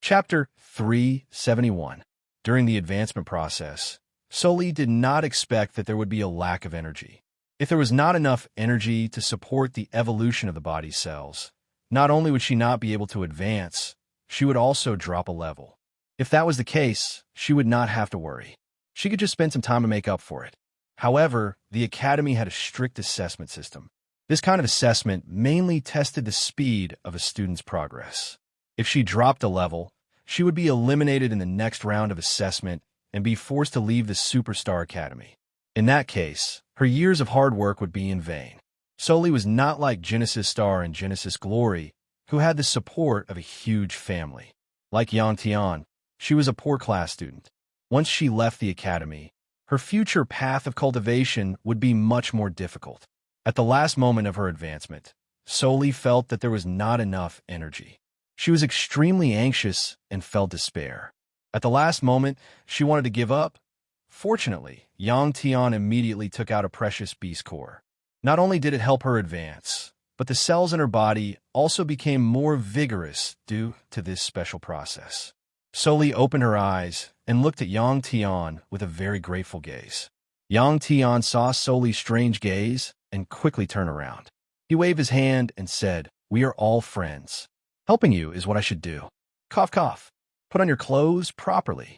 Chapter 371. During the advancement process, Soli did not expect that there would be a lack of energy. If there was not enough energy to support the evolution of the body's cells, not only would she not be able to advance, she would also drop a level. If that was the case, she would not have to worry. She could just spend some time to make up for it. However, the academy had a strict assessment system. This kind of assessment mainly tested the speed of a student's progress. If she dropped a level, she would be eliminated in the next round of assessment and be forced to leave the Superstar Academy. In that case, her years of hard work would be in vain. Soli was not like Genesis Star and Genesis Glory, who had the support of a huge family. Like Yang Tian, she was a poor-class student. Once she left the academy, her future path of cultivation would be much more difficult. At the last moment of her advancement, Soli felt that there was not enough energy. She was extremely anxious and felt despair. At the last moment, she wanted to give up. Fortunately, Yang Tian immediately took out a precious beast core. Not only did it help her advance, but the cells in her body also became more vigorous due to this special process. Soli opened her eyes and looked at Yang Tian with a very grateful gaze. Yang Tian saw Soli's strange gaze and quickly turned around. He waved his hand and said, "We are all friends. Helping you is what I should do. Cough, cough. Put on your clothes properly."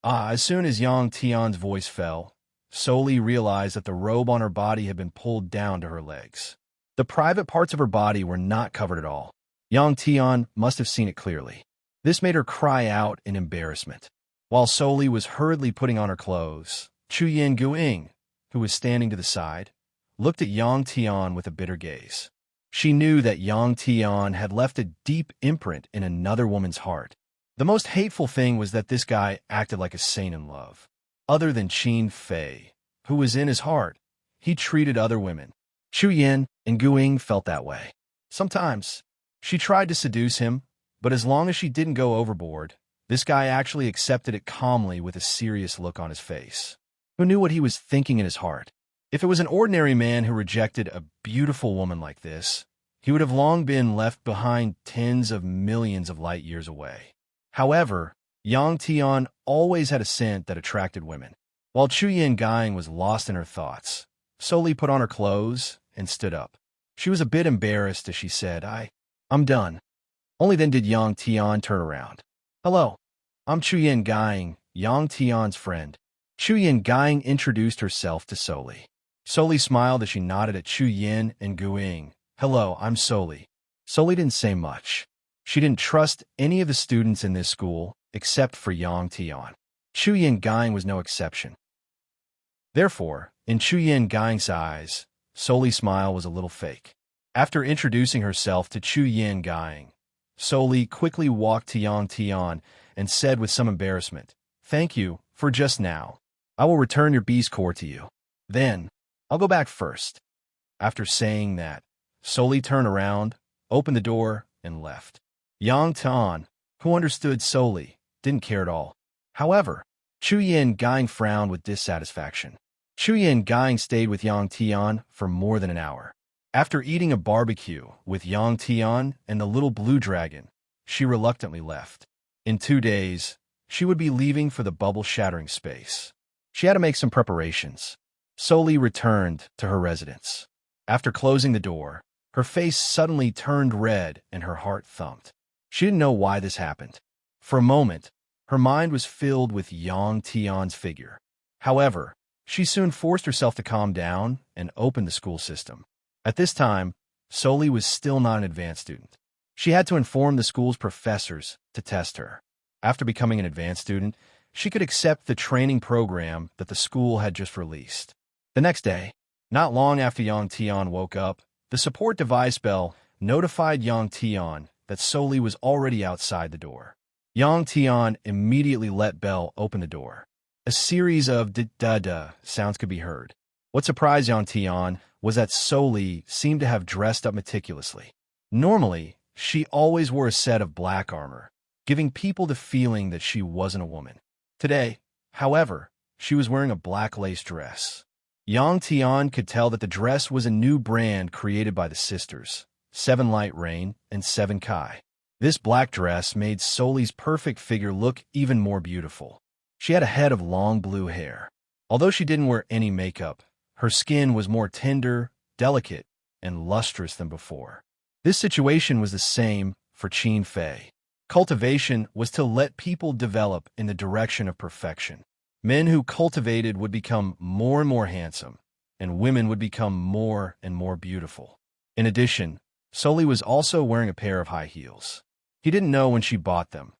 As soon as Yang Tian's voice fell, Soli realized that the robe on her body had been pulled down to her legs. The private parts of her body were not covered at all. Yang Tian must have seen it clearly. This made her cry out in embarrassment. While Soli was hurriedly putting on her clothes, Chuyin Guing, who was standing to the side, looked at Yang Tian with a bitter gaze. She knew that Yang Tian had left a deep imprint in another woman's heart. The most hateful thing was that this guy acted like a saint in love. Other than Qin Fei, who was in his heart, he treated other women. Chuyin and Guing felt that way. Sometimes, she tried to seduce him, but as long as she didn't go overboard, this guy actually accepted it calmly with a serious look on his face. Who knew what he was thinking in his heart? If it was an ordinary man who rejected a beautiful woman like this, he would have long been left behind tens of millions of light years away. However, Yang Tian always had a scent that attracted women. While Chuyin Guing was lost in her thoughts, Soli put on her clothes and stood up. She was a bit embarrassed as she said, I'm done. Only then did Yang Tian turn around. "Hello, I'm Chuyin Guing, Yang Tian's friend." Chuyin Guing introduced herself to Soli. Soli smiled as she nodded at Chuyin and Guing. "Hello, I'm Soli." Soli didn't say much. She didn't trust any of the students in this school except for Yang Tian. Chuyin Guing was no exception. Therefore, in Chuyin Guing's eyes, Soli's smile was a little fake. After introducing herself to Chuyin Guing, Soli quickly walked to Yang Tian and said with some embarrassment, "Thank you for just now. I will return your beast core to you. Then, I'll go back first." After saying that, Soli turned around, opened the door, and left. Yang Tian, who understood Soli, didn't care at all. However, Chuyin Guing frowned with dissatisfaction. Chuyin Guing stayed with Yang Tian for more than an hour. After eating a barbecue with Yang Tian and the little blue dragon, she reluctantly left. In 2 days, she would be leaving for the bubble-shattering space. She had to make some preparations. Soli returned to her residence. After closing the door, her face suddenly turned red and her heart thumped. She didn't know why this happened. For a moment, her mind was filled with Yang Tian's figure. However, she soon forced herself to calm down and open the school system. At this time, Soli was still not an advanced student. She had to inform the school's professors to test her. After becoming an advanced student, she could accept the training program that the school had just released. The next day, not long after Yang Tian woke up, the support device bell notified Yang Tian that Soli was already outside the door. Yang Tian immediately let Bell open the door. A series of da-da-da sounds could be heard. What surprised Yang Tian was that Soli seemed to have dressed up meticulously. Normally, she always wore a set of black armor, giving people the feeling that she wasn't a woman. Today, however, she was wearing a black lace dress. Yang Tian could tell that the dress was a new brand created by the sisters, 7 Light Rain and 7 Kai. This black dress made Soli's perfect figure look even more beautiful. She had a head of long blue hair. Although she didn't wear any makeup, her skin was more tender, delicate, and lustrous than before. This situation was the same for Qin Fei. Cultivation was to let people develop in the direction of perfection. Men who cultivated would become more and more handsome, and women would become more and more beautiful. In addition, Soli was also wearing a pair of high heels. He didn't know when she bought them.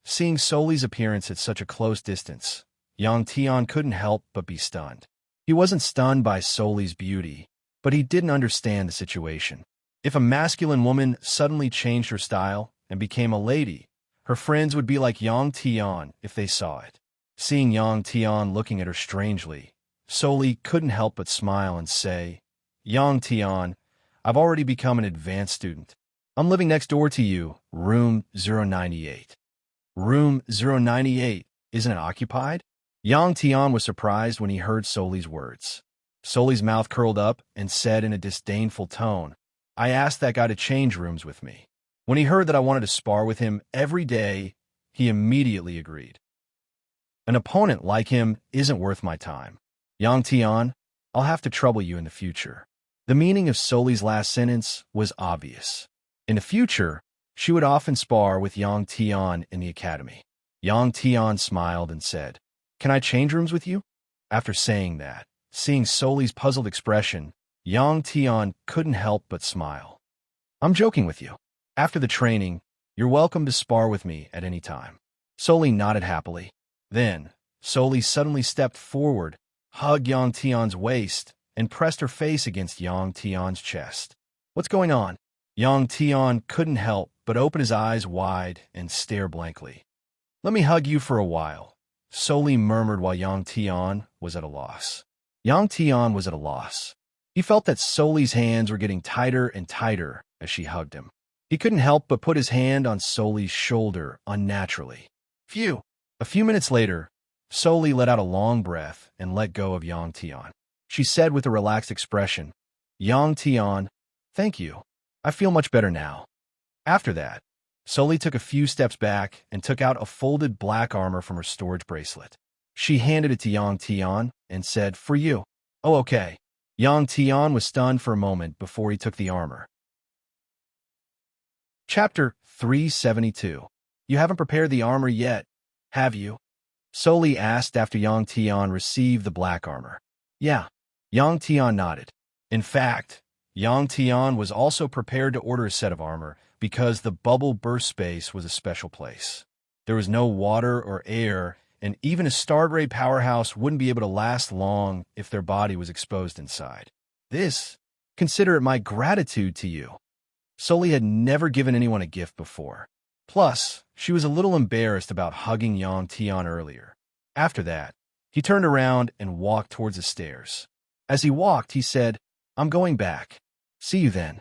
Seeing Soli's appearance at such a close distance, Yang Tian couldn't help but be stunned. He wasn't stunned by Soli's beauty, but he didn't understand the situation. If a masculine woman suddenly changed her style and became a lady, her friends would be like Yang Tian if they saw it. Seeing Yang Tian looking at her strangely, Soli couldn't help but smile and say, "Yang Tian, I've already become an advanced student. I'm living next door to you, room 098. Room 098, isn't it occupied?" Yang Tian was surprised when he heard Soli's words. Soli's mouth curled up and said in a disdainful tone, "I asked that guy to change rooms with me. When he heard that I wanted to spar with him every day, he immediately agreed. An opponent like him isn't worth my time. Yang Tian, I'll have to trouble you in the future." The meaning of Soli's last sentence was obvious. In the future, she would often spar with Yang Tian in the academy. Yang Tian smiled and said, "Can I change rooms with you?" After saying that, seeing Soli's puzzled expression, Yang Tian couldn't help but smile. "I'm joking with you. After the training, you're welcome to spar with me at any time." Soli nodded happily. Then, Soli suddenly stepped forward, hugged Yang Tian's waist, and pressed her face against Yang Tian's chest. "What's going on?" Yang Tian couldn't help but open his eyes wide and stare blankly. "Let me hug you for a while," Soli murmured while Yang Tian was at a loss. Yang Tian was at a loss. He felt that Soli's hands were getting tighter and tighter as she hugged him. He couldn't help but put his hand on Soli's shoulder unnaturally. Phew! A few minutes later, Soli let out a long breath and let go of Yang Tian. She said with a relaxed expression, "Yang Tian, thank you. I feel much better now." After that, Soli took a few steps back and took out a folded black armor from her storage bracelet. She handed it to Yang Tian and said, "For you." "Oh, okay." Yang Tian was stunned for a moment before he took the armor. Chapter 372. You haven't prepared the armor yet, have you? Soli asked after Yang Tian received the black armor. Yeah. Yang Tian nodded. In fact, Yang Tian was also prepared to order a set of armor because the bubble burst space was a special place. There was no water or air, and even a Stargrade powerhouse wouldn't be able to last long if their body was exposed inside. Consider it my gratitude to you. Soli had never given anyone a gift before. Plus, she was a little embarrassed about hugging Yang Tian earlier. After that, he turned around and walked towards the stairs. As he walked, he said, "I'm going back. See you then."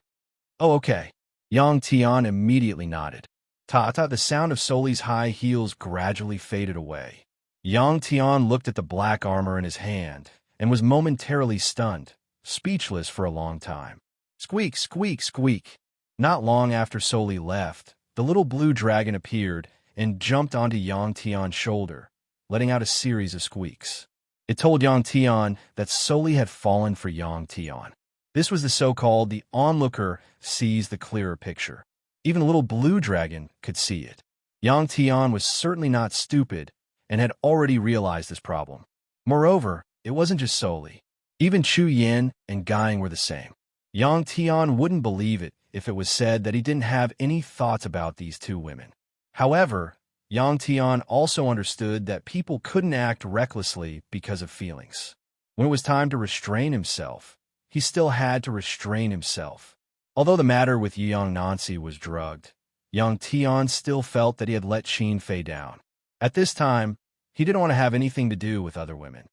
"Oh, okay." Yang Tian immediately nodded. Ta-ta, the sound of Soli's high heels gradually faded away. Yang Tian looked at the black armor in his hand and was momentarily stunned, speechless for a long time. Squeak, squeak, squeak. Not long after Soli left, the little blue dragon appeared and jumped onto Yang Tian's shoulder, letting out a series of squeaks. It told Yang Tian that Soli had fallen for Yang Tian. This was the so-called the onlooker sees the clearer picture. Even a little blue dragon could see it. Yang Tian was certainly not stupid and had already realized this problem. Moreover, it wasn't just Soli. Even Chu Yin and Guiying were the same. Yang Tian wouldn't believe it if it was said that he didn't have any thoughts about these two women. However, Yang Tian also understood that people couldn't act recklessly because of feelings. When it was time to restrain himself, he still had to restrain himself. Although the matter with Yang Nancy was drugged, Yang Tian still felt that he had let Qin Fei down. At this time, he didn't want to have anything to do with other women.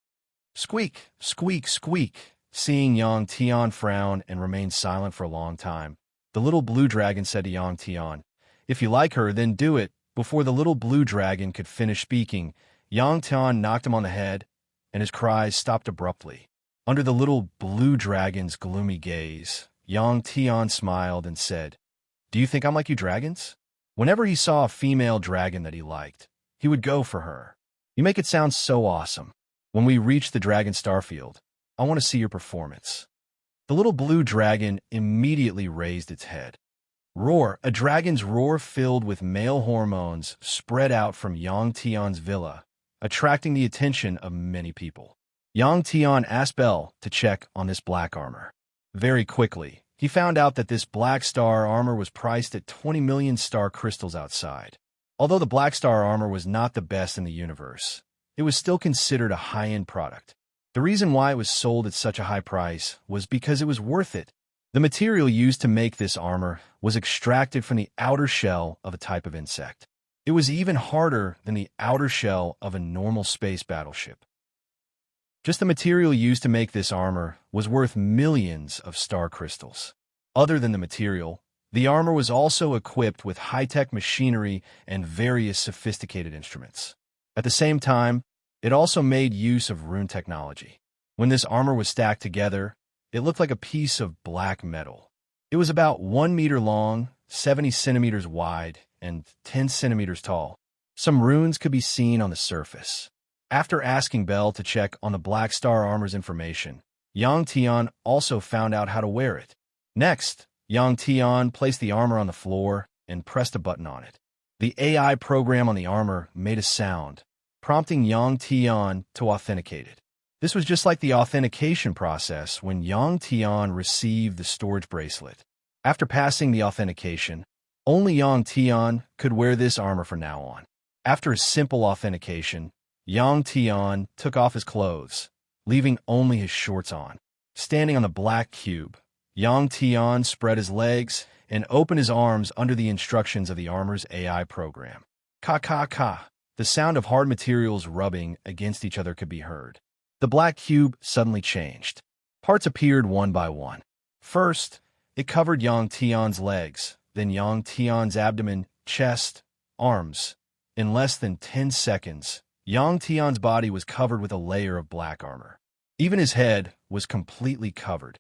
Squeak, squeak, squeak. Seeing Yang Tian frown and remain silent for a long time, the little blue dragon said to Yang Tian, "If you like her, then do it." Before the little blue dragon could finish speaking, Yang Tian knocked him on the head, and his cries stopped abruptly. Under the little blue dragon's gloomy gaze, Yang Tian smiled and said, "Do you think I'm like you dragons?" Whenever he saw a female dragon that he liked, he would go for her. You make it sound so awesome. When we reach the dragon starfield, I want to see your performance. The little blue dragon immediately raised its head. Roar, a dragon's roar filled with male hormones spread out from Yang Tian's villa, attracting the attention of many people. Yang Tian asked Belle to check on this black armor. Very quickly, he found out that this black star armor was priced at 20 million star crystals outside. Although the black star armor was not the best in the universe, it was still considered a high-end product. The reason why it was sold at such a high price was because it was worth it. The material used to make this armor was extracted from the outer shell of a type of insect. It was even harder than the outer shell of a normal space battleship. Just the material used to make this armor was worth millions of star crystals. Other than the material, the armor was also equipped with high-tech machinery and various sophisticated instruments. At the same time, it also made use of rune technology. When this armor was stacked together, it looked like a piece of black metal. It was about 1 meter long, 70 centimeters wide, and 10 centimeters tall. Some runes could be seen on the surface. After asking Belle to check on the Black Star armor's information, Yang Tian also found out how to wear it. Next, Yang Tian placed the armor on the floor and pressed a button on it. The AI program on the armor made a sound, prompting Yang Tian to authenticate it. This was just like the authentication process when Yang Tian received the storage bracelet. After passing the authentication, only Yang Tian could wear this armor from now on. After a simple authentication, Yang Tian took off his clothes, leaving only his shorts on. Standing on the black cube, Yang Tian spread his legs and opened his arms under the instructions of the armor's AI program. Ka. The sound of hard materials rubbing against each other could be heard. The black cube suddenly changed. Parts appeared one by one. First, it covered Yang Tian's legs, then Yang Tian's abdomen, chest, arms. In less than 10 seconds, Yang Tian's body was covered with a layer of black armor. Even his head was completely covered.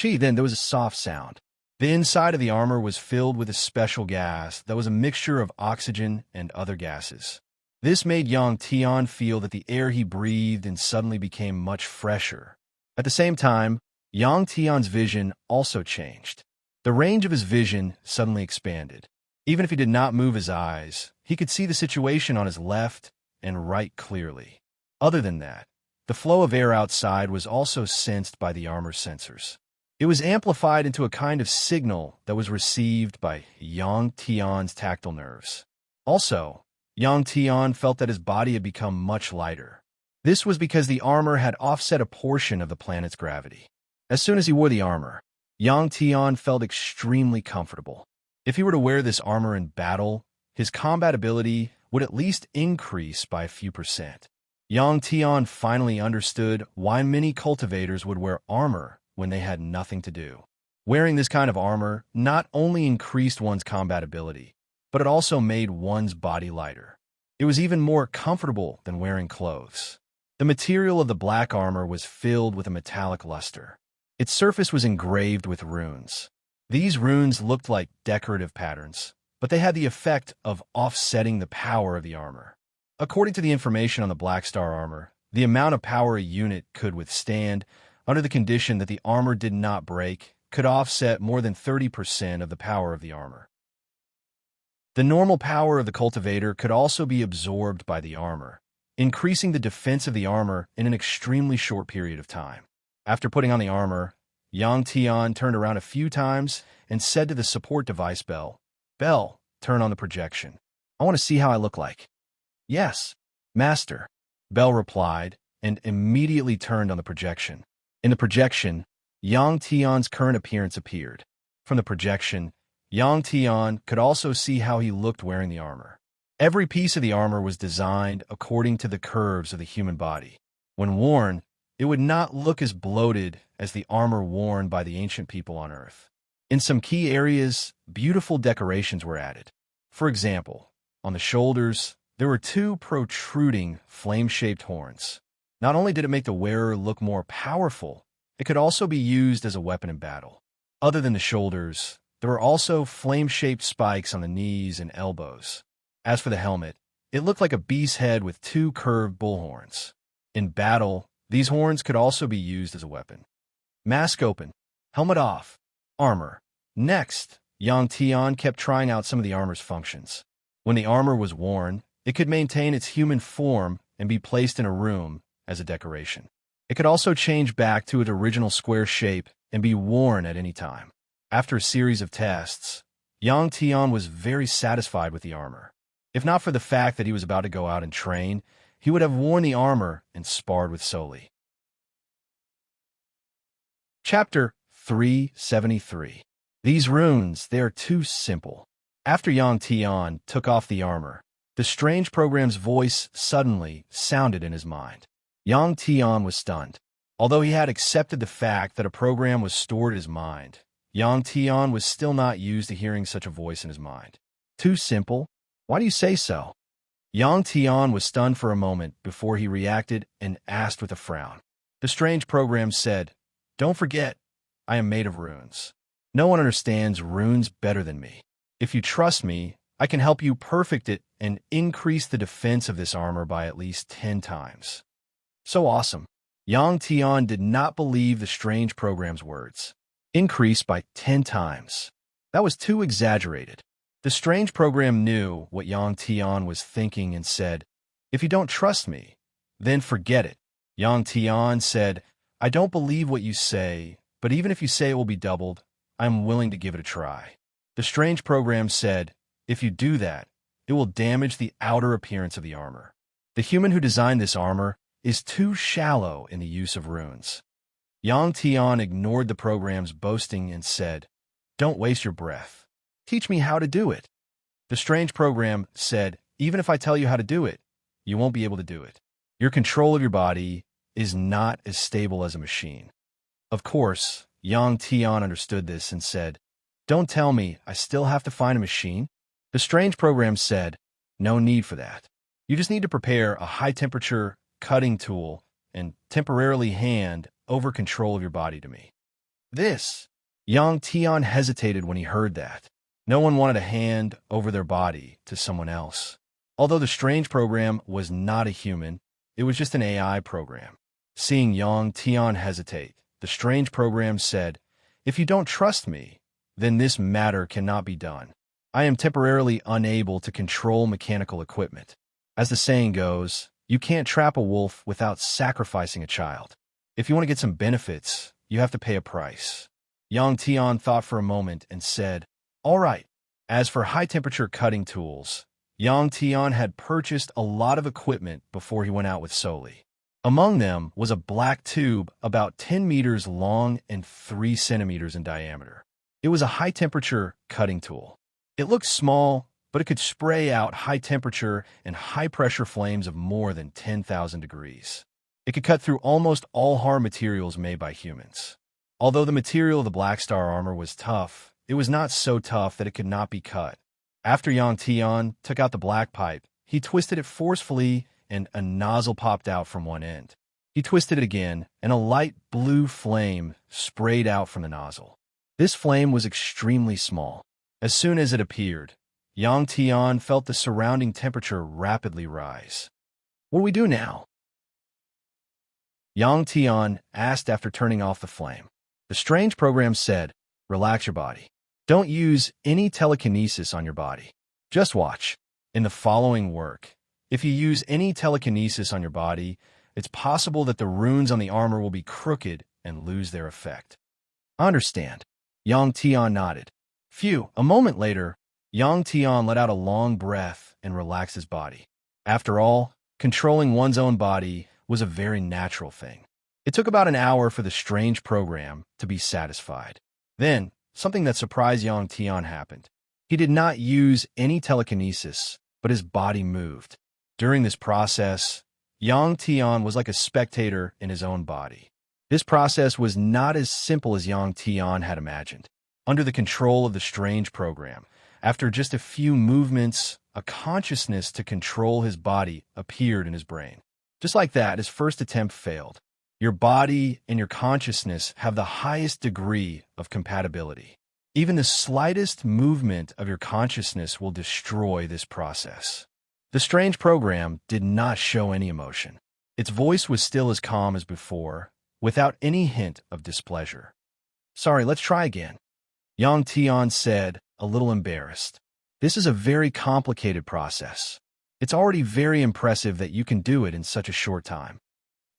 Then there was a soft sound. The inside of the armor was filled with a special gas that was a mixture of oxygen and other gases. This made Yang Tian feel that the air he breathed in suddenly became much fresher. At the same time, Yang Tian's vision also changed. The range of his vision suddenly expanded. Even if he did not move his eyes, he could see the situation on his left and right clearly. Other than that, the flow of air outside was also sensed by the armor's sensors. It was amplified into a kind of signal that was received by Yang Tian's tactile nerves. Also, Yang Tian felt that his body had become much lighter. This was because the armor had offset a portion of the planet's gravity. As soon as he wore the armor, Yang Tian felt extremely comfortable. If he were to wear this armor in battle, his combat ability would at least increase by a few percent. Yang Tian finally understood why many cultivators would wear armor when they had nothing to do. Wearing this kind of armor not only increased one's combat ability, but it also made one's body lighter. It was even more comfortable than wearing clothes. The material of the black armor was filled with a metallic luster. Its surface was engraved with runes. These runes looked like decorative patterns, but they had the effect of offsetting the power of the armor. According to the information on the Black Star armor, the amount of power a unit could withstand, under the condition that the armor did not break, could offset more than 30% of the power of the armor. The normal power of the cultivator could also be absorbed by the armor, increasing the defense of the armor in an extremely short period of time. After putting on the armor, Yang Tian turned around a few times and said to the support device Belle, "Belle, turn on the projection. I want to see how I look like." "Yes, Master," Belle replied, and immediately turned on the projection. In the projection, Yang Tian's current appearance appeared. From the projection, Yang Tian could also see how he looked wearing the armor. Every piece of the armor was designed according to the curves of the human body. When worn, it would not look as bloated as the armor worn by the ancient people on Earth. In some key areas, beautiful decorations were added. For example, on the shoulders, there were 2 protruding, flame-shaped horns. Not only did it make the wearer look more powerful, it could also be used as a weapon in battle. Other than the shoulders, There were also flame-shaped spikes on the knees and elbows. As for the helmet, it looked like a beast's head with two curved bullhorns. In battle, these horns could also be used as a weapon. Mask open, helmet off, armor. Next, Yang Tian kept trying out some of the armor's functions. When the armor was worn, it could maintain its human form and be placed in a room as a decoration. It could also change back to its original square shape and be worn at any time. After a series of tests, Yang Tian was very satisfied with the armor. If not for the fact that he was about to go out and train, he would have worn the armor and sparred with Soli. Chapter 373. These runes, they are too simple. After Yang Tian took off the armor, the strange program's voice suddenly sounded in his mind. Yang Tian was stunned. Although he had accepted the fact that a program was stored in his mind, Yang Tian was still not used to hearing such a voice in his mind. Too simple? Why do you say so? Yang Tian was stunned for a moment before he reacted and asked with a frown. The strange program said, "Don't forget, I am made of runes. No one understands runes better than me. If you trust me, I can help you perfect it and increase the defense of this armor by at least 10 times. So awesome. Yang Tian did not believe the strange program's words. Increased by 10 times. That was too exaggerated. The strange program knew what Yang Tian was thinking and said, "If you don't trust me, then forget it." Yang Tian said, "I don't believe what you say, but even if you say it will be doubled, I'm willing to give it a try." The strange program said, "If you do that, it will damage the outer appearance of the armor. The human who designed this armor is too shallow in the use of runes." Yang Tian ignored the program's boasting and said, "Don't waste your breath. Teach me how to do it." The strange program said, "Even if I tell you how to do it, you won't be able to do it. Your control of your body is not as stable as a machine." Of course, Yang Tian understood this and said, "Don't tell me I still have to find a machine?" The strange program said, "No need for that. You just need to prepare a high-temperature cutting tool and temporarily hand over control of your body to me." Yang Tian hesitated when he heard that. No one wanted to hand over their body to someone else. Although the strange program was not a human, it was just an AI program. Seeing Yang Tian hesitate, the strange program said, "If you don't trust me, then this matter cannot be done. I am temporarily unable to control mechanical equipment. As the saying goes, you can't trap a wolf without sacrificing a child. If you want to get some benefits, you have to pay a price." Yang Tian thought for a moment and said, "All right." As for high-temperature cutting tools, Yang Tian had purchased a lot of equipment before he went out with Soli. Among them was a black tube about 10 meters long and 3 centimeters in diameter. It was a high-temperature cutting tool. It looked small, but it could spray out high-temperature and high-pressure flames of more than 10,000 degrees. It could cut through almost all hard materials made by humans. Although the material of the Black Star armor was tough, it was not so tough that it could not be cut. After Yang Tian took out the black pipe, he twisted it forcefully and a nozzle popped out from one end. He twisted it again, and a light blue flame sprayed out from the nozzle. This flame was extremely small. As soon as it appeared, Yang Tian felt the surrounding temperature rapidly rise. "What do we do now?" Yang Tian asked after turning off the flame. The strange program said, "Relax your body. Don't use any telekinesis on your body. Just watch. In the following work, if you use any telekinesis on your body, it's possible that the runes on the armor will be crooked and lose their effect." "I understand." Yang Tian nodded. Phew, a moment later, Yang Tian let out a long breath and relaxed his body. After all, controlling one's own body was a very natural thing. It took about an hour for the strange program to be satisfied. Then, something that surprised Yang Tian happened. He did not use any telekinesis, but his body moved. During this process, Yang Tian was like a spectator in his own body. This process was not as simple as Yang Tian had imagined. Under the control of the strange program, after just a few movements, a consciousness to control his body appeared in his brain. Just like that, his first attempt failed. Your body and your consciousness have the highest degree of compatibility. Even the slightest movement of your consciousness will destroy this process. The strange program did not show any emotion. Its voice was still as calm as before, without any hint of displeasure. "Sorry, let's try again," Yang Tian said, a little embarrassed. "This is a very complicated process. It's already very impressive that you can do it in such a short time."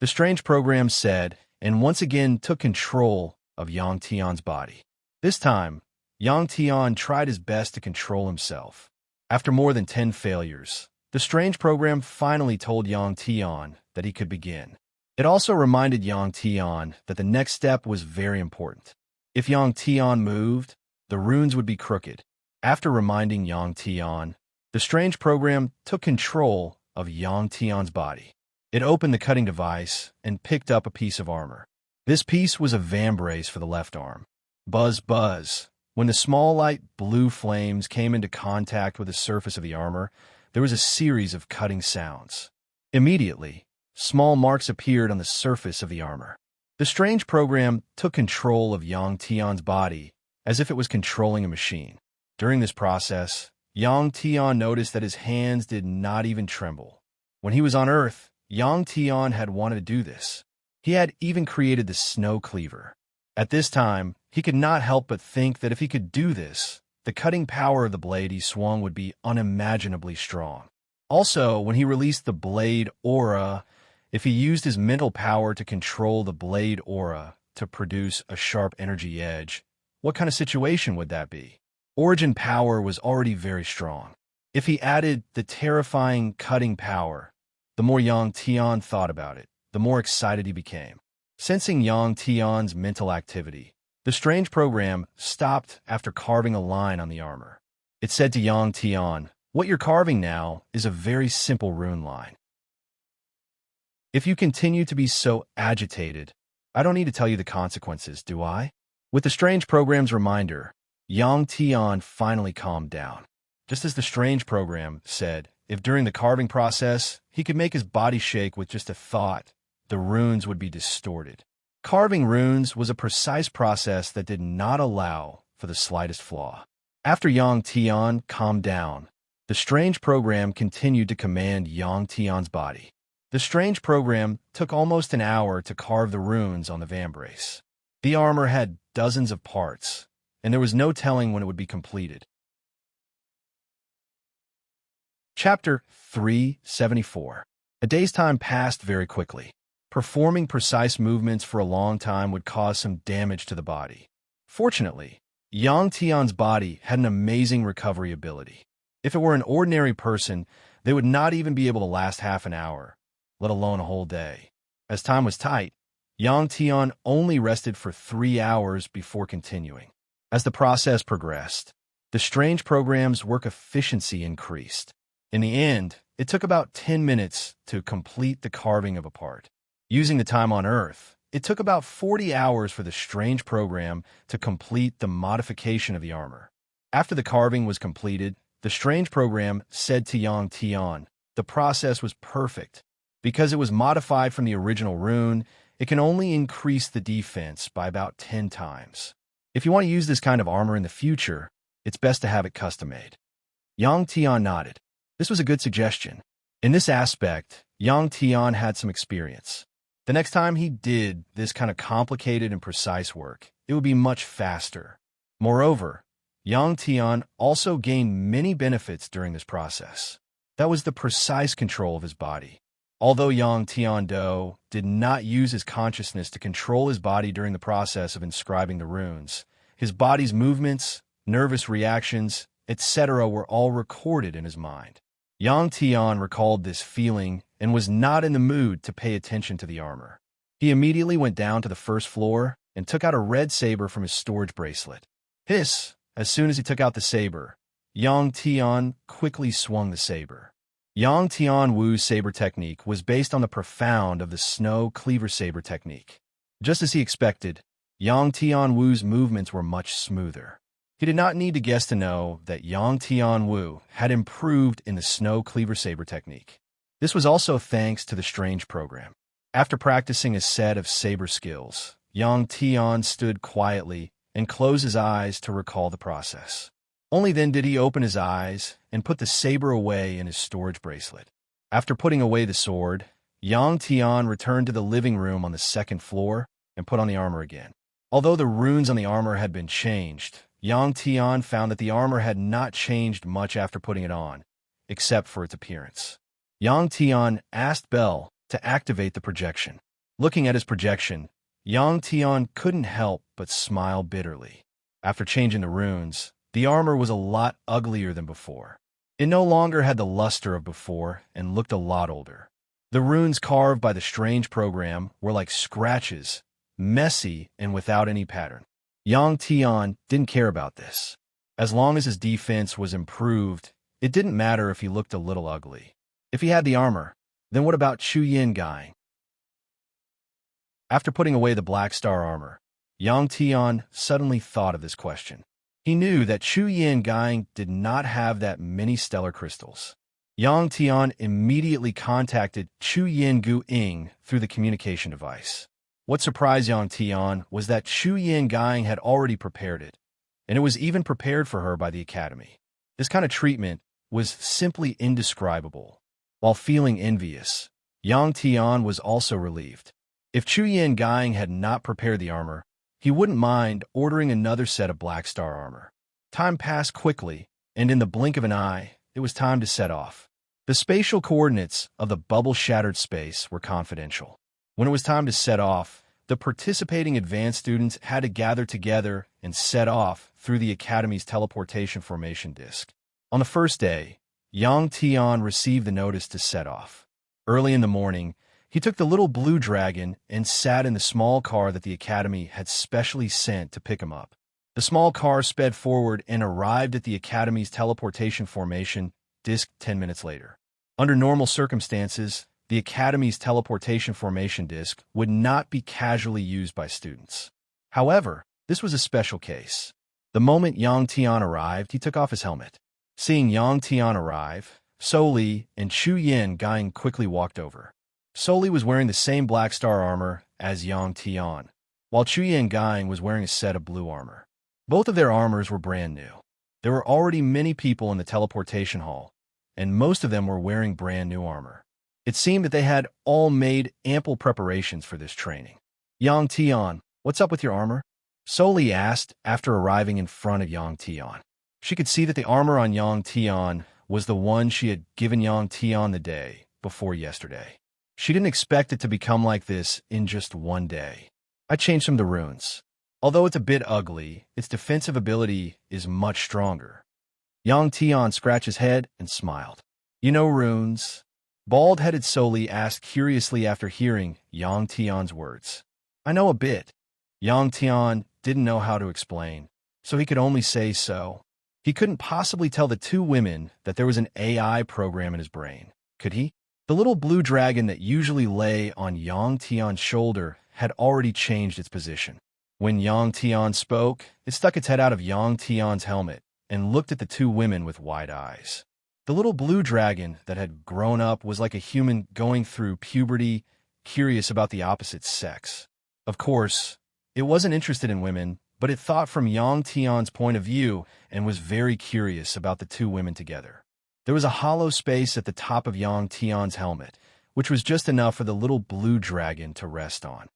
The strange program said, and once again took control of Yang Tian's body. This time, Yang Tian tried his best to control himself. After more than 10 failures, the strange program finally told Yang Tian that he could begin. It also reminded Yang Tian that the next step was very important. If Yang Tian moved, the runes would be crooked. After reminding Yang Tian, the strange program took control of Yang Tian's body. It opened the cutting device and picked up a piece of armor. This piece was a vambrace for the left arm. Buzz, buzz. When the small light blue flames came into contact with the surface of the armor, there was a series of cutting sounds. Immediately, small marks appeared on the surface of the armor. The strange program took control of Yang Tian's body as if it was controlling a machine. During this process, Yang Tian noticed that his hands did not even tremble. When he was on Earth, Yang Tian had wanted to do this. He had even created the snow cleaver. At this time, he could not help but think that if he could do this, the cutting power of the blade he swung would be unimaginably strong. Also, when he released the blade aura, if he used his mental power to control the blade aura to produce a sharp energy edge, what kind of situation would that be? Origin power was already very strong. If he added the terrifying cutting power, the more Yang Tian thought about it, the more excited he became. Sensing Yang Tian's mental activity, the strange program stopped after carving a line on the armor. It said to Yang Tian, "What you're carving now is a very simple rune line. If you continue to be so agitated, I don't need to tell you the consequences, do I?" With the strange program's reminder, Yang Tian finally calmed down. Just as the strange program said, if during the carving process he could make his body shake with just a thought, the runes would be distorted. Carving runes was a precise process that did not allow for the slightest flaw. After Yang Tian calmed down, the strange program continued to command Yang Tian's body. The strange program took almost an hour to carve the runes on the vambrace. The armor had dozens of parts, and there was no telling when it would be completed. Chapter 374. A day's time passed very quickly. Performing precise movements for a long time would cause some damage to the body. Fortunately, Yang Tian's body had an amazing recovery ability. If it were an ordinary person, they would not even be able to last half an hour, let alone a whole day. As time was tight, Yang Tian only rested for 3 hours before continuing. As the process progressed, the strange program's work efficiency increased. In the end, it took about 10 minutes to complete the carving of a part. Using the time on Earth, it took about 40 hours for the strange program to complete the modification of the armor. After the carving was completed, the strange program said to Yang Tian, the process was perfect. Because it was modified from the original rune, it can only increase the defense by about 10 times. If you want to use this kind of armor in the future, it's best to have it custom-made. Yang Tian nodded. This was a good suggestion. In this aspect, Yang Tian had some experience. The next time he did this kind of complicated and precise work, it would be much faster. Moreover, Yang Tian also gained many benefits during this process. That was the precise control of his body. Although Yang Tian did not use his consciousness to control his body during the process of inscribing the runes, his body's movements, nervous reactions, etc. were all recorded in his mind. Yang Tian recalled this feeling and was not in the mood to pay attention to the armor. He immediately went down to the first floor and took out a red saber from his storage bracelet. Hiss! As soon as he took out the saber, Yang Tian quickly swung the saber. Yang Tian Wu's saber technique was based on the profound of the snow cleaver saber technique. Just as he expected, Yang Tian Wu's movements were much smoother. He did not need to guess to know that Yang Tian Wu had improved in the snow cleaver saber technique. This was also thanks to the strange program. After practicing a set of saber skills, Yang Tian stood quietly and close his eyes to recall the process. Only then did he open his eyes and put the saber away in his storage bracelet. After putting away the sword, Yang Tian returned to the living room on the second floor and put on the armor again. Although the runes on the armor had been changed, Yang Tian found that the armor had not changed much after putting it on, except for its appearance. Yang Tian asked Belle to activate the projection. Looking at his projection, Yang Tian couldn't help but smile bitterly. After changing the runes, the armor was a lot uglier than before. It no longer had the luster of before and looked a lot older. The runes carved by the strange program were like scratches, messy and without any pattern. Yang Tian didn't care about this. As long as his defense was improved, it didn't matter if he looked a little ugly. If he had the armor, then what about Chu Yin Gai? After putting away the Black Star armor, Yang Tian suddenly thought of this question. He knew that Chu Yin Gai did not have that many stellar crystals. Yang Tian immediately contacted Chu Yin Gu Ying through the communication device. What surprised Yang Tian was that Chu Yin Gai had already prepared it, and it was even prepared for her by the Academy. This kind of treatment was simply indescribable. While feeling envious, Yang Tian was also relieved. If Chu Yin Gai had not prepared the armor, he wouldn't mind ordering another set of Black Star armor. Time passed quickly, and in the blink of an eye, it was time to set off. The spatial coordinates of the bubble-shattered space were confidential. When it was time to set off, the participating advanced students had to gather together and set off through the Academy's teleportation formation disk. On the first day, Yang Tian received the notice to set off. Early in the morning, he took the little blue dragon and sat in the small car that the Academy had specially sent to pick him up. The small car sped forward and arrived at the Academy's teleportation formation disk 10 minutes later. Under normal circumstances, the Academy's teleportation formation disk would not be casually used by students. However, this was a special case. The moment Yang Tian arrived, he took off his helmet. Seeing Yang Tian arrive, Soli and Chu Yin Gai quickly walked over. Soli was wearing the same Black Star armor as Yang Tian, while Chu Yin Gai was wearing a set of blue armor. Both of their armors were brand new. There were already many people in the teleportation hall, and most of them were wearing brand new armor. It seemed that they had all made ample preparations for this training. Yang Tian, what's up with your armor? Soli asked after arriving in front of Yang Tian. She could see that the armor on Yang Tian was the one she had given Yang Tian the day before yesterday. She didn't expect it to become like this in just one day. I changed some of the runes. Although it's a bit ugly, its defensive ability is much stronger. Yang Tian scratched his head and smiled. You know runes? Bald-headed Soli asked curiously after hearing Yang Tian's words. I know a bit. Yang Tian didn't know how to explain, so he could only say so. He couldn't possibly tell the two women that there was an AI program in his brain, could he? The little blue dragon that usually lay on Yang Tian's shoulder had already changed its position. When Yang Tian spoke, it stuck its head out of Yang Tian's helmet and looked at the two women with wide eyes. The little blue dragon that had grown up was like a human going through puberty, curious about the opposite sex. Of course, it wasn't interested in women, but it thought from Yang Tian's point of view and was very curious about the two women together. There was a hollow space at the top of Yang Tian's helmet, which was just enough for the little blue dragon to rest on.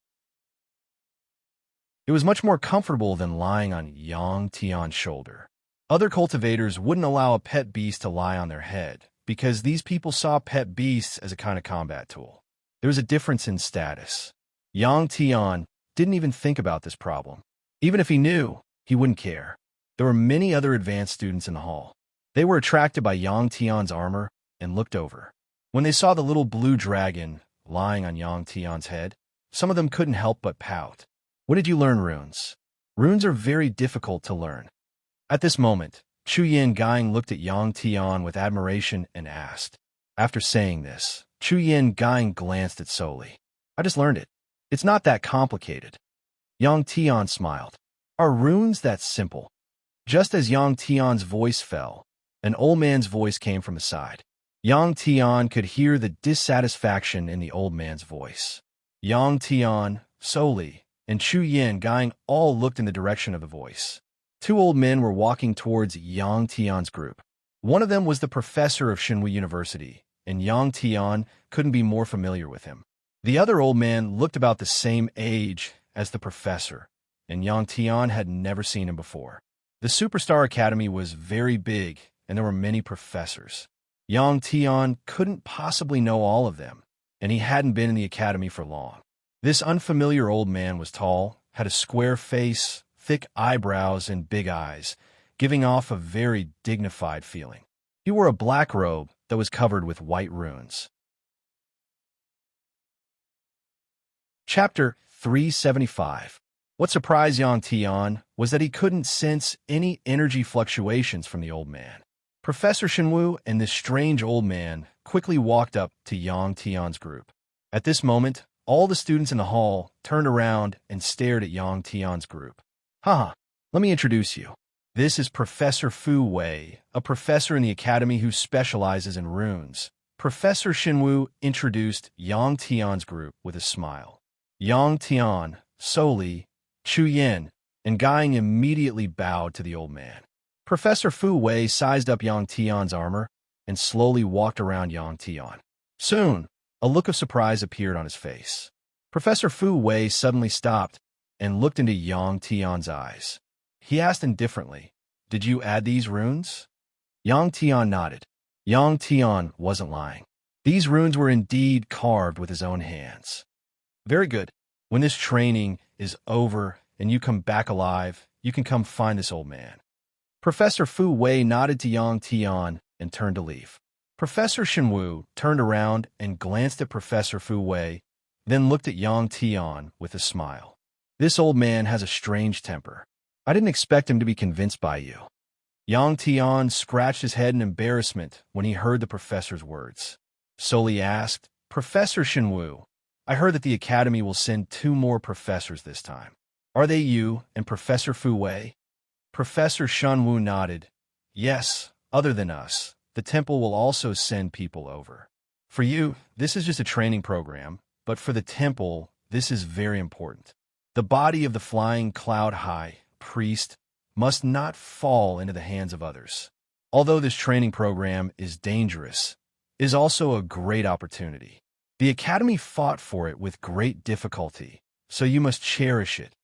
It was much more comfortable than lying on Yang Tian's shoulder. Other cultivators wouldn't allow a pet beast to lie on their head, because these people saw pet beasts as a kind of combat tool. There was a difference in status. Yang Tian didn't even think about this problem. Even if he knew, he wouldn't care. There were many other advanced students in the hall. They were attracted by Yang Tian's armor and looked over. When they saw the little blue dragon lying on Yang Tian's head, some of them couldn't help but pout. When did you learn runes? Runes are very difficult to learn. At this moment, Chu Yin Gai looked at Yang Tian with admiration and asked. After saying this, Chu Yin Gai glanced at Soli. I just learned it. It's not that complicated. Yang Tian smiled. Are runes that simple? Just as Yang Tian's voice fell, an old man's voice came from the side. Yang Tian could hear the dissatisfaction in the old man's voice. Yang Tian, Soli, and Chu Yin Gang all looked in the direction of the voice. Two old men were walking towards Yang Tian's group. One of them was the professor of Xinwu University, and Yang Tian couldn't be more familiar with him. The other old man looked about the same age as the professor, and Yang Tian had never seen him before. The Superstar Academy was very big, and there were many professors. Yang Tian couldn't possibly know all of them, and he hadn't been in the academy for long. This unfamiliar old man was tall, had a square face, thick eyebrows, and big eyes, giving off a very dignified feeling. He wore a black robe that was covered with white runes. Chapter 375. What surprised Yang Tian was that he couldn't sense any energy fluctuations from the old man. Professor Xinwu and this strange old man quickly walked up to Yang Tian's group. At this moment, all the students in the hall turned around and stared at Yang Tian's group. Haha, let me introduce you. This is Professor Fu Wei, a professor in the academy who specializes in runes. Professor Xinwu introduced Yang Tian's group with a smile. Yang Tian, Soli, Chu Yin, and Gang immediately bowed to the old man. Professor Fu Wei sized up Yang Tian's armor and slowly walked around Yang Tian. Soon, a look of surprise appeared on his face. Professor Fu Wei suddenly stopped and looked into Yang Tian's eyes. He asked indifferently, "Did you add these runes?" Yang Tian nodded. Yang Tian wasn't lying. These runes were indeed carved with his own hands. Very good. When this training is over and you come back alive, you can come find this old man. Professor Fu Wei nodded to Yang Tian and turned to leave. Professor Xinwu turned around and glanced at Professor Fu Wei, then looked at Yang Tian with a smile. This old man has a strange temper. I didn't expect him to be convinced by you. Yang Tian scratched his head in embarrassment when he heard the professor's words. Soli asked, "Professor Xinwu, I heard that the academy will send 2 more professors this time. Are they you and Professor Fu Wei?" Professor Xinwu nodded. "Yes, other than us, the temple will also send people over. For you, this is just a training program, but for the temple, this is very important. The body of the flying cloud high priest must not fall into the hands of others. Although this training program is dangerous, it is also a great opportunity. The academy fought for it with great difficulty, so you must cherish it."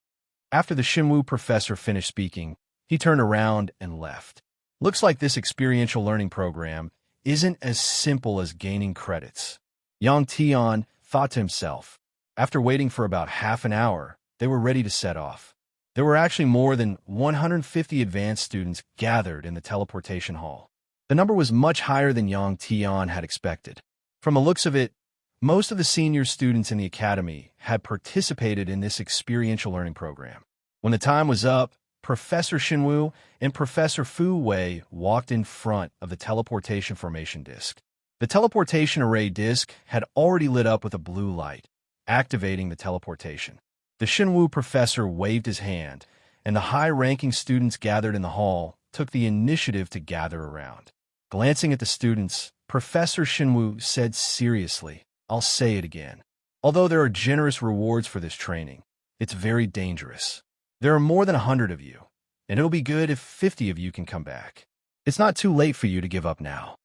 After the Xinwu professor finished speaking, he turned around and left. Looks like this experiential learning program isn't as simple as gaining credits. Yang Tian thought to himself. After waiting for about half an hour, they were ready to set off. There were actually more than 150 advanced students gathered in the teleportation hall. The number was much higher than Yang Tian had expected. From the looks of it, most of the senior students in the academy had participated in this experiential learning program. When the time was up, Professor Xinwu and Professor Fu Wei walked in front of the teleportation formation disk. The teleportation array disk had already lit up with a blue light, activating the teleportation. The Xinwu professor waved his hand, and the high-ranking students gathered in the hall took the initiative to gather around. Glancing at the students, Professor Xinwu said seriously, "I'll say it again. Although there are generous rewards for this training, it's very dangerous. There are more than 100 of you, and it'll be good if 50 of you can come back. It's not too late for you to give up now."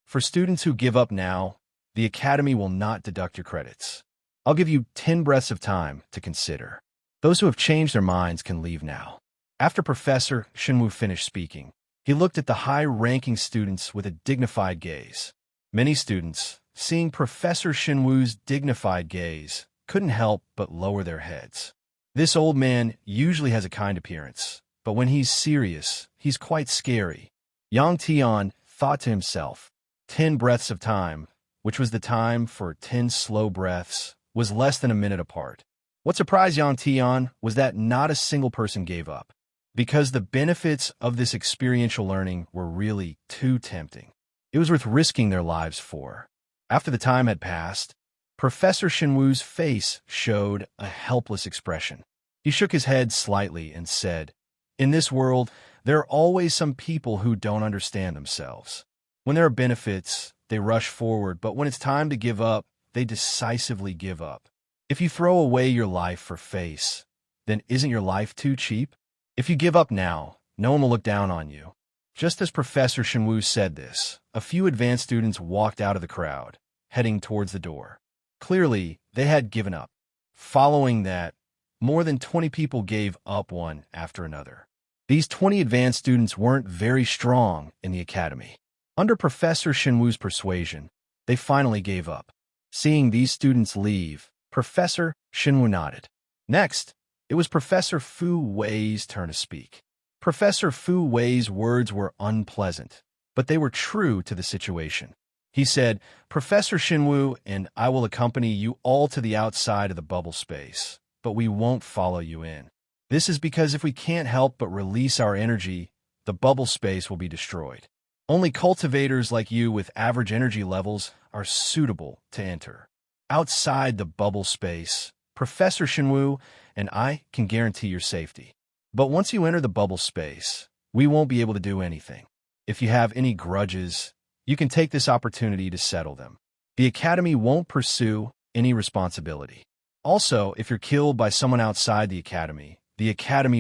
For students who give up now, the academy will not deduct your credits. I'll give you 10 breaths of time to consider. Those who have changed their minds can leave now. After Professor Xinwu finished speaking, he looked at the high-ranking students with a dignified gaze. Many students, seeing Professor Xinwu's dignified gaze, couldn't help but lower their heads. This old man usually has a kind appearance, but when he's serious, he's quite scary. Yang Tian thought to himself, 10 breaths of time, which was the time for 10 slow breaths, was less than a minute apart. What surprised Yang Tian was that not a single person gave up, because the benefits of this experiential learning were really too tempting. It was worth risking their lives for. After the time had passed, Professor Xinwu's face showed a helpless expression. He shook his head slightly and said, "In this world, there are always some people who don't understand themselves. When there are benefits, they rush forward, but when it's time to give up, they decisively give up. If you throw away your life for face, then isn't your life too cheap? If you give up now, no one will look down on you. Just as Professor Shinwu said this, a few advanced students walked out of the crowd, heading towards the door. Clearly, they had given up. Following that, more than 20 people gave up one after another. These 20 advanced students weren't very strong in the academy. Under Professor Shinwu's persuasion, they finally gave up. Seeing these students leave, Professor Shinwu nodded. Next, it was Professor Fu Wei's turn to speak. Professor Fu Wei's words were unpleasant, but they were true to the situation. He said, "Professor Shinwu and I will accompany you all to the outside of the bubble space, but we won't follow you in. This is because if we can't help but release our energy, the bubble space will be destroyed. Only cultivators like you with average energy levels are suitable to enter. Outside the bubble space, Professor Shinwu and I can guarantee your safety. But once you enter the bubble space, we won't be able to do anything. If you have any grudges, you can take this opportunity to settle them. The Academy won't pursue any responsibility. Also, if you're killed by someone outside the Academy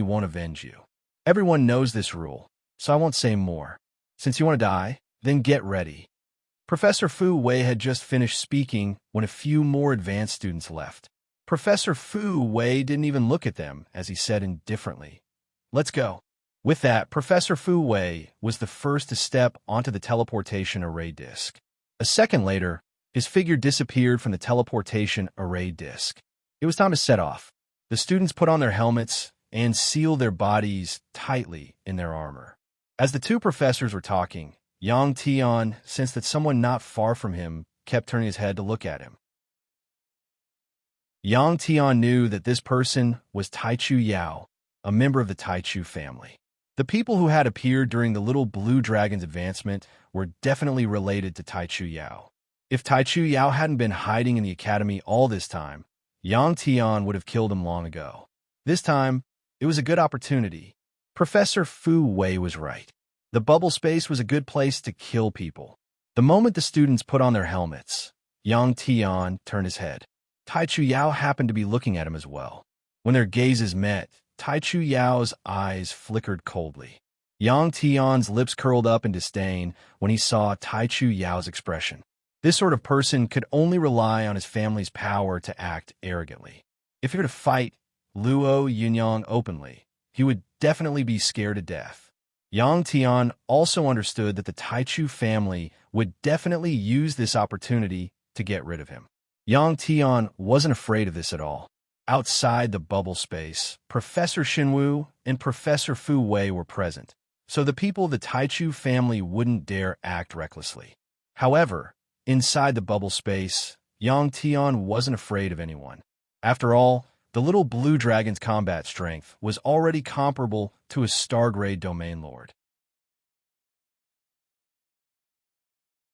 won't avenge you. Everyone knows this rule, so I won't say more. Since you want to die, then get ready." Professor Fu Wei had just finished speaking when a few more advanced students left. Professor Fu Wei didn't even look at them as he said indifferently, "Let's go." With that, Professor Fu Wei was the first to step onto the teleportation array disk. A second later, his figure disappeared from the teleportation array disk. It was time to set off. The students put on their helmets and sealed their bodies tightly in their armor. As the two professors were talking, Yang Tian sensed that someone not far from him kept turning his head to look at him. Yang Tian knew that this person was Taichu Yao, a member of the Taichu family. The people who had appeared during the little blue dragon's advancement were definitely related to Taichu Yao. If Taichu Yao hadn't been hiding in the academy all this time, Yang Tian would have killed him long ago. This time, it was a good opportunity. Professor Fu Wei was right. The bubble space was a good place to kill people. The moment the students put on their helmets, Yang Tian turned his head. Taichu Yao happened to be looking at him as well. When their gazes met, Taichu Yao's eyes flickered coldly. Yang Tian's lips curled up in disdain when he saw Taichu Yao's expression. This sort of person could only rely on his family's power to act arrogantly. If he were to fight Luo Yunyang openly, he would definitely be scared to death. Yang Tian also understood that the Taichu family would definitely use this opportunity to get rid of him. Yang Tian wasn't afraid of this at all. Outside the bubble space, Professor Shinwu and Professor Fu Wei were present, so the people of the Taichu family wouldn't dare act recklessly. However, inside the bubble space, Yang Tian wasn't afraid of anyone. After all, the little blue dragon's combat strength was already comparable to a Stargrade domain lord.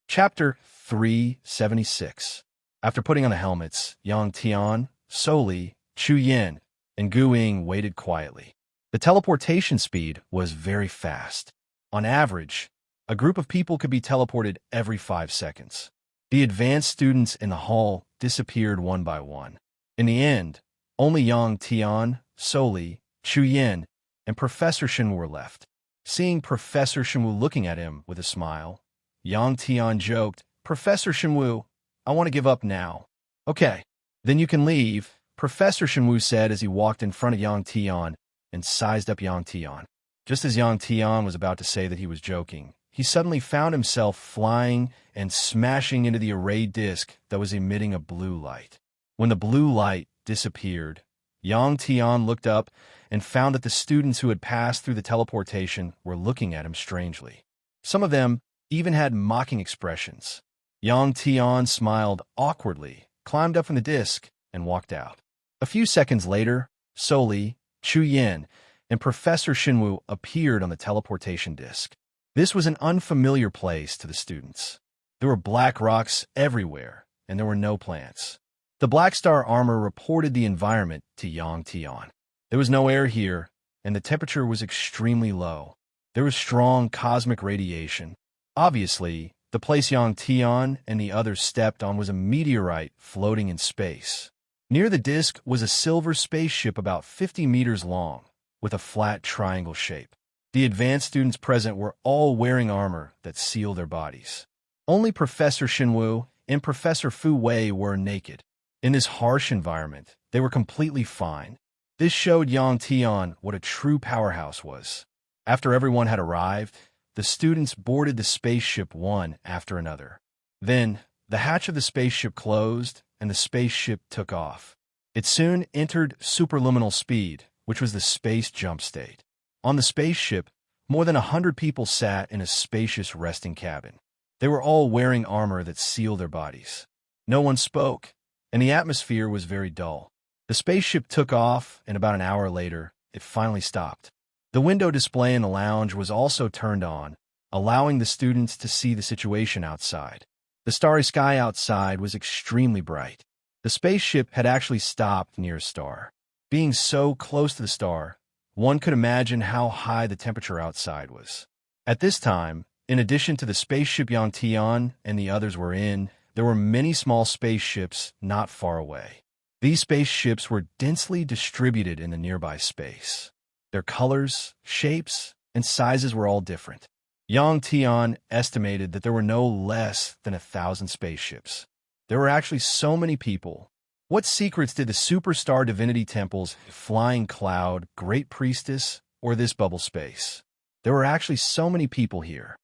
Chapter 376. After putting on the helmets, Yang Tian, Soli, Chu Yin, and Gu Ying waited quietly. The teleportation speed was very fast. On average, a group of people could be teleported every 5 seconds. The advanced students in the hall disappeared one by one. In the end, only Yang Tian, Soli, Chu Yin, and Professor Shinwu were left. Seeing Professor Shinwu looking at him with a smile, Yang Tian joked, "Professor Shinwu, I want to give up now." "Okay, then you can leave," Professor Shinwu said as he walked in front of Yang Tian and sized up Yang Tian. Just as Yang Tian was about to say that he was joking, he suddenly found himself flying and smashing into the array disk that was emitting a blue light. When the blue light disappeared, Yang Tian looked up and found that the students who had passed through the teleportation were looking at him strangely. Some of them even had mocking expressions. Yang Tian smiled awkwardly, climbed up from the disk, and walked out. A few seconds later, Soli, Chu Yin, and Professor Shinwu appeared on the teleportation disk. This was an unfamiliar place to the students. There were black rocks everywhere, and there were no plants. The Black Star armor reported the environment to Yang Tian. There was no air here, and the temperature was extremely low. There was strong cosmic radiation. Obviously, the place Yang Tian and the others stepped on was a meteorite floating in space. Near the disk was a silver spaceship about 50 meters long, with a flat triangle shape. The advanced students present were all wearing armor that sealed their bodies. Only Professor Shinwu and Professor Fu Wei were naked. In this harsh environment, they were completely fine. This showed Yang Tian what a true powerhouse was. After everyone had arrived, the students boarded the spaceship one after another. Then, the hatch of the spaceship closed, and the spaceship took off. It soon entered superluminal speed, which was the space jump state. On the spaceship, more than 100 people sat in a spacious resting cabin. They were all wearing armor that sealed their bodies. No one spoke, and the atmosphere was very dull. The spaceship took off, and about an hour later, it finally stopped. The window display in the lounge was also turned on, allowing the students to see the situation outside. The starry sky outside was extremely bright. The spaceship had actually stopped near a star. Being so close to the star, one could imagine how high the temperature outside was. At this time, in addition to the spaceship Yang Tian and the others were in, there were many small spaceships not far away. These spaceships were densely distributed in the nearby space. Their colors, shapes, and sizes were all different. Yang Tian estimated that there were no less than 1,000 spaceships. There were actually so many people. What secrets did the superstar divinity temple's flying cloud, great priestess, or this bubble space? There were actually so many people here.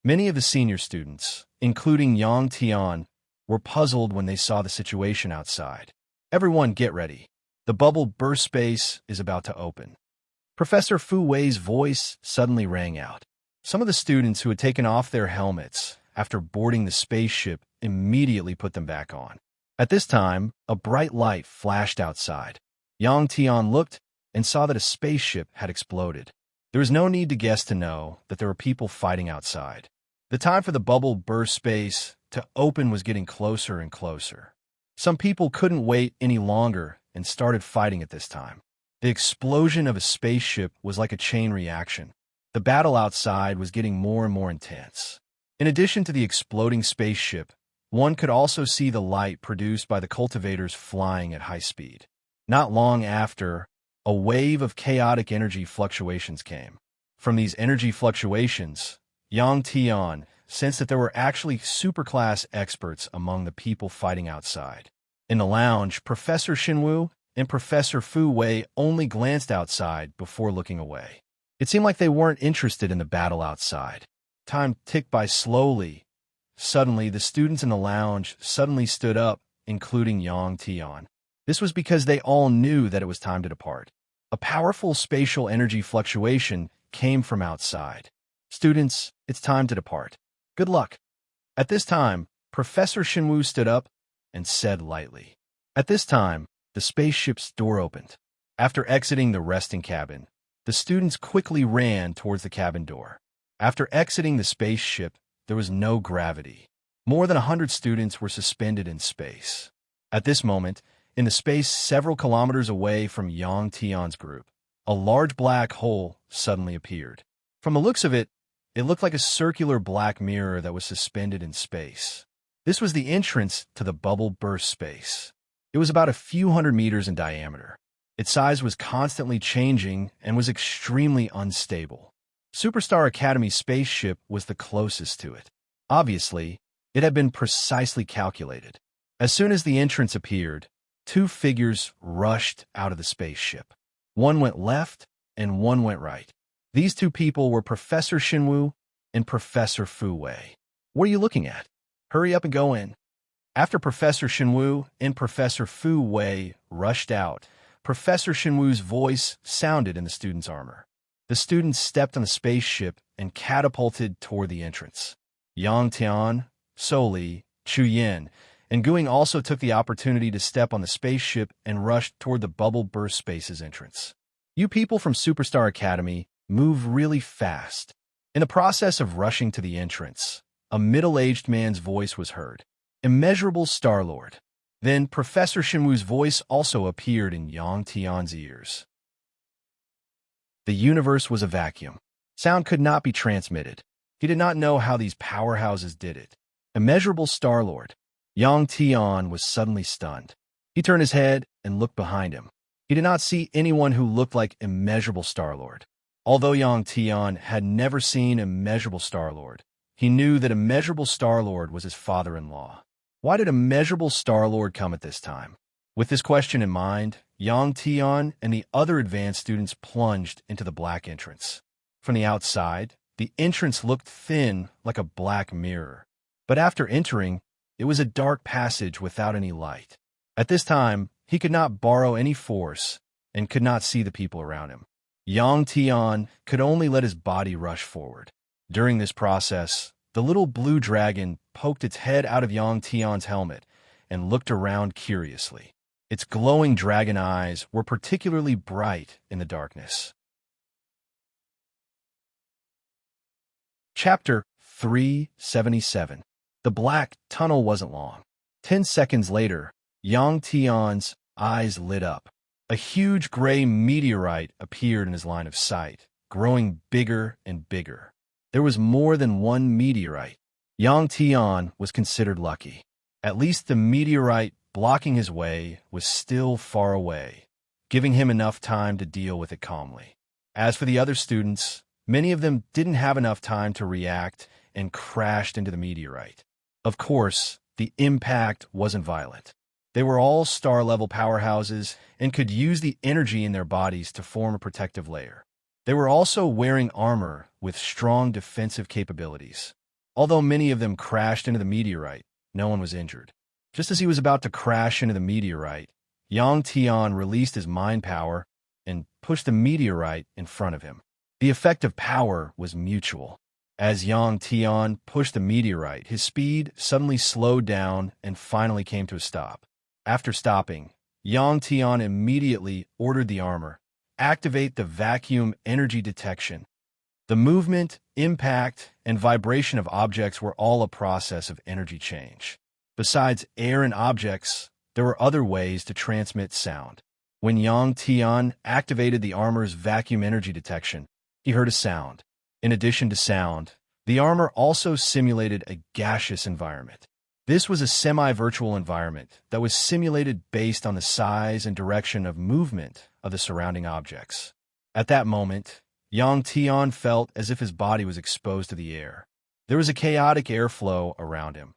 Many of the senior students, including Yang Tian, were puzzled when they saw the situation outside. Everyone get ready. The bubble burst space is about to open. Professor Fu Wei's voice suddenly rang out. Some of the students who had taken off their helmets after boarding the spaceship immediately put them back on. At this time, a bright light flashed outside. Yang Tian looked and saw that a spaceship had exploded. There was no need to guess to know that there were people fighting outside. The time for the bubble burst space to open was getting closer and closer. Some people couldn't wait any longer and started fighting at this time. The explosion of a spaceship was like a chain reaction. The battle outside was getting more and more intense. In addition to the exploding spaceship, one could also see the light produced by the cultivators flying at high speed. Not long after, a wave of chaotic energy fluctuations came. From these energy fluctuations, Yang Tian sensed that there were actually superclass experts among the people fighting outside. In the lounge, Professor Shinwu and Professor Fu Wei only glanced outside before looking away. It seemed like they weren't interested in the battle outside. Time ticked by slowly. Suddenly, the students in the lounge suddenly stood up, including Yang Tian. This was because they all knew that it was time to depart. A powerful spatial energy fluctuation came from outside. Students, it's time to depart. Good luck. At this time, Professor Shinwu stood up and said lightly. At this time, the spaceship's door opened. After exiting the resting cabin, the students quickly ran towards the cabin door. After exiting the spaceship, there was no gravity. More than 100 students were suspended in space. At this moment, in the space several kilometers away from Yang Tian's group, a large black hole suddenly appeared. From the looks of it, it looked like a circular black mirror that was suspended in space. This was the entrance to the bubble burst space. It was about a few hundred meters in diameter. Its size was constantly changing and was extremely unstable. Superstar Academy's spaceship was the closest to it. Obviously, it had been precisely calculated. As soon as the entrance appeared, two figures rushed out of the spaceship. One went left and one went right. These two people were Professor Shinwu and Professor Fu Wei. What are you looking at? Hurry up and go in. After Professor Shinwu and Professor Fu Wei rushed out, Professor Shinwu's voice sounded in the student's armor. The students stepped on the spaceship and catapulted toward the entrance. Yang Tian, Soli, Chu Yin, and Guing also took the opportunity to step on the spaceship and rushed toward the bubble burst space's entrance. You people from Superstar Academy move really fast. In the process of rushing to the entrance, a middle-aged man's voice was heard. Immeasurable Star-Lord. Then Professor Shinwu's voice also appeared in Yang Tian's ears. The universe was a vacuum. Sound could not be transmitted. He did not know how these powerhouses did it. Immeasurable Star-Lord. Yang Tian was suddenly stunned. He turned his head and looked behind him. He did not see anyone who looked like Immeasurable Star-Lord. Although Yang Tian had never seen Immeasurable Star-Lord, he knew that Immeasurable Star-Lord was his father-in-law. Why did Immeasurable Star-Lord come at this time? With this question in mind, Yang Tian and the other advanced students plunged into the black entrance. From the outside, the entrance looked thin like a black mirror. But after entering, it was a dark passage without any light. At this time, he could not borrow any force and could not see the people around him. Yang Tian could only let his body rush forward. During this process, the little blue dragon poked its head out of Yang Tian's helmet and looked around curiously. Its glowing dragon eyes were particularly bright in the darkness. Chapter 377. The black tunnel wasn't long. 10 seconds later, Yang Tian's eyes lit up. A huge gray meteorite appeared in his line of sight, growing bigger and bigger. There was more than one meteorite. Yang Tian was considered lucky. At least the meteorite blocking his way was still far away, giving him enough time to deal with it calmly. As for the other students, many of them didn't have enough time to react and crashed into the meteorite. Of course, the impact wasn't violent. They were all star-level powerhouses and could use the energy in their bodies to form a protective layer. They were also wearing armor with strong defensive capabilities. Although many of them crashed into the meteorite, no one was injured. Just as he was about to crash into the meteorite, Yang Tian released his mind power and pushed the meteorite in front of him. The effect of power was mutual. As Yang Tian pushed the meteorite, his speed suddenly slowed down and finally came to a stop. After stopping, Yang Tian immediately ordered the armor, activate the vacuum energy detection. The movement, impact, and vibration of objects were all a process of energy change. Besides air and objects, there were other ways to transmit sound. When Yang Tian activated the armor's vacuum energy detection, he heard a sound. In addition to sound, the armor also simulated a gaseous environment. This was a semi-virtual environment that was simulated based on the size and direction of movement of the surrounding objects. At that moment, Yang Tian felt as if his body was exposed to the air. There was a chaotic airflow around him.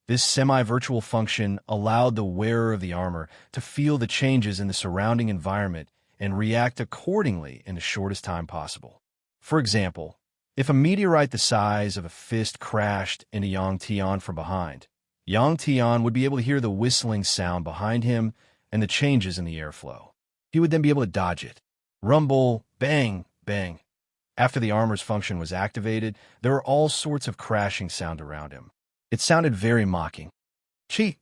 This semi-virtual function allowed the wearer of the armor to feel the changes in the surrounding environment and react accordingly in the shortest time possible. For example, if a meteorite the size of a fist crashed into Yang Tian from behind, Yang Tian would be able to hear the whistling sound behind him and the changes in the airflow. He would then be able to dodge it. Rumble, bang, bang. After the armor's function was activated, there were all sorts of crashing sound around him. It sounded very mocking.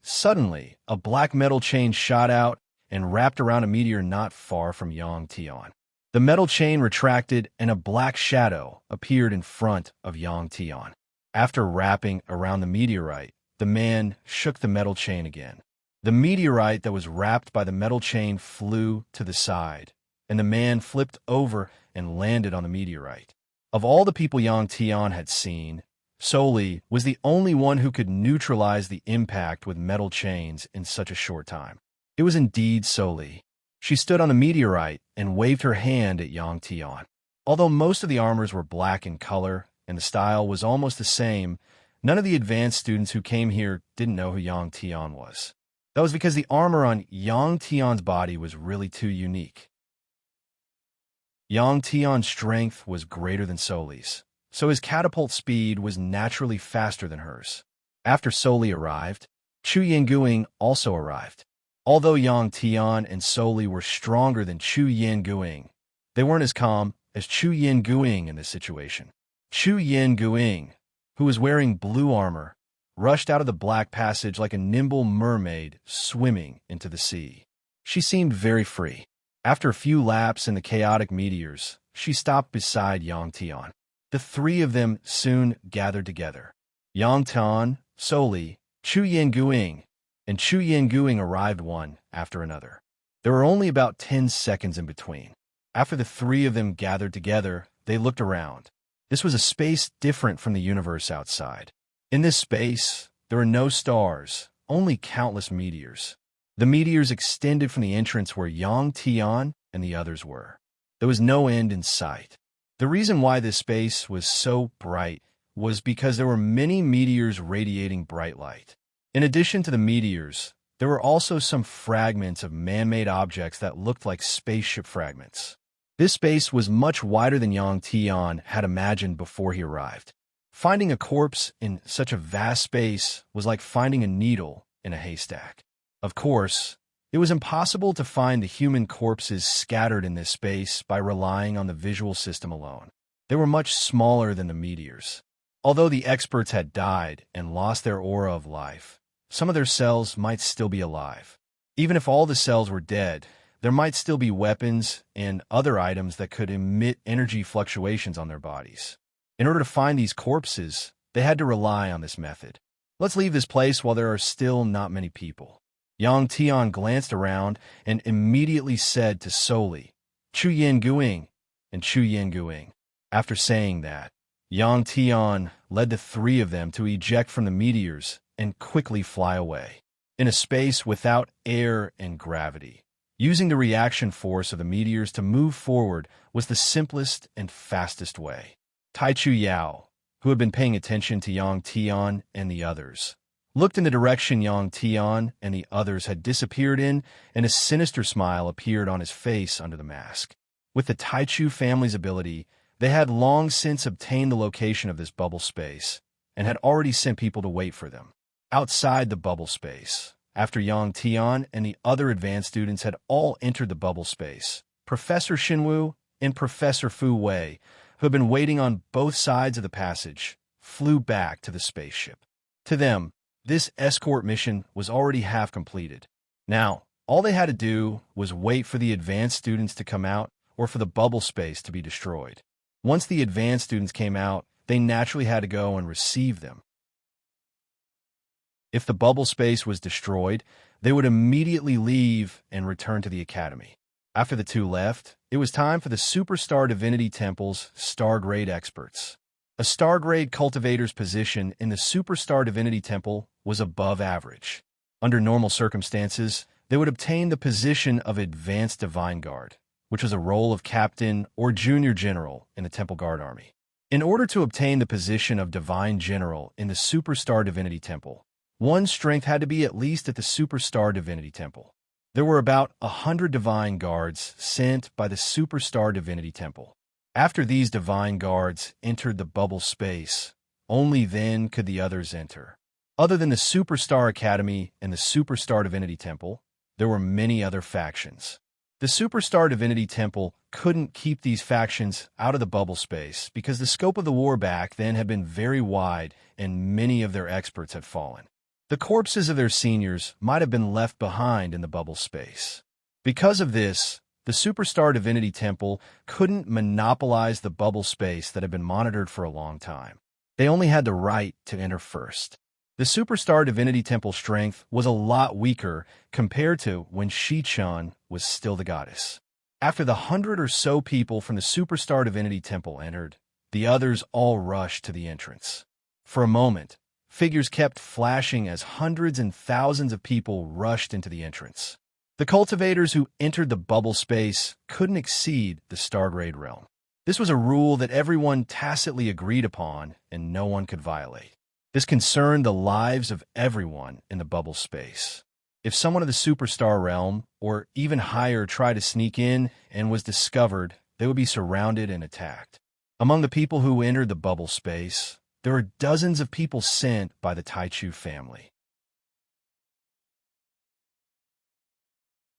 Suddenly, a black metal chain shot out and wrapped around a meteor not far from Yang Tian. The metal chain retracted and a black shadow appeared in front of Yang Tian. After wrapping around the meteorite, the man shook the metal chain again. The meteorite that was wrapped by the metal chain flew to the side, and the man flipped over and landed on the meteorite. Of all the people Yang Tian had seen, Soli was the only one who could neutralize the impact with metal chains in such a short time. It was indeed Soli. She stood on the meteorite and waved her hand at Yang Tian. Although most of the armors were black in color and the style was almost the same, none of the advanced students who came here didn't know who Yang Tian was. That was because the armor on Yang Tian's body was really too unique. Yang Tian's strength was greater than Soli's, so his catapult speed was naturally faster than hers. After Soli arrived, Chu Yanguing also arrived. Although Yang Tian and Soli were stronger than Chu Yanguing, they weren't as calm as Chu Yanguing in this situation. Chu Yanguing, who was wearing blue armor, rushed out of the black passage like a nimble mermaid swimming into the sea. She seemed very free. After a few laps in the chaotic meteors, she stopped beside Yang Tian. The three of them soon gathered together. Yang Tian, Soli, Chu Yanguing, and Chu Yanguing arrived one after another. There were only about 10 seconds in between. After the three of them gathered together, they looked around. This was a space different from the universe outside. In this space, there were no stars, only countless meteors. The meteors extended from the entrance where Yang Tian and the others were. There was no end in sight. The reason why this space was so bright was because there were many meteors radiating bright light. In addition to the meteors, there were also some fragments of man-made objects that looked like spaceship fragments. This space was much wider than Yang Tian had imagined before he arrived. Finding a corpse in such a vast space was like finding a needle in a haystack. Of course, it was impossible to find the human corpses scattered in this space by relying on the visual system alone. They were much smaller than the meteors. Although the experts had died and lost their aura of life, some of their cells might still be alive. Even if all the cells were dead, there might still be weapons and other items that could emit energy fluctuations on their bodies. In order to find these corpses, they had to rely on this method. Let's leave this place while there are still not many people. Yang Tian glanced around and immediately said to Soli, "Chu Yin Guing," and Chu Yin Guing. After saying that, Yang Tian led the three of them to eject from the meteors and quickly fly away, in a space without air and gravity. Using the reaction force of the meteors to move forward was the simplest and fastest way. Tai Chu Yao, who had been paying attention to Yang Tian and the others, looked in the direction Yang Tian and the others had disappeared in, and a sinister smile appeared on his face under the mask. With the Tai Chu family's ability, they had long since obtained the location of this bubble space and had already sent people to wait for them. Outside the bubble space, after Yang Tian and the other advanced students had all entered the bubble space, Professor Xinwu and Professor Fu Wei, who had been waiting on both sides of the passage, flew back to the spaceship. To them, this escort mission was already half completed. Now, all they had to do was wait for the advanced students to come out or for the bubble space to be destroyed. Once the advanced students came out, they naturally had to go and receive them. If the bubble space was destroyed, they would immediately leave and return to the academy. After the two left, it was time for the Superstar Divinity Temple's Star-Grade experts. A Star-Grade cultivator's position in the Superstar Divinity Temple was above average. Under normal circumstances, they would obtain the position of Advanced Divine Guard, which was a role of captain or junior general in the Temple Guard Army. In order to obtain the position of Divine General in the Superstar Divinity Temple, one's strength had to be at least at the Superstar Divinity Temple. There were about 100 Divine Guards sent by the Superstar Divinity Temple. After these Divine Guards entered the bubble space, only then could the others enter. Other than the Superstar Academy and the Superstar Divinity Temple, there were many other factions. The Superstar Divinity Temple couldn't keep these factions out of the bubble space because the scope of the war back then had been very wide and many of their experts had fallen. The corpses of their seniors might have been left behind in the bubble space. Because of this, the Superstar Divinity Temple couldn't monopolize the bubble space that had been monitored for a long time. They only had the right to enter first. The Superstar Divinity Temple strength was a lot weaker compared to when Shi-Chun was still the goddess. After the 100 or so people from the Superstar Divinity Temple entered, the others all rushed to the entrance. For a moment, figures kept flashing as hundreds and thousands of people rushed into the entrance. The cultivators who entered the bubble space couldn't exceed the Stargrade realm. This was a rule that everyone tacitly agreed upon and no one could violate. This concerned the lives of everyone in the bubble space. If someone of the Superstar realm, or even higher, tried to sneak in and was discovered, they would be surrounded and attacked. Among the people who entered the bubble space, there were dozens of people sent by the Tai Chu family.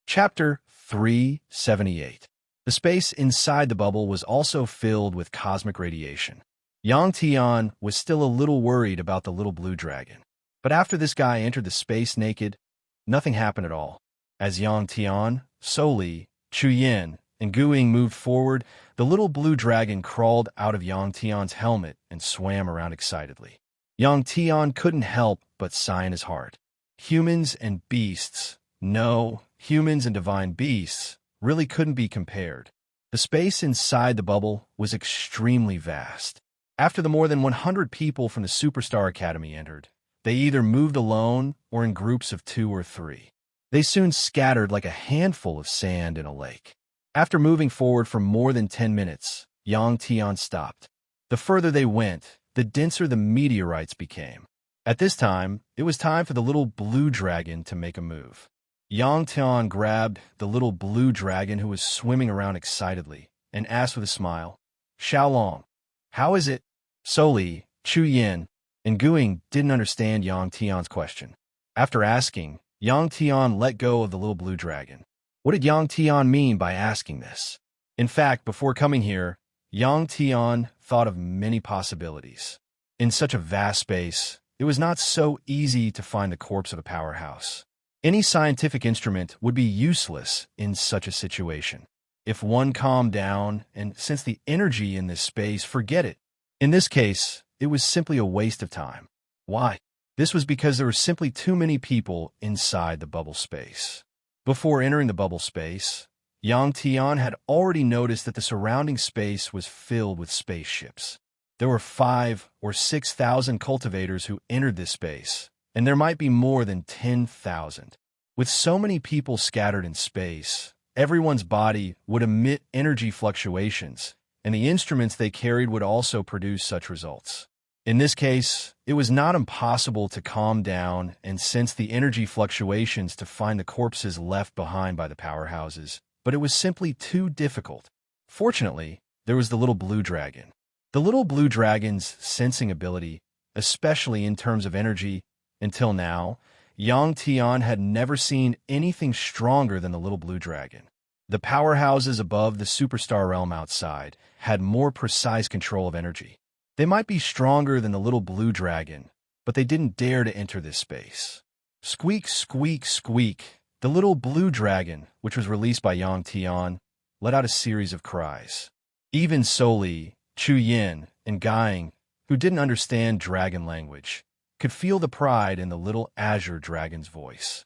Chapter 378. The space inside the bubble was also filled with cosmic radiation. Yang Tian was still a little worried about the little blue dragon. But after this guy entered the space naked, nothing happened at all. As Yang Tian, Soli, Chu Yin, and Guing moved forward, the little blue dragon crawled out of Yang Tian's helmet and swam around excitedly. Yang Tian couldn't help but sigh in his heart. Humans and beasts, no, humans and divine beasts, really couldn't be compared. The space inside the bubble was extremely vast. After the more than 100 people from the Superstar Academy entered, They either moved alone or in groups of 2 or 3. They soon scattered like a handful of sand in a lake. After moving forward for more than 10 minutes, Yang Tian stopped. The further they went, the denser the meteorites became. At this time, it was time for the little blue dragon to make a move. Yang Tian grabbed the little blue dragon who was swimming around excitedly and asked with a smile, "Xiaolong, how is it?" Soli, Chu Yin, and Guing didn't understand Yang Tian's question. After asking, Yang Tian let go of the little blue dragon. What did Yang Tian mean by asking this? In fact, before coming here, Yang Tian thought of many possibilities. In such a vast space, it was not so easy to find the corpse of a powerhouse. Any scientific instrument would be useless in such a situation. If one calmed down and sensed the energy in this space, forget it. In this case, it was simply a waste of time. Why? This was because there were simply too many people inside the bubble space. Before entering the bubble space, Yang Tian had already noticed that the surrounding space was filled with spaceships. There were 5,000 or 6,000 cultivators who entered this space, and there might be more than 10,000. With so many people scattered in space, everyone's body would emit energy fluctuations, and the instruments they carried would also produce such results. In this case, it was not impossible to calm down and sense the energy fluctuations to find the corpses left behind by the powerhouses, but it was simply too difficult. Fortunately, there was the little blue dragon. The little blue dragon's sensing ability, especially in terms of energy, until now, Yang Tian had never seen anything stronger than the little blue dragon. The powerhouses above the superstar realm outside had more precise control of energy. They might be stronger than the little blue dragon, but they didn't dare to enter this space. Squeak, squeak, squeak. The little blue dragon, which was released by Yang Tian, let out a series of cries. Even Soli, Chu Yin, and Guing, who didn't understand dragon language, could feel the pride in the little azure dragon's voice.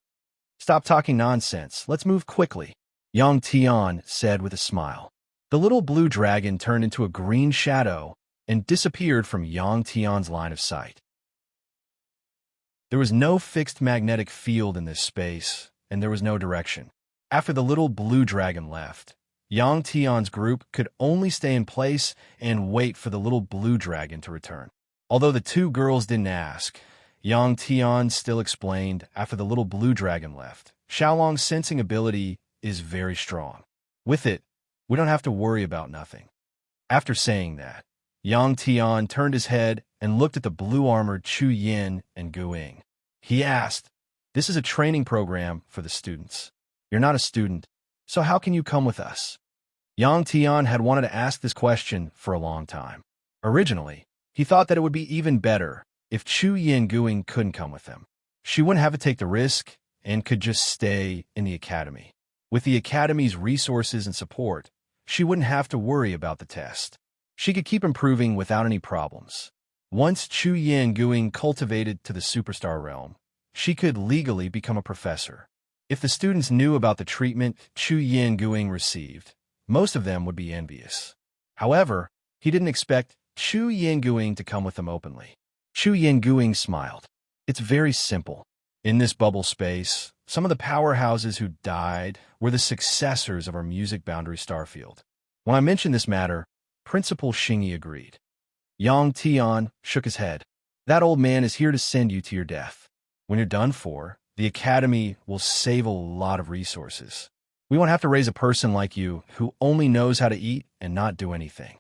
"Stop talking nonsense. Let's move quickly," Yang Tian said with a smile. The little blue dragon turned into a green shadow and disappeared from Yang Tian's line of sight. There was no fixed magnetic field in this space, and there was no direction. After the little blue dragon left, Yang Tian's group could only stay in place and wait for the little blue dragon to return. Although the two girls didn't ask, Yang Tian still explained after the little blue dragon left. Xiaolong's sensing ability is very strong. With it, we don't have to worry about nothing. After saying that, Yang Tian turned his head and looked at the blue-armored Chu Yin and Guing. He asked, "This is a training program for the students. You're not a student, so how can you come with us?" Yang Tian had wanted to ask this question for a long time. Originally, he thought that it would be even better if Chu Yin Guing couldn't come with him. She wouldn't have to take the risk and could just stay in the academy. With the academy's resources and support, she wouldn't have to worry about the test. She could keep improving without any problems. Once Chu Yin Guing cultivated to the superstar realm, she could legally become a professor. If the students knew about the treatment Chu Yin Guing received, most of them would be envious. However, he didn't expect Chu Yin Guing to come with them openly. Chu Yin Guing smiled. "It's very simple. In this bubble space, some of the powerhouses who died were the successors of our music boundary starfield. When I mentioned this matter, Principal Xingyi agreed." Yang Tian shook his head. "That old man is here to send you to your death. When you're done for, the academy will save a lot of resources. We won't have to raise a person like you who only knows how to eat and not do anything."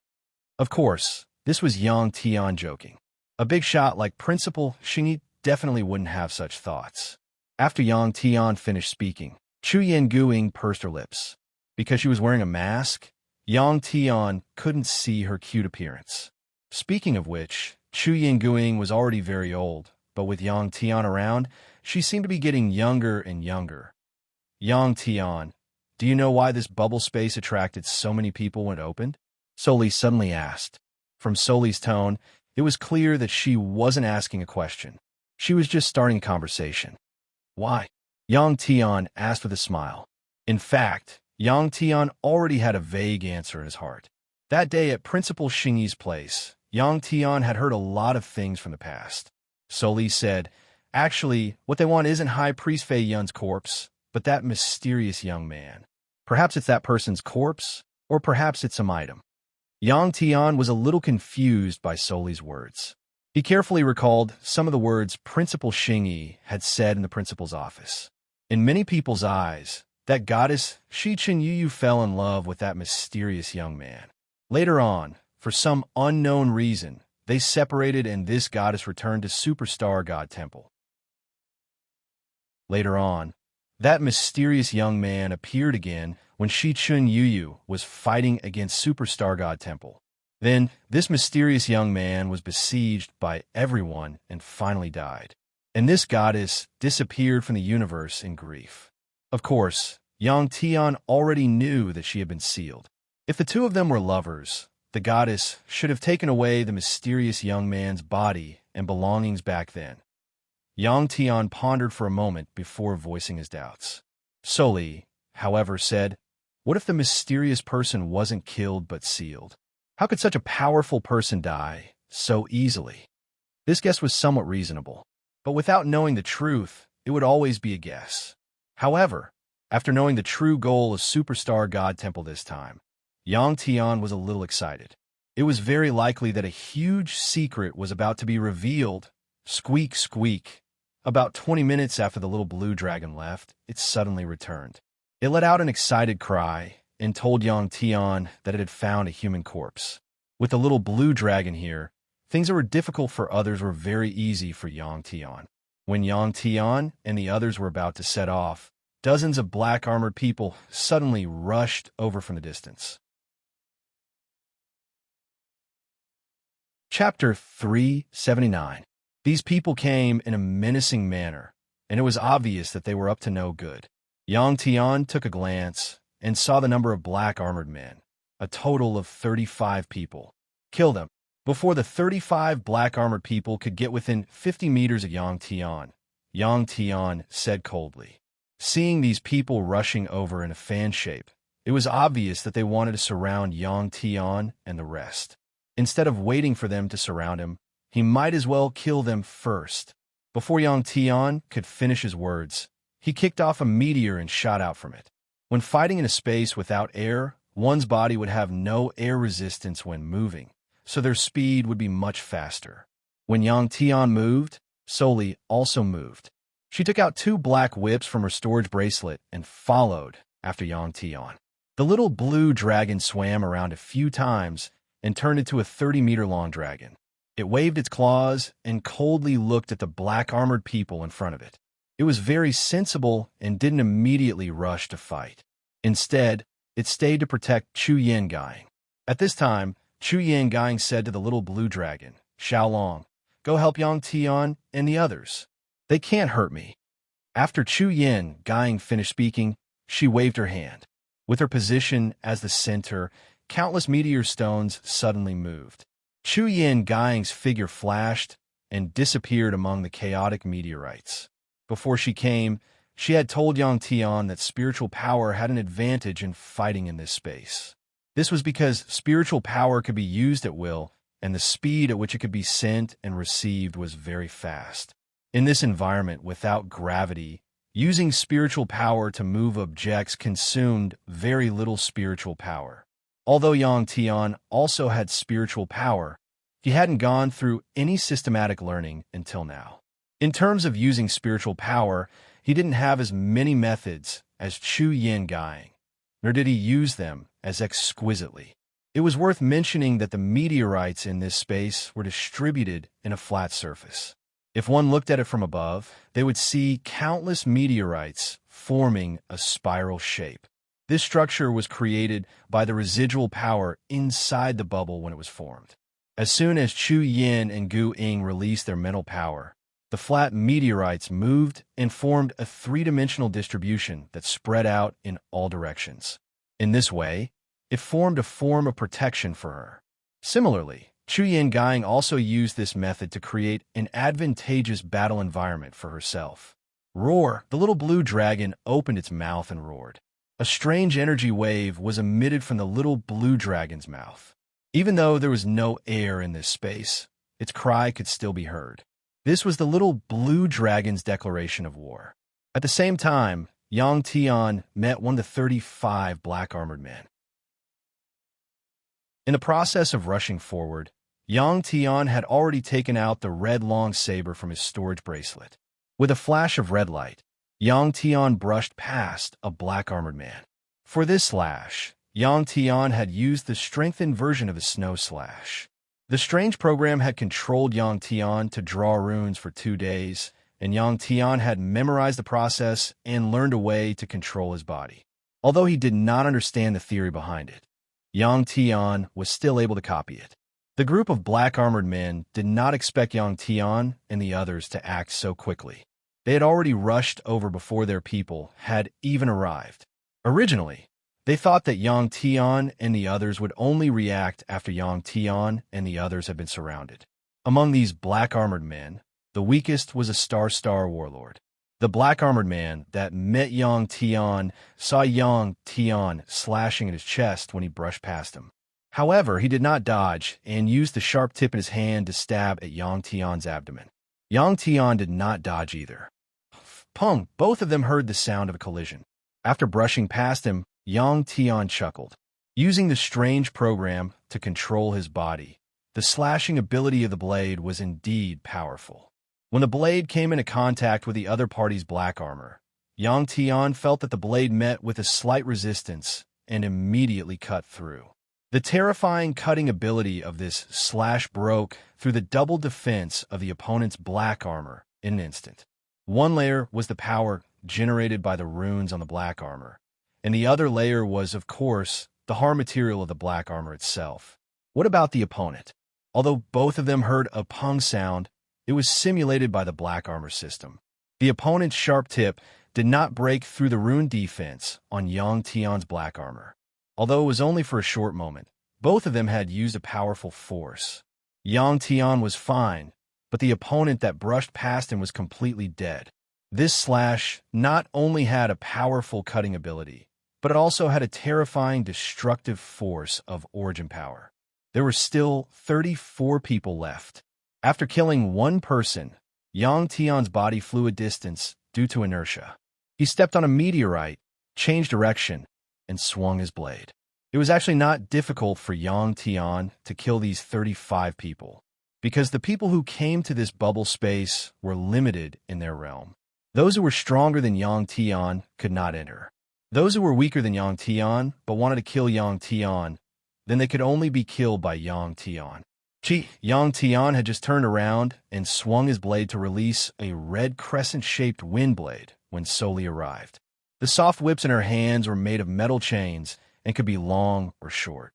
Of course, this was Yang Tian joking. A big shot like Principal Xingyi definitely wouldn't have such thoughts. After Yang Tian finished speaking, Chu Yin Guing pursed her lips. Because she was wearing a mask, Yang Tian couldn't see her cute appearance. Speaking of which, Chu Yin Guing was already very old, but with Yang Tian around, she seemed to be getting younger and younger. "Yang Tian, do you know why this bubble space attracted so many people when it opened?" Soli suddenly asked. From Soli's tone, it was clear that she wasn't asking a question. She was just starting a conversation. "Why?" Yang Tian asked with a smile. In fact, Yang Tian already had a vague answer in his heart. That day at Principal Xingyi's place, Yang Tian had heard a lot of things from the past. Soli said, Actually, what they want isn't High Priest Fei Yun's corpse, but that mysterious young man. Perhaps it's that person's corpse, or perhaps it's some item. Yang Tian was a little confused by Soli's words. He carefully recalled some of the words Principal Xingyi had said in the principal's office. In many people's eyes, that goddess Shi Chen Yu fell in love with that mysterious young man. Later on, for some unknown reason, they separated and this goddess returned to Superstar God Temple. Later on, that mysterious young man appeared again when Shi Chen Yu was fighting against Superstar God Temple. Then, this mysterious young man was besieged by everyone and finally died. And this goddess disappeared from the universe in grief. Of course, Yang Tian already knew that she had been sealed. If the two of them were lovers, the goddess should have taken away the mysterious young man's body and belongings back then. Yang Tian pondered for a moment before voicing his doubts. Soli, however, said, "What if the mysterious person wasn't killed but sealed? How could such a powerful person die so easily?" This guess was somewhat reasonable, but without knowing the truth, it would always be a guess. However, after knowing the true goal of Superstar God Temple this time, Yang Tian was a little excited. It was very likely that a huge secret was about to be revealed. Squeak, squeak. About 20 minutes after the little blue dragon left, it suddenly returned. It let out an excited cry and told Yang Tian that it had found a human corpse. With the little blue dragon here, things that were difficult for others were very easy for Yang Tian. When Yang Tian and the others were about to set off, dozens of black-armored people suddenly rushed over from the distance. Chapter 379. These people came in a menacing manner, and it was obvious that they were up to no good. Yang Tian took a glance and saw the number of black-armored men, a total of 35 people. Kill them. Before the 35 black-armored people could get within 50 meters of Yang Tian said coldly. Seeing these people rushing over in a fan shape, it was obvious that they wanted to surround Yang Tian and the rest. Instead of waiting for them to surround him, he might as well kill them first. Before Yang Tian could finish his words, he kicked off a meteor and shot out from it. When fighting in a space without air, one's body would have no air resistance when moving, so their speed would be much faster. When Yang Tian moved, Soli also moved. She took out 2 black whips from her storage bracelet and followed after Yang Tian. The little blue dragon swam around a few times and turned into a 30-meter-long dragon. It waved its claws and coldly looked at the black-armored people in front of it. It was very sensible and didn't immediately rush to fight. Instead, it stayed to protect Chu Yangang. At this time, Chu Yangang said to the little blue dragon, "Xiaolong, go help Yang Tian and the others. They can't hurt me." After Chu Yangang finished speaking, she waved her hand. With her position as the center, countless meteor stones suddenly moved. Chu Yangang's figure flashed and disappeared among the chaotic meteorites. Before she came, she had told Yang Tian that spiritual power had an advantage in fighting in this space. This was because spiritual power could be used at will, and the speed at which it could be sent and received was very fast. In this environment without gravity, using spiritual power to move objects consumed very little spiritual power. Although Yang Tian also had spiritual power, he hadn't gone through any systematic learning until now. In terms of using spiritual power, he didn't have as many methods as Chu Yangang, nor did he use them as exquisitely. It was worth mentioning that the meteorites in this space were distributed in a flat surface. If one looked at it from above, they would see countless meteorites forming a spiral shape. This structure was created by the residual power inside the bubble when it was formed. As soon as Chu Yin and Gu Ying released their mental power, the flat meteorites moved and formed a 3-dimensional distribution that spread out in all directions. In this way, it formed a form of protection for her. Similarly, Chu Yangang also used this method to create an advantageous battle environment for herself. Roar! The little blue dragon opened its mouth and roared. A strange energy wave was emitted from the little blue dragon's mouth. Even though there was no air in this space, its cry could still be heard. This was the little blue dragon's declaration of war. At the same time, Yang Tian met one of the 35 black-armored men. In the process of rushing forward, Yang Tian had already taken out the red long saber from his storage bracelet. With a flash of red light, Yang Tian brushed past a black-armored man. For this slash, Yang Tian had used the strengthened version of his snow slash. The strange program had controlled Yang Tian to draw runes for 2 days, and Yang Tian had memorized the process and learned a way to control his body. Although he did not understand the theory behind it, Yang Tian was still able to copy it. The group of black-armored men did not expect Yang Tian and the others to act so quickly. They had already rushed over before their people had even arrived. Originally, they thought that Yang Tian and the others would only react after Yang Tian and the others had been surrounded. Among these black-armored men, the weakest was a Star warlord. The black-armored man that met Yang Tian saw Yang Tian slashing at his chest when he brushed past him. However, he did not dodge and used the sharp tip in his hand to stab at Yang Tian's abdomen. Yang Tian did not dodge either. Pung! Both of them heard the sound of a collision. After brushing past him, Yang Tian chuckled. Using the strange program to control his body, the slashing ability of the blade was indeed powerful. When the blade came into contact with the other party's black armor, Yang Tian felt that the blade met with a slight resistance and immediately cut through. The terrifying cutting ability of this slash broke through the double defense of the opponent's black armor in an instant. One layer was the power generated by the runes on the black armor, and the other layer was, of course, the hard material of the black armor itself. What about the opponent? Although both of them heard a pung sound, it was simulated by the black armor system. The opponent's sharp tip did not break through the rune defense on Yang Tian's black armor. Although it was only for a short moment, both of them had used a powerful force. Yang Tian was fine, but the opponent that brushed past him was completely dead. This slash not only had a powerful cutting ability, but it also had a terrifying destructive force of origin power. There were still 34 people left. After killing one person, Yang Tian's body flew a distance due to inertia. He stepped on a meteorite, changed direction, and swung his blade. It was actually not difficult for Yang Tian to kill these 35 people, because the people who came to this bubble space were limited in their realm. Those who were stronger than Yang Tian could not enter. Those who were weaker than Yang Tian but wanted to kill Yang Tian, then they could only be killed by Yang Tian. Yang Tian had just turned around and swung his blade to release a red crescent-shaped wind blade when Soli arrived. The soft whips in her hands were made of metal chains and could be long or short.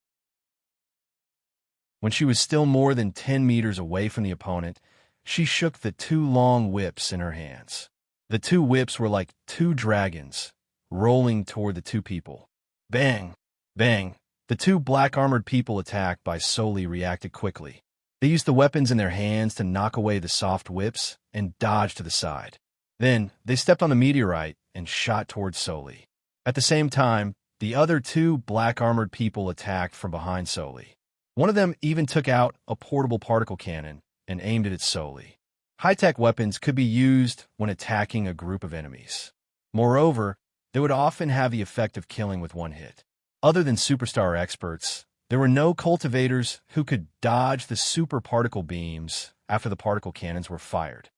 When she was still more than 10 meters away from the opponent, she shook the 2 long whips in her hands. The 2 whips were like 2 dragons, rolling toward the 2 people. Bang! Bang! The 2 black-armored people attacked by Soli reacted quickly. They used the weapons in their hands to knock away the soft whips and dodge to the side. Then, they stepped on the meteorite and shot towards Soli. At the same time, the other 2 black-armored people attacked from behind Soli. One of them even took out a portable particle cannon and aimed it at Soli. High-tech weapons could be used when attacking a group of enemies. Moreover, they would often have the effect of killing with one hit. Other than superstar experts, there were no cultivators who could dodge the super particle beams after the particle cannons were fired.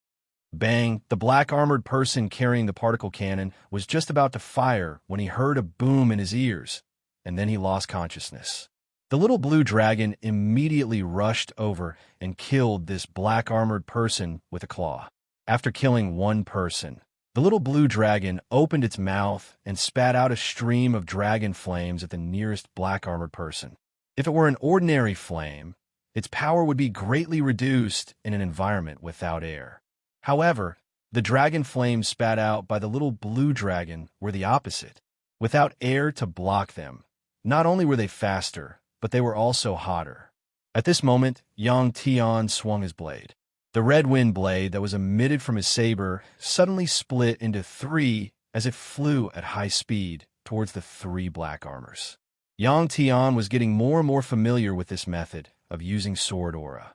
Bang! The black-armored person carrying the particle cannon was just about to fire when he heard a boom in his ears, and then he lost consciousness. The little blue dragon immediately rushed over and killed this black-armored person with a claw. After killing one person, the little blue dragon opened its mouth and spat out a stream of dragon flames at the nearest black-armored person. If it were an ordinary flame, its power would be greatly reduced in an environment without air. However, the dragon flames spat out by the little blue dragon were the opposite. Without air to block them, not only were they faster, but they were also hotter. At this moment, Yang Tian swung his blade. The red wind blade that was emitted from his saber suddenly split into 3 as it flew at high speed towards the 3 black armors. Yang Tian was getting more and more familiar with this method of using sword aura.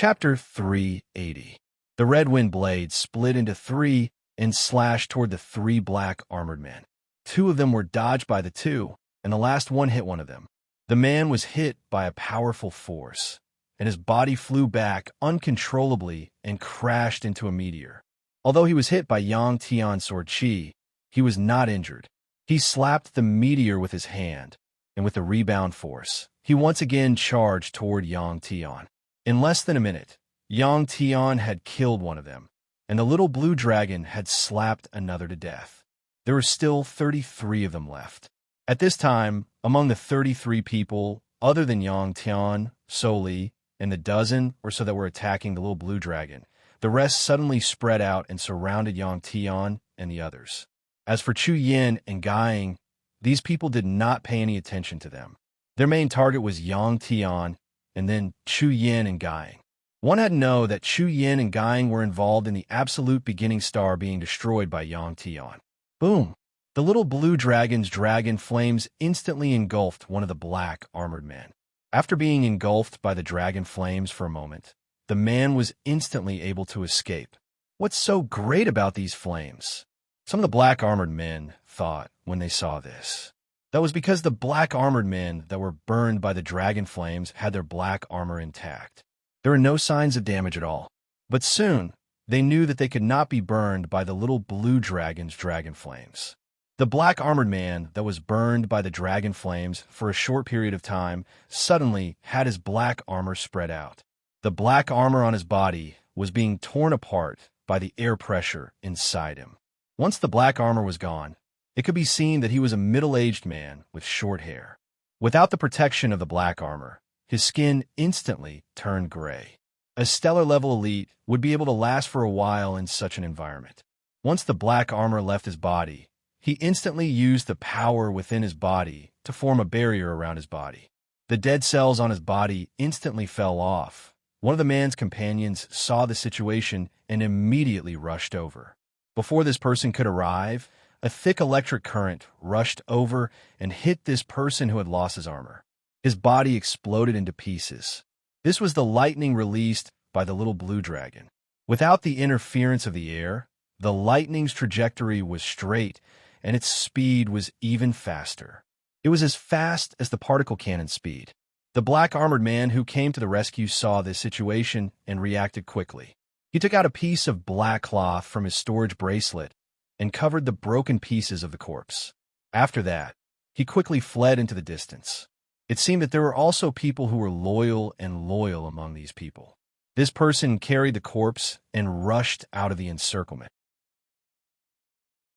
Chapter 380. The red wind blade split into three and slashed toward the three black armored men. Two of them were dodged by the two, and the last one hit one of them. The man was hit by a powerful force, and his body flew back uncontrollably and crashed into a meteor. Although he was hit by Yang Tian's sword chi, he was not injured. He slapped the meteor with his hand, and with the rebound force, he once again charged toward Yang Tian. In less than a minute, Yang Tian had killed one of them, and the little blue dragon had slapped another to death. There were still 33 of them left. At this time, among the 33 people, other than Yang Tian, Soli, and the dozen or so that were attacking the little blue dragon, the rest suddenly spread out and surrounded Yang Tian and the others. As for Chu Yin and Guiying, these people did not pay any attention to them. Their main target was Yang Tian and then Chu Yin and Guiying. One had to know that Chu Yin and Guiying were involved in the absolute beginning star being destroyed by Yang Tian. Boom! The little blue dragon's dragon flames instantly engulfed one of the black armored men. After being engulfed by the dragon flames for a moment, the man was instantly able to escape. What's so great about these flames? Some of the black armored men thought when they saw this. That was because the black armored men that were burned by the dragon flames had their black armor intact. There were no signs of damage at all. But soon, they knew that they could not be burned by the little blue dragon's dragon flames. The black armored man that was burned by the dragon flames for a short period of time suddenly had his black armor spread out. The black armor on his body was being torn apart by the air pressure inside him. Once the black armor was gone, it could be seen that he was a middle-aged man with short hair. Without the protection of the black armor, his skin instantly turned gray. A stellar-level elite would be able to last for a while in such an environment. Once the black armor left his body, he instantly used the power within his body to form a barrier around his body. The dead cells on his body instantly fell off. One of the man's companions saw the situation and immediately rushed over. Before this person could arrive, a thick electric current rushed over and hit this person who had lost his armor. His body exploded into pieces. This was the lightning released by the little blue dragon. Without the interference of the air, the lightning's trajectory was straight and its speed was even faster. It was as fast as the particle cannon's speed. The black armored man who came to the rescue saw this situation and reacted quickly. He took out a piece of black cloth from his storage bracelet and covered the broken pieces of the corpse. After that, he quickly fled into the distance. It seemed that there were also people who were loyal among these people. This person carried the corpse and rushed out of the encirclement.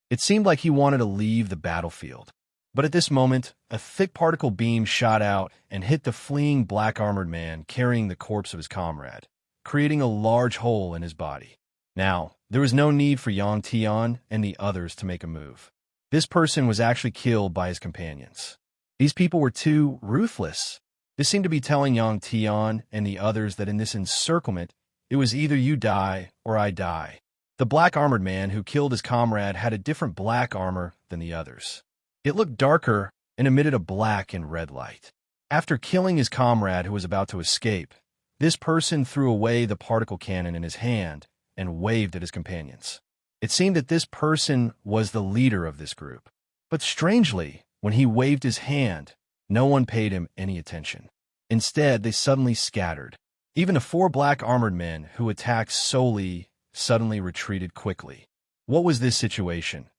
It seemed like he wanted to leave the battlefield. But at this moment, a thick particle beam shot out and hit the fleeing black-armored man carrying the corpse of his comrade, creating a large hole in his body. Now, there was no need for Yang Tian and the others to make a move. This person was actually killed by his companions. These people were too ruthless. This seemed to be telling Yang Tian and the others that in this encirclement, it was either you die or I die. The black-armored man who killed his comrade had a different black armor than the others. It looked darker and emitted a black and red light. After killing his comrade who was about to escape, this person threw away the particle cannon in his hand and waved at his companions. It seemed that this person was the leader of this group. But strangely, when he waved his hand, no one paid him any attention. Instead, they suddenly scattered. Even the 4 black armored men who attacked Soli suddenly retreated quickly. What was this situation?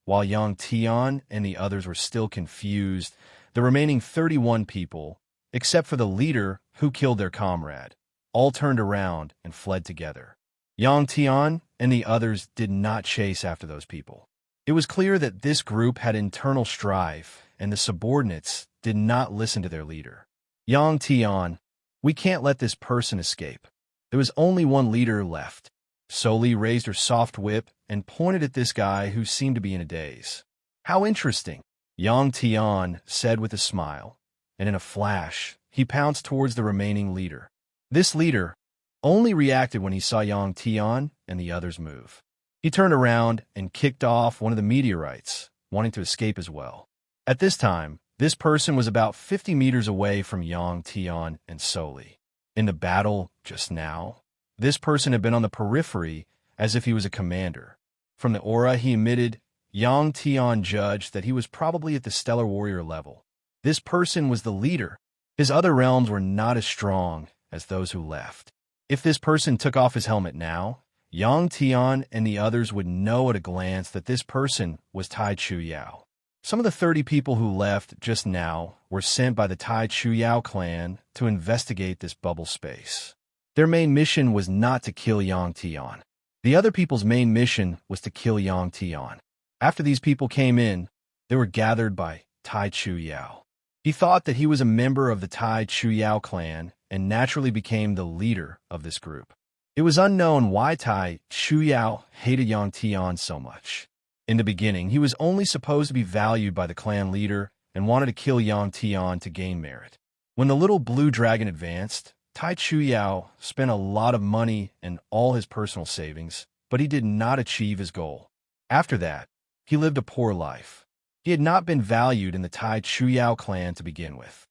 While Yang Tian and the others were still confused, the remaining 31 people, except for the leader who killed their comrade, all turned around and fled together. Yang Tian and the others did not chase after those people. It was clear that this group had internal strife, and the subordinates did not listen to their leader. Yang Tian, we can't let this person escape. There was only one leader left. Soli raised her soft whip and pointed at this guy who seemed to be in a daze. How interesting, Yang Tian said with a smile, and in a flash, he pounced towards the remaining leader. This leader only reacted when he saw Yang Tian and the others move. He turned around and kicked off one of the meteorites, wanting to escape as well. At this time, this person was about 50 meters away from Yang Tian and Soli. In the battle just now, this person had been on the periphery as if he was a commander. From the aura he emitted, Yang Tian judged that he was probably at the stellar warrior level. This person was the leader. His other realms were not as strong as those who left. If this person took off his helmet now, Yang Tian and the others would know at a glance that this person was Tai Chu Yao. Some of the 30 people who left just now were sent by the Tai Chu Yao clan to investigate this bubble space. Their main mission was not to kill Yang Tian. The other people's main mission was to kill Yang Tian. After these people came in, they were gathered by Tai Chu Yao. He thought that he was a member of the Tai Chu Yao clan and naturally became the leader of this group. It was unknown why Tai Chu Yao hated Yang Tian so much. In the beginning, he was only supposed to be valued by the clan leader and wanted to kill Yang Tian to gain merit. When the little blue dragon advanced, Tai Chu Yao spent a lot of money and all his personal savings, but he did not achieve his goal. After that, he lived a poor life. He had not been valued in the Tai Chu Yao clan to begin with.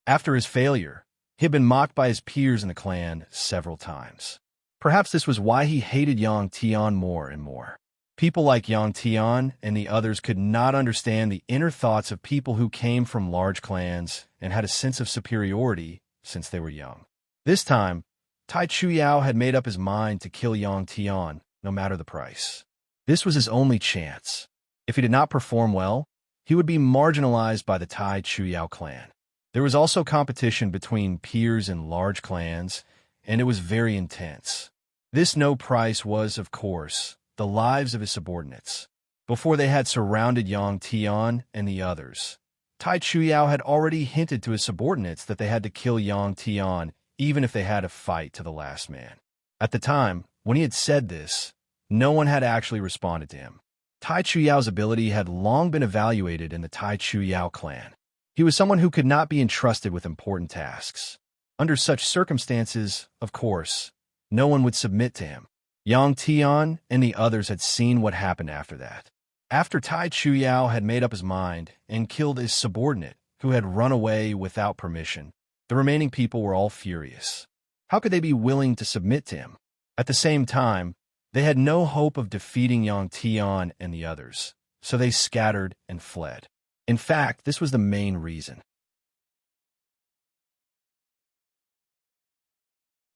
After his failure, he had been mocked by his peers in the clan several times. Perhaps this was why he hated Yang Tian more and more. People like Yang Tian and the others could not understand the inner thoughts of people who came from large clans and had a sense of superiority since they were young. This time, Tai Chu Yao had made up his mind to kill Yang Tian, no matter the price. This was his only chance. If he did not perform well, he would be marginalized by the Tai Chu Yao clan. There was also competition between peers in large clans, and it was very intense. This no price was, of course, the lives of his subordinates. Before they had surrounded Yang Tian and the others, Tai Chu Yao had already hinted to his subordinates that they had to kill Yang Tian even if they had to fight to the last man. At the time, when he had said this, no one had actually responded to him. Tai Chu Yao's ability had long been evaluated in the Tai Chu Yao clan. He was someone who could not be entrusted with important tasks. Under such circumstances, of course, no one would submit to him. Yang Tian and the others had seen what happened after that. After Tai Chu Yao had made up his mind and killed his subordinate, who had run away without permission, the remaining people were all furious. How could they be willing to submit to him? At the same time, they had no hope of defeating Yang Tian and the others, so they scattered and fled. In fact, this was the main reason.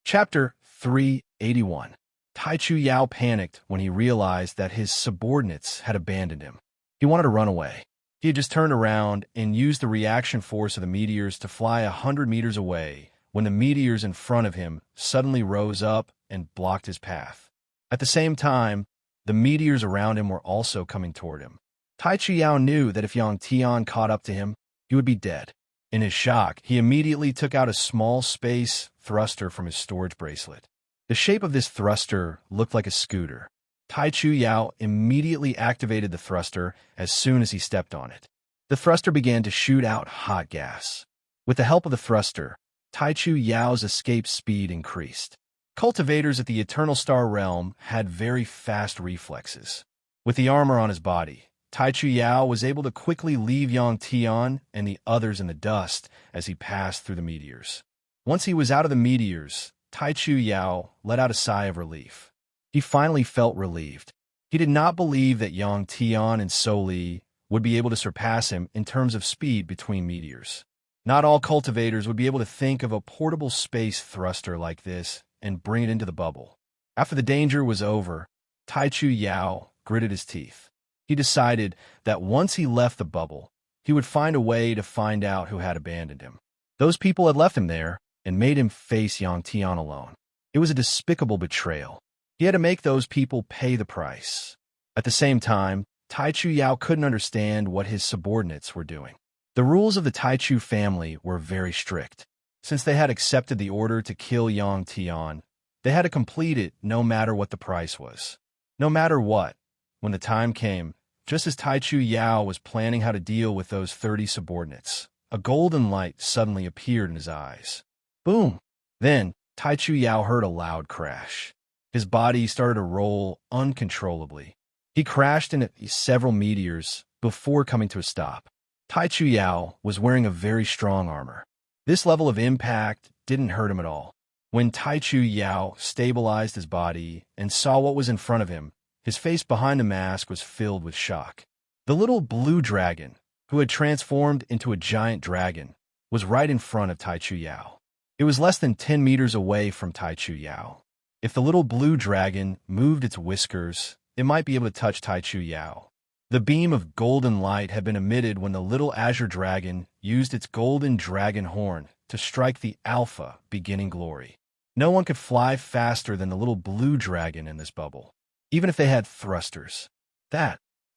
Chapter 381. Tai Chu Yao panicked when he realized that his subordinates had abandoned him. He wanted to run away. He had just turned around and used the reaction force of the meteors to fly 100 meters away when the meteors in front of him suddenly rose up and blocked his path. At the same time, the meteors around him were also coming toward him. Tai Chu Yao knew that if Yang Tian caught up to him, he would be dead. In his shock, he immediately took out a small space thruster from his storage bracelet. The shape of this thruster looked like a scooter. Tai Chu Yao immediately activated the thruster as soon as he stepped on it. The thruster began to shoot out hot gas. With the help of the thruster, Tai Chu Yao's escape speed increased. Cultivators at the Eternal Star Realm had very fast reflexes. With the armor on his body, Tai Chu Yao was able to quickly leave Yang Tian and the others in the dust as he passed through the meteors. Once he was out of the meteors, Tai Chu Yao let out a sigh of relief. He finally felt relieved. He did not believe that Yang Tian and Soli would be able to surpass him in terms of speed between meteors. Not all cultivators would be able to think of a portable space thruster like this and bring it into the bubble. After the danger was over, Tai Chu Yao gritted his teeth. He decided that once he left the bubble, he would find a way to find out who had abandoned him. Those people had left him there and made him face Yang Tian alone. It was a despicable betrayal. He had to make those people pay the price. At the same time, Tai Chu Yao couldn't understand what his subordinates were doing. The rules of the Tai Chu family were very strict. Since they had accepted the order to kill Yang Tian, they had to complete it no matter what the price was. No matter what, when the time came, just as Tai Chu Yao was planning how to deal with those 30 subordinates, a golden light suddenly appeared in his eyes. Boom! Then, Tai Chu Yao heard a loud crash. His body started to roll uncontrollably. He crashed into several meteors before coming to a stop. Tai Chu Yao was wearing a very strong armor. This level of impact didn't hurt him at all. When Tai Chu Yao stabilized his body and saw what was in front of him, his face behind the mask was filled with shock. The little blue dragon, who had transformed into a giant dragon, was right in front of Tai Chu Yao. It was less than 10 meters away from Tai Chu Yao. If the little blue dragon moved its whiskers, it might be able to touch Tai Chu Yao. The beam of golden light had been emitted when the little azure dragon used its golden dragon horn to strike the alpha beginning glory. No one could fly faster than the little blue dragon in this bubble, even if they had thrusters.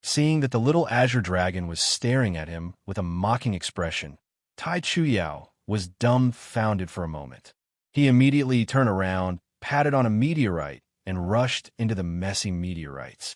Seeing that the little azure dragon was staring at him with a mocking expression, Tai Chu Yao was dumbfounded for a moment. He immediately turned around, patted on a meteorite, and rushed into the messy meteorites.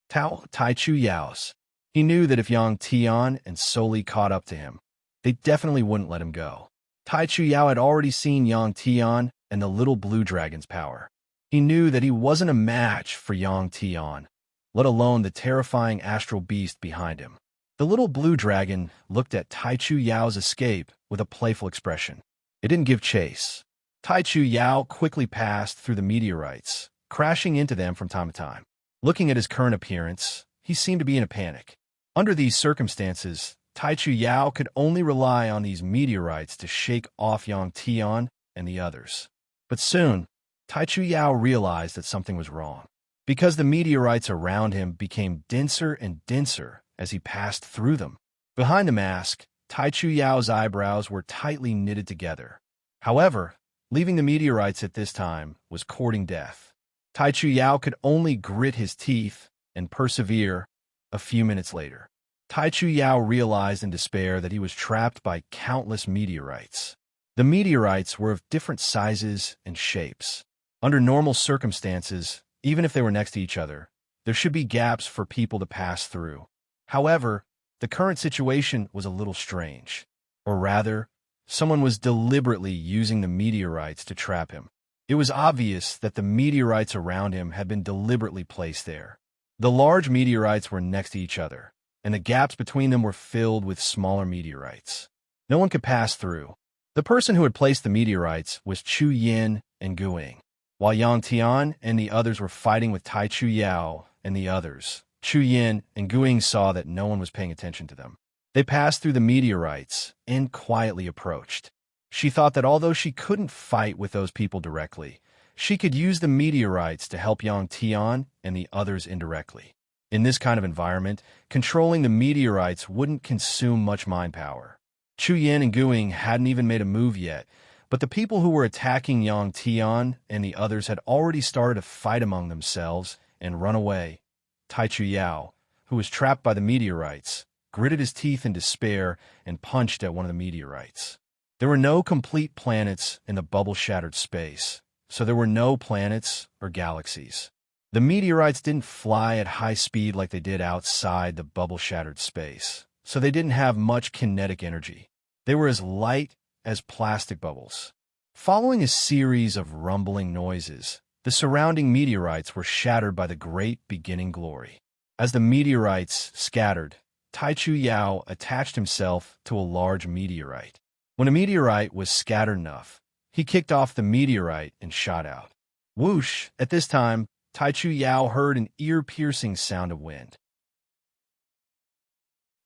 Tai Chu Yao's. He knew that if Yang Tian and Soli caught up to him, they definitely wouldn't let him go. Tai Chu Yao had already seen Yang Tian and the little blue dragon's power. He knew that he wasn't a match for Yang Tian, let alone the terrifying astral beast behind him. The little blue dragon looked at Tai Chu Yao's escape with a playful expression. It didn't give chase. Tai Chu Yao quickly passed through the meteorites, crashing into them from time to time. Looking at his current appearance, he seemed to be in a panic. Under these circumstances, Tai Chu Yao could only rely on these meteorites to shake off Yang Tian and the others. But soon, Tai Chu Yao realized that something was wrong, because the meteorites around him became denser and denser as he passed through them. Behind the mask, Tai Chu Yao's eyebrows were tightly knitted together. However, leaving the meteorites at this time was courting death. Tai Chu Yao could only grit his teeth and persevere. A few minutes later, Tai Chu Yao realized in despair that he was trapped by countless meteorites. The meteorites were of different sizes and shapes. Under normal circumstances, even if they were next to each other, there should be gaps for people to pass through. However, the current situation was a little strange. Or rather, someone was deliberately using the meteorites to trap him. It was obvious that the meteorites around him had been deliberately placed there. The large meteorites were next to each other, and the gaps between them were filled with smaller meteorites. No one could pass through. The person who had placed the meteorites was Chu Yin and Guing. While Yang Tian and the others were fighting with Tai Chu Yao and the others, Chu Yin and Guing saw that no one was paying attention to them. They passed through the meteorites and quietly approached. She thought that although she couldn't fight with those people directly, she could use the meteorites to help Yang Tian and the others indirectly. In this kind of environment, controlling the meteorites wouldn't consume much mind power. Chu Yin and Guing hadn't even made a move yet, but the people who were attacking Yang Tian and the others had already started a fight among themselves and run away. Tai Chu Yao, who was trapped by the meteorites, gritted his teeth in despair and punched at one of the meteorites. There were no complete planets in the bubble-shattered space, so there were no planets or galaxies. The meteorites didn't fly at high speed like they did outside the bubble-shattered space, so they didn't have much kinetic energy. They were as light as plastic bubbles. Following a series of rumbling noises, the surrounding meteorites were shattered by the great beginning glory. As the meteorites scattered, Tai Chu Yao attached himself to a large meteorite. When a meteorite was scattered enough, he kicked off the meteorite and shot out. Whoosh! At this time, Tai Chu Yao heard an ear-piercing sound of wind.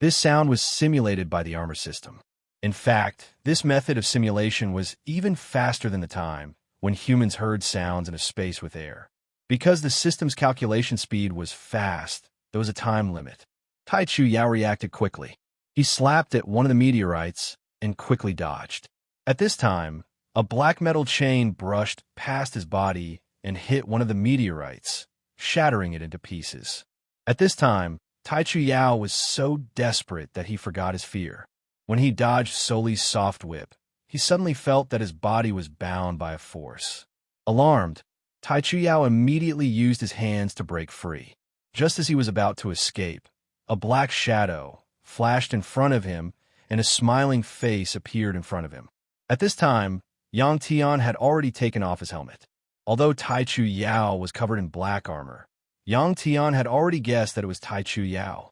This sound was simulated by the armor system. In fact, this method of simulation was even faster than the time when humans heard sounds in a space with air. Because the system's calculation speed was fast, there was a time limit. Tai Chu Yao reacted quickly. He slapped at one of the meteorites and quickly dodged. At this time, a black metal chain brushed past his body and hit one of the meteorites, shattering it into pieces. At this time, Tai Chu Yao was so desperate that he forgot his fear. When he dodged Soli's soft whip, he suddenly felt that his body was bound by a force. Alarmed, Tai Chu Yao immediately used his hands to break free. Just as he was about to escape, a black shadow flashed in front of him and a smiling face appeared in front of him. At this time, Yang Tian had already taken off his helmet. Although Tai Chu Yao was covered in black armor, Yang Tian had already guessed that it was Tai Chu Yao.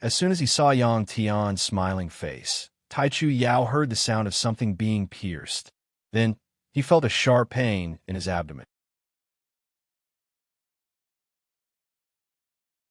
As soon as he saw Yang Tian's smiling face, Taichu Yao heard the sound of something being pierced. Then, he felt a sharp pain in his abdomen.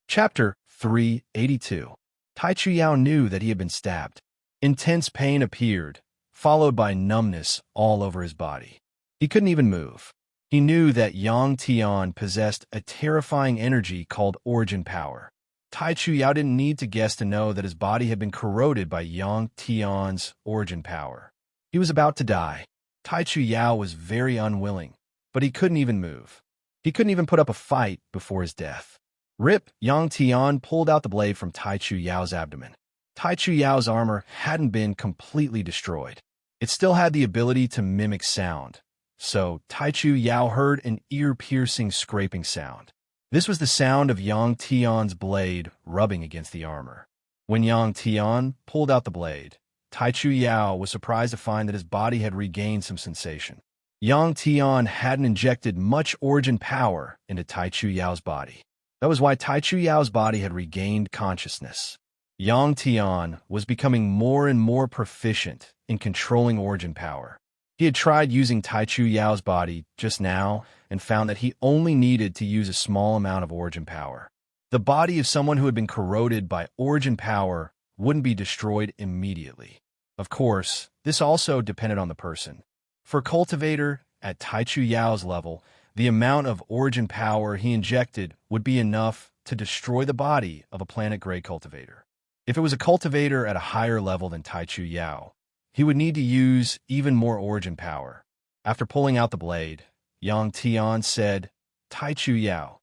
Chapter 382. Taichu Yao knew that he had been stabbed. Intense pain appeared, followed by numbness all over his body. He couldn't even move. He knew that Yang Tian possessed a terrifying energy called origin power. Taichu Yao didn't need to guess to know that his body had been corroded by Yang Tian's origin power. He was about to die. Taichu Yao was very unwilling, but he couldn't even move. He couldn't even put up a fight before his death. Rip! Yang Tian pulled out the blade from Taichu Yao's abdomen. Taichu Yao's armor hadn't been completely destroyed. It still had the ability to mimic sound, so Taichu Yao heard an ear-piercing scraping sound. This was the sound of Yang Tian's blade rubbing against the armor. When Yang Tian pulled out the blade, Taichu Yao was surprised to find that his body had regained some sensation. Yang Tian hadn't injected much origin power into Taichu Yao's body. That was why Taichu Yao's body had regained consciousness. Yang Tian was becoming more and more proficient in controlling origin power. He had tried using Taichu Yao's body just now and found that he only needed to use a small amount of origin power. The body of someone who had been corroded by origin power wouldn't be destroyed immediately. Of course, this also depended on the person. For a cultivator at Taichu Yao's level, the amount of origin power he injected would be enough to destroy the body of a planet-grade cultivator. If it was a cultivator at a higher level than Taichu Yao, he would need to use even more origin power. After pulling out the blade, Yang Tian said, "Taichu Yao,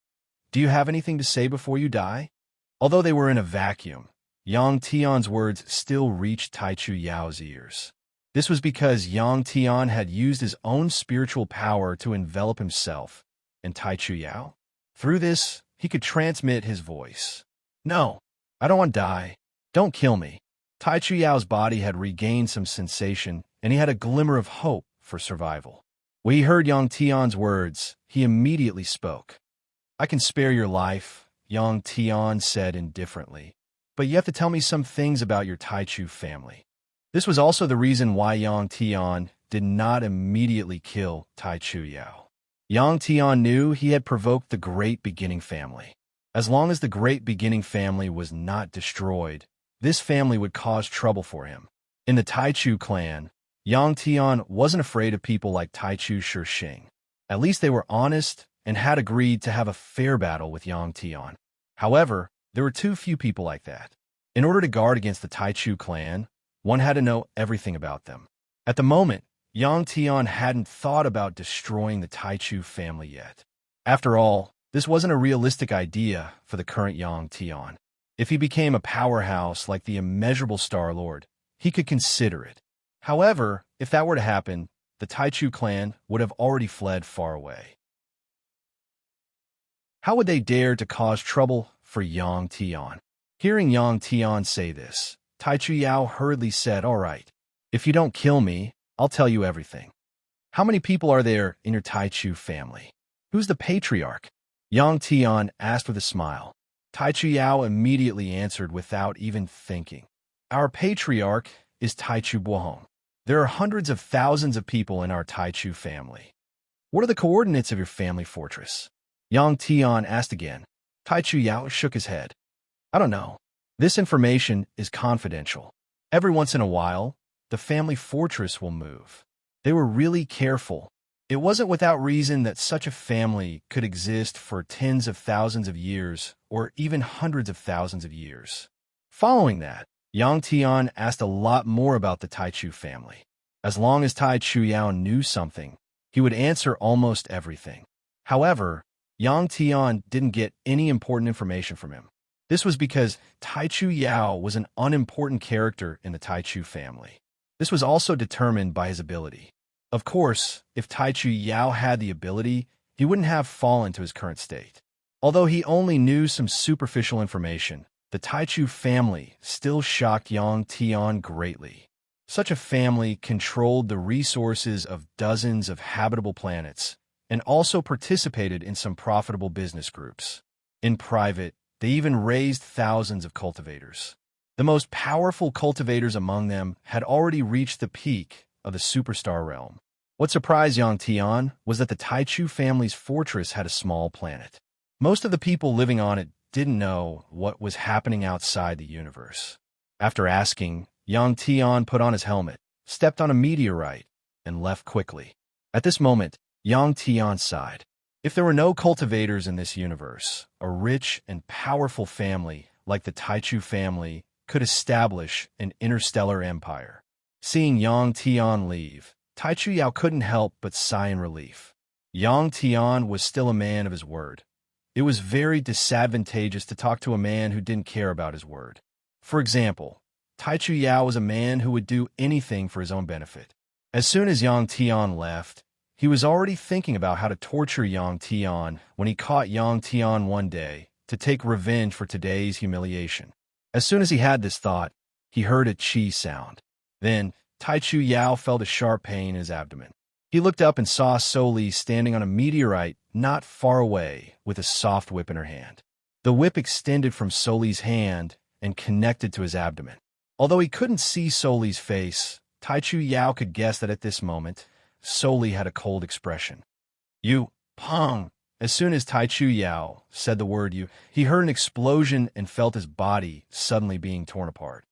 do you have anything to say before you die?" Although they were in a vacuum, Yang Tian's words still reached Taichu Yao's ears. This was because Yang Tian had used his own spiritual power to envelop himself and Taichu Yao. Through this, he could transmit his voice. "No, I don't want to die. Don't kill me." Taichu Yao's body had regained some sensation, and he had a glimmer of hope for survival. When he heard Yang Tian's words, he immediately spoke. "I can spare your life," Yang Tian said indifferently, "but you have to tell me some things about your Taichu family." This was also the reason why Yang Tian did not immediately kill Taichu Yao. Yang Tian knew he had provoked the Great Beginning family. As long as the Great Beginning family was not destroyed, this family would cause trouble for him. In the Taichu clan, Yang Tian wasn't afraid of people like Taichu Shixing. At least they were honest and had agreed to have a fair battle with Yang Tian. However, there were too few people like that. In order to guard against the Taichu clan, one had to know everything about them. At the moment, Yang Tian hadn't thought about destroying the Taichu family yet. After all, this wasn't a realistic idea for the current Yang Tian. If he became a powerhouse like the immeasurable Star Lord, he could consider it. However, if that were to happen, the Taichu clan would have already fled far away. How would they dare to cause trouble for Yang Tian? Hearing Yang Tian say this, Taichu Yao hurriedly said, "All right, if you don't kill me, I'll tell you everything. How many people are there in your Taichu family? Who's the patriarch?" Yang Tian asked with a smile. Taichu Yao immediately answered without even thinking. "Our patriarch is Taichu Bohong. There are hundreds of thousands of people in our Taichu family." "What are the coordinates of your family fortress?" Yang Tian asked again. Taichu Yao shook his head. "I don't know. This information is confidential. Every once in a while, the family fortress will move." They were really careful. It wasn't without reason that such a family could exist for tens of thousands of years or even hundreds of thousands of years. Following that, Yang Tian asked a lot more about the Taichu family. As long as Taichu Yao knew something, he would answer almost everything. However, Yang Tian didn't get any important information from him. This was because Taichu Yao was an unimportant character in the Taichu family. This was also determined by his ability. Of course, if Taichu Yao had the ability, he wouldn't have fallen to his current state. Although he only knew some superficial information, the Taichu family still shocked Yang Tian greatly. Such a family controlled the resources of dozens of habitable planets and also participated in some profitable business groups. In private, they even raised thousands of cultivators. The most powerful cultivators among them had already reached the peak of the superstar realm. What surprised Yang Tian was that the Taichu family's fortress had a small planet. Most of the people living on it didn't know what was happening outside the universe. After asking, Yang Tian put on his helmet, stepped on a meteorite, and left quickly. At this moment, Yang Tian sighed. If there were no cultivators in this universe, a rich and powerful family like the Taichu family could establish an interstellar empire. Seeing Yang Tian leave, Taichu Yao couldn't help but sigh in relief. Yang Tian was still a man of his word. It was very disadvantageous to talk to a man who didn't care about his word. For example, Taichu Yao was a man who would do anything for his own benefit. As soon as Yang Tian left, he was already thinking about how to torture Yang Tian when he caught Yang Tian one day to take revenge for today's humiliation. As soon as he had this thought, he heard a chi sound. Then, Taichu Yao felt a sharp pain in his abdomen. He looked up and saw Soli standing on a meteorite not far away with a soft whip in her hand. The whip extended from Soli's hand and connected to his abdomen. Although he couldn't see Soli's face, Taichu Yao could guess that at this moment, Soli had a cold expression. You, Pong! As soon as Taichu Yao said the word you, he heard an explosion and felt his body suddenly being torn apart.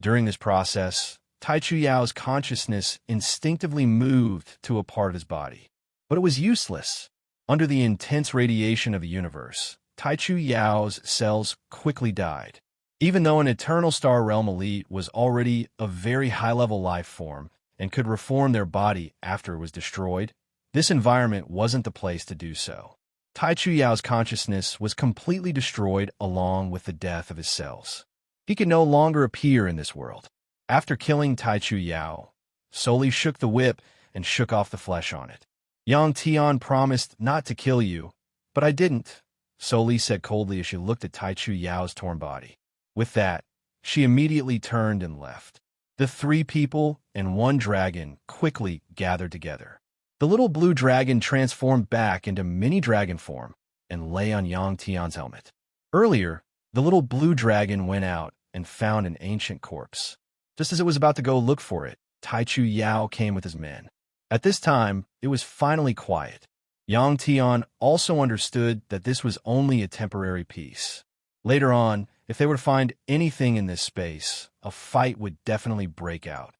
During this process, Taichu Yao's consciousness instinctively moved to a part of his body. But it was useless. Under the intense radiation of the universe, Taichu Yao's cells quickly died. Even though an Eternal Star Realm elite was already a very high-level life form and could reform their body after it was destroyed, this environment wasn't the place to do so. Taichu Yao's consciousness was completely destroyed along with the death of his cells. He could no longer appear in this world. After killing Taichu Yao, Soli shook the whip and shook off the flesh on it. Yang Tian promised not to kill you, but I didn't, Soli said coldly as she looked at Taichu Yao's torn body. With that, she immediately turned and left. The three people and one dragon quickly gathered together. The little blue dragon transformed back into mini dragon form and lay on Yang Tian's helmet. Earlier, the little blue dragon went out and found an ancient corpse. Just as it was about to go look for it, Taichu Yao came with his men. At this time, it was finally quiet. Yang Tian also understood that this was only a temporary peace. Later on, if they were to find anything in this space, a fight would definitely break out.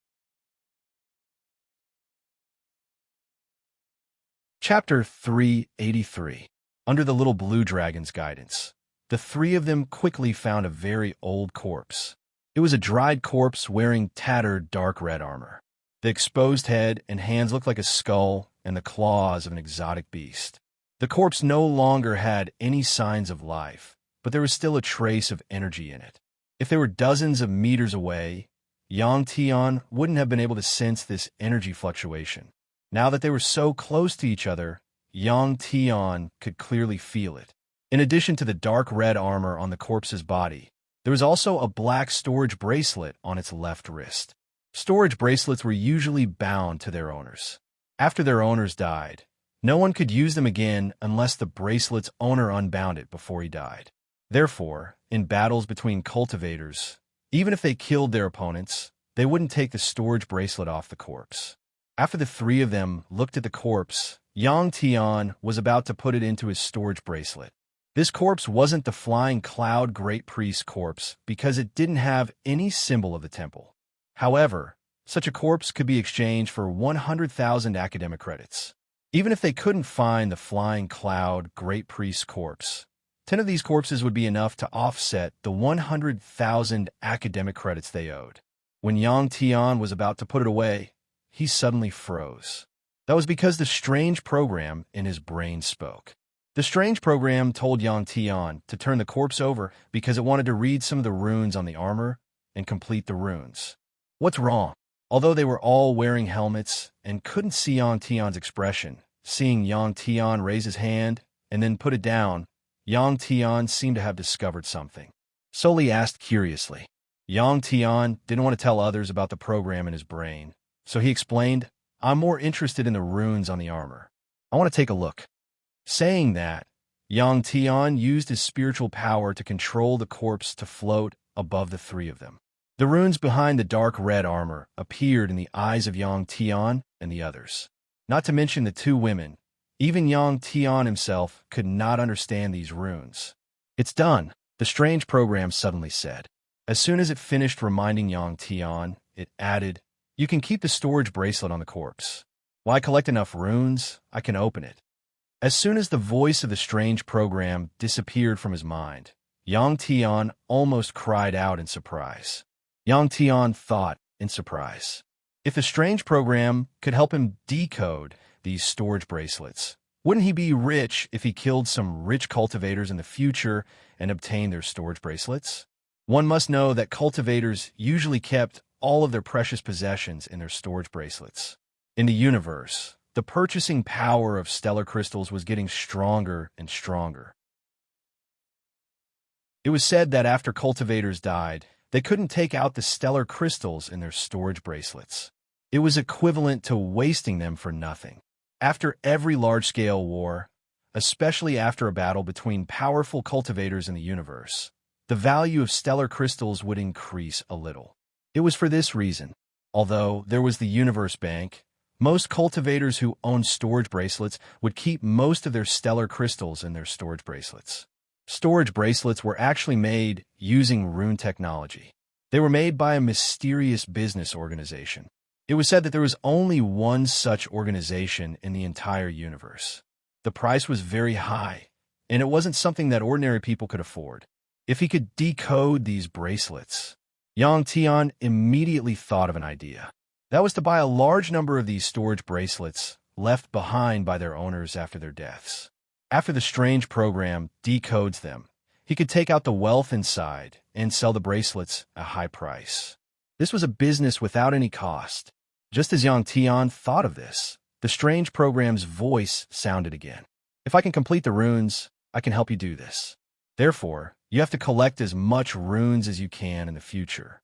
Chapter 383. Under the little blue dragon's guidance, the three of them quickly found a very old corpse. It was a dried corpse wearing tattered dark red armor. The exposed head and hands looked like a skull and the claws of an exotic beast. The corpse no longer had any signs of life, but there was still a trace of energy in it. If they were dozens of meters away, Yang Tian wouldn't have been able to sense this energy fluctuation. Now that they were so close to each other, Yang Tian could clearly feel it. In addition to the dark red armor on the corpse's body, there was also a black storage bracelet on its left wrist. Storage bracelets were usually bound to their owners. After their owners died, no one could use them again unless the bracelet's owner unbound it before he died. Therefore, in battles between cultivators, even if they killed their opponents, they wouldn't take the storage bracelet off the corpse. After the three of them looked at the corpse, Yang Tian was about to put it into his storage bracelet. This corpse wasn't the Flying Cloud Great Priest corpse because it didn't have any symbol of the temple. However, such a corpse could be exchanged for 100,000 academic credits. Even if they couldn't find the Flying Cloud Great Priest corpse, 10 of these corpses would be enough to offset the 100,000 academic credits they owed. When Yang Tian was about to put it away, he suddenly froze. That was because the strange program in his brain spoke. The strange program told Yang Tian to turn the corpse over because it wanted to read some of the runes on the armor and complete the runes. What's wrong? Although they were all wearing helmets and couldn't see Yang Tian's expression, seeing Yang Tian raise his hand and then put it down, Yang Tian seemed to have discovered something. Soli asked curiously. Yang Tian didn't want to tell others about the program in his brain, so he explained, I'm more interested in the runes on the armor. I want to take a look. Saying that, Yang Tian used his spiritual power to control the corpse to float above the three of them. The runes behind the dark red armor appeared in the eyes of Yang Tian and the others. Not to mention the two women. Even Yang Tian himself could not understand these runes. "It's done," the strange program suddenly said. As soon as it finished reminding Yang Tian, it added, "You can keep the storage bracelet on the corpse. While I collect enough runes, I can open it." As soon as the voice of the strange program disappeared from his mind, Yang Tian almost cried out in surprise. Yang Tian thought in surprise. If the strange program could help him decode these storage bracelets, wouldn't he be rich if he killed some rich cultivators in the future and obtained their storage bracelets? One must know that cultivators usually kept all of their precious possessions in their storage bracelets. In the universe, the purchasing power of stellar crystals was getting stronger and stronger. It was said that after cultivators died, they couldn't take out the stellar crystals in their storage bracelets. It was equivalent to wasting them for nothing. After every large-scale war, especially after a battle between powerful cultivators in the universe, the value of stellar crystals would increase a little. It was for this reason. Although there was the Universe Bank, most cultivators who owned storage bracelets would keep most of their stellar crystals in their storage bracelets. Storage bracelets were actually made using rune technology. They were made by a mysterious business organization. It was said that there was only one such organization in the entire universe. The price was very high, and it wasn't something that ordinary people could afford. If he could decode these bracelets, Yang Tian immediately thought of an idea. That was to buy a large number of these storage bracelets left behind by their owners after their deaths. After the strange program decodes them, he could take out the wealth inside and sell the bracelets at a high price. This was a business without any cost. Just as Yang Tian thought of this, the strange program's voice sounded again. "If I can complete the runes, I can help you do this. Therefore, you have to collect as much runes as you can in the future."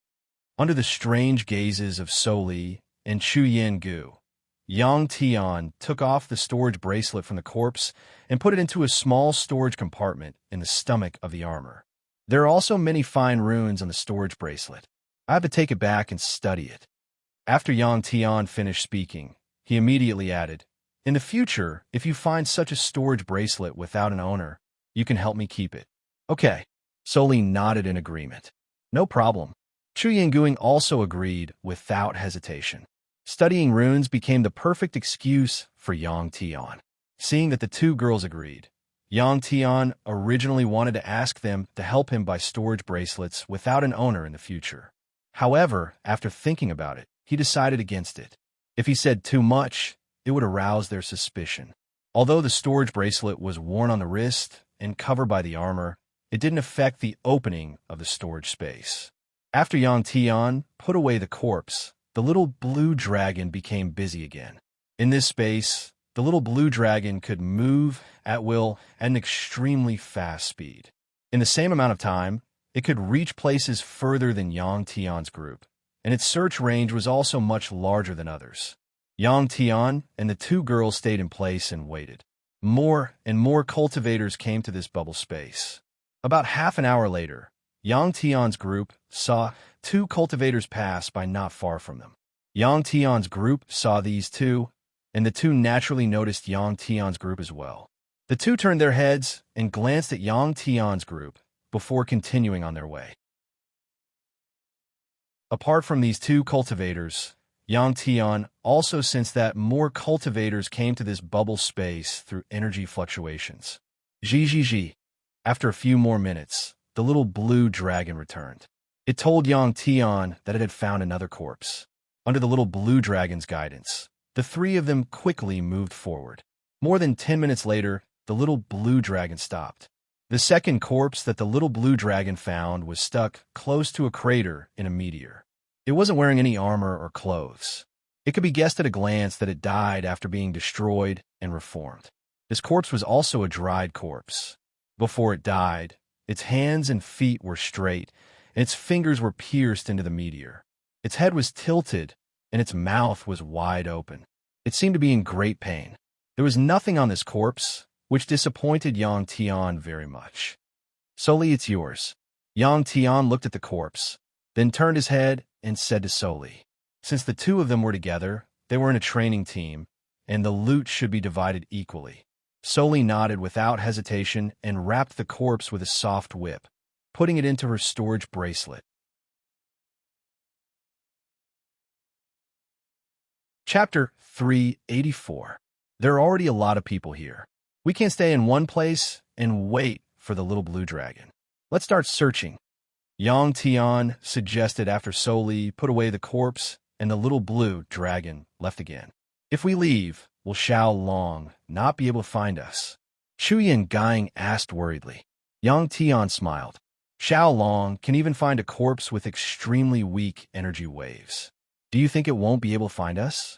Under the strange gazes of Soli and Chu Gu, Yang Tian took off the storage bracelet from the corpse and put it into a small storage compartment in the stomach of the armor. "There are also many fine runes on the storage bracelet. I have to take it back and study it." After Yang Tian finished speaking, he immediately added, "In the future, if you find such a storage bracelet without an owner, you can help me keep it." "Okay." Soli nodded in agreement. "No problem." Chu Yanguing also agreed without hesitation. Studying runes became the perfect excuse for Yang Tian. Seeing that the two girls agreed, Yang Tian originally wanted to ask them to help him buy storage bracelets without an owner in the future. However, after thinking about it, he decided against it. If he said too much, it would arouse their suspicion. Although the storage bracelet was worn on the wrist and covered by the armor, it didn't affect the opening of the storage space. After Yang Tian put away the corpse, the little blue dragon became busy again. In this space, the little blue dragon could move at will at an extremely fast speed. In the same amount of time, it could reach places further than Yang Tian's group, and its search range was also much larger than others. Yang Tian and the two girls stayed in place and waited. More and more cultivators came to this bubble space. About half an hour later, Yang Tian's group saw two cultivators pass by not far from them. Yang Tian's group saw these two, and the two naturally noticed Yang Tian's group as well. The two turned their heads and glanced at Yang Tian's group before continuing on their way. Apart from these two cultivators, Yang Tian also sensed that more cultivators came to this bubble space through energy fluctuations. Zhi. After a few more minutes, the little blue dragon returned. It told Yang Tian that it had found another corpse. Under the little blue dragon's guidance, the three of them quickly moved forward. More than 10 minutes later, the little blue dragon stopped. The second corpse that the little blue dragon found was stuck close to a crater in a meteor. It wasn't wearing any armor or clothes. It could be guessed at a glance that it died after being destroyed and reformed. This corpse was also a dried corpse. Before it died, its hands and feet were straight, and its fingers were pierced into the meteor. Its head was tilted, and its mouth was wide open. It seemed to be in great pain. There was nothing on this corpse, which disappointed Yang Tian very much. Soli, it's yours. Yang Tian looked at the corpse, then turned his head and said to Soli. Since the two of them were together, they were in a training team, and the loot should be divided equally. Soli nodded without hesitation and wrapped the corpse with a soft whip, putting it into her storage bracelet. Chapter 384. There are already a lot of people here. We can't stay in one place and wait for the little blue dragon. Let's start searching. Yang Tian suggested after Soli put away the corpse and the little blue dragon left again. If we leave, will Xiao Long not be able to find us? Chuyan Gang asked worriedly. Yang Tian smiled. Xiao Long can even find a corpse with extremely weak energy waves. Do you think it won't be able to find us?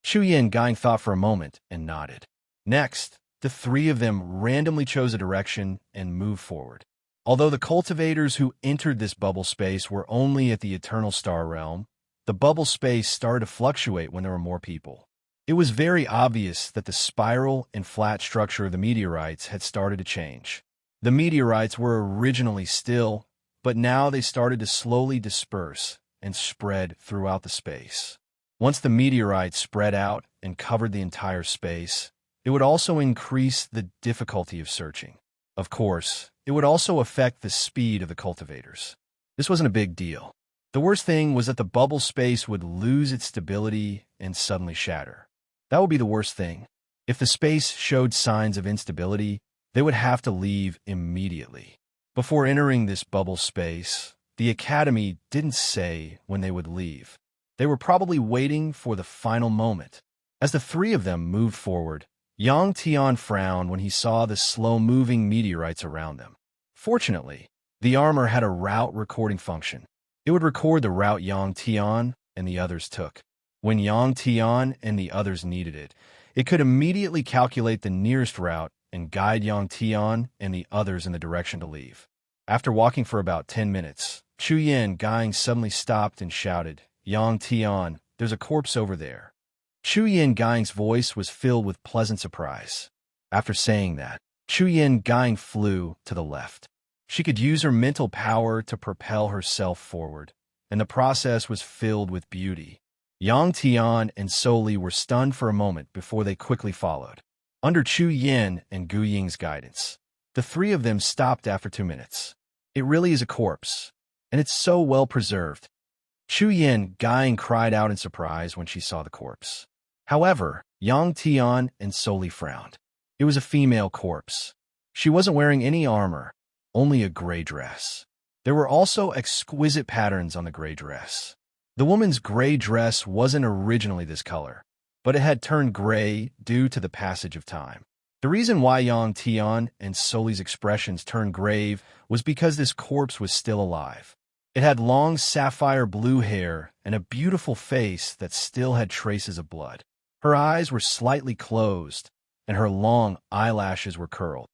Chuyan Gang thought for a moment and nodded. Next, the three of them randomly chose a direction and moved forward. Although the cultivators who entered this bubble space were only at the Eternal Star Realm, the bubble space started to fluctuate when there were more people. It was very obvious that the spiral and flat structure of the meteorites had started to change. The meteorites were originally still, but now they started to slowly disperse and spread throughout the space. Once the meteorites spread out and covered the entire space, it would also increase the difficulty of searching. Of course, it would also affect the speed of the cultivators. This wasn't a big deal. The worst thing was that the bubble space would lose its stability and suddenly shatter. That would be the worst thing. If the space showed signs of instability, they would have to leave immediately. Before entering this bubble space, the Academy didn't say when they would leave. They were probably waiting for the final moment. As the three of them moved forward, Yang Tian frowned when he saw the slow-moving meteorites around them. Fortunately, the armor had a route recording function. It would record the route Yang Tian and the others took. When Yang Tian and the others needed it, it could immediately calculate the nearest route and guide Yang Tian and the others in the direction to leave. After walking for about 10 minutes, Chuyan Gang suddenly stopped and shouted, Yang Tian, there's a corpse over there. Chuyan Gang's voice was filled with pleasant surprise. After saying that, Chuyan Gang flew to the left. She could use her mental power to propel herself forward, and the process was filled with beauty. Yang Tian and Soli were stunned for a moment before they quickly followed. Under Chu Yin and Gu Ying's guidance, the three of them stopped after 2 minutes. It really is a corpse, and it's so well preserved. Chu Yin Gang cried out in surprise when she saw the corpse. However, Yang Tian and Soli frowned. It was a female corpse. She wasn't wearing any armor, only a gray dress. There were also exquisite patterns on the gray dress. The woman's gray dress wasn't originally this color, but it had turned gray due to the passage of time. The reason why Yang Tian and Soli's expressions turned grave was because this corpse was still alive. It had long sapphire blue hair and a beautiful face that still had traces of blood. Her eyes were slightly closed, and her long eyelashes were curled.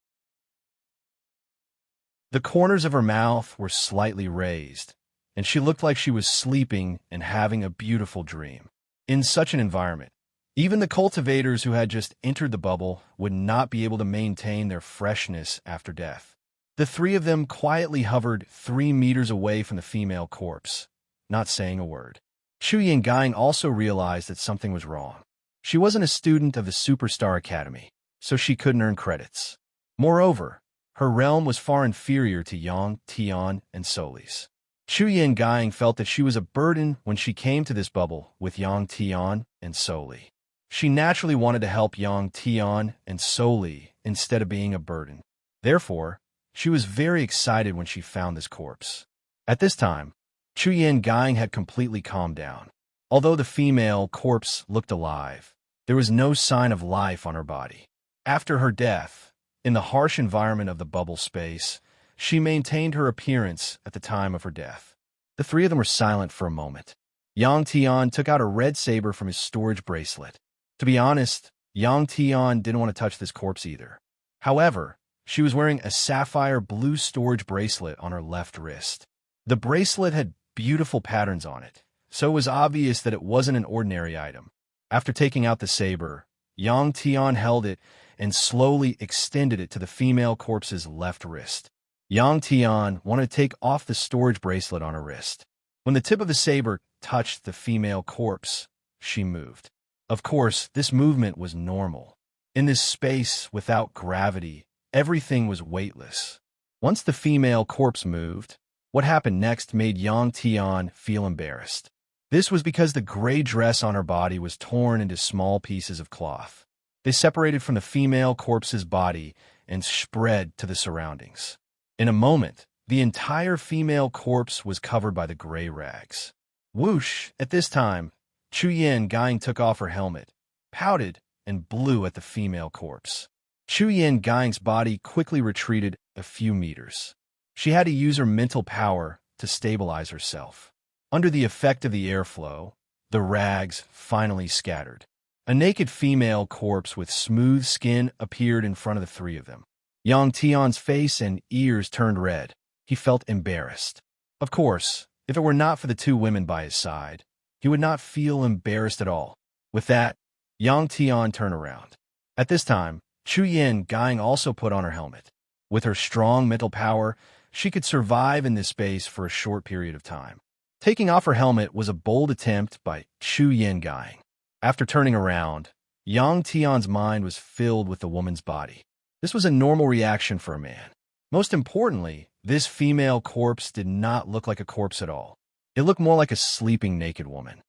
The corners of her mouth were slightly raised, and she looked like she was sleeping and having a beautiful dream. In such an environment, even the cultivators who had just entered the bubble would not be able to maintain their freshness after death. The three of them quietly hovered 3 meters away from the female corpse, not saying a word. Chu Yingang also realized that something was wrong. She wasn't a student of the Superstar Academy, so she couldn't earn credits. Moreover, her realm was far inferior to Yang, Tian, and Soli's. Chu Yingang felt that she was a burden when she came to this bubble with Yang, Tian, and Soli. She naturally wanted to help Yang, Tian, and Soli instead of being a burden. Therefore, she was very excited when she found this corpse. At this time, Chu Yingang had completely calmed down. Although the female corpse looked alive, there was no sign of life on her body. After her death, in the harsh environment of the bubble space, she maintained her appearance at the time of her death. The three of them were silent for a moment. Yang Tian took out a red saber from his storage bracelet. To be honest, Yang Tian didn't want to touch this corpse either. However, she was wearing a sapphire blue storage bracelet on her left wrist. The bracelet had beautiful patterns on it, so it was obvious that it wasn't an ordinary item. After taking out the saber, Yang Tian held it and slowly extended it to the female corpse's left wrist. Yang Tian wanted to take off the storage bracelet on her wrist. When the tip of the saber touched the female corpse, she moved. Of course, this movement was normal. In this space without gravity, everything was weightless. Once the female corpse moved, what happened next made Yang Tian feel embarrassed. This was because the gray dress on her body was torn into small pieces of cloth. They separated from the female corpse's body and spread to the surroundings. In a moment, the entire female corpse was covered by the gray rags. Whoosh! At this time, Chu Yin Gang took off her helmet, pouted, and blew at the female corpse. Chu Yin Gang's body quickly retreated a few meters. She had to use her mental power to stabilize herself. Under the effect of the airflow, the rags finally scattered. A naked female corpse with smooth skin appeared in front of the three of them. Yang Tian's face and ears turned red. He felt embarrassed. Of course, if it were not for the two women by his side, he would not feel embarrassed at all. With that, Yang Tian turned around. At this time, Chu Yin Gang also put on her helmet. With her strong mental power, she could survive in this space for a short period of time. Taking off her helmet was a bold attempt by Chu Yin Gang. After turning around, Yang Tian's mind was filled with the woman's body. This was a normal reaction for a man. Most importantly, this female corpse did not look like a corpse at all. It looked more like a sleeping naked woman.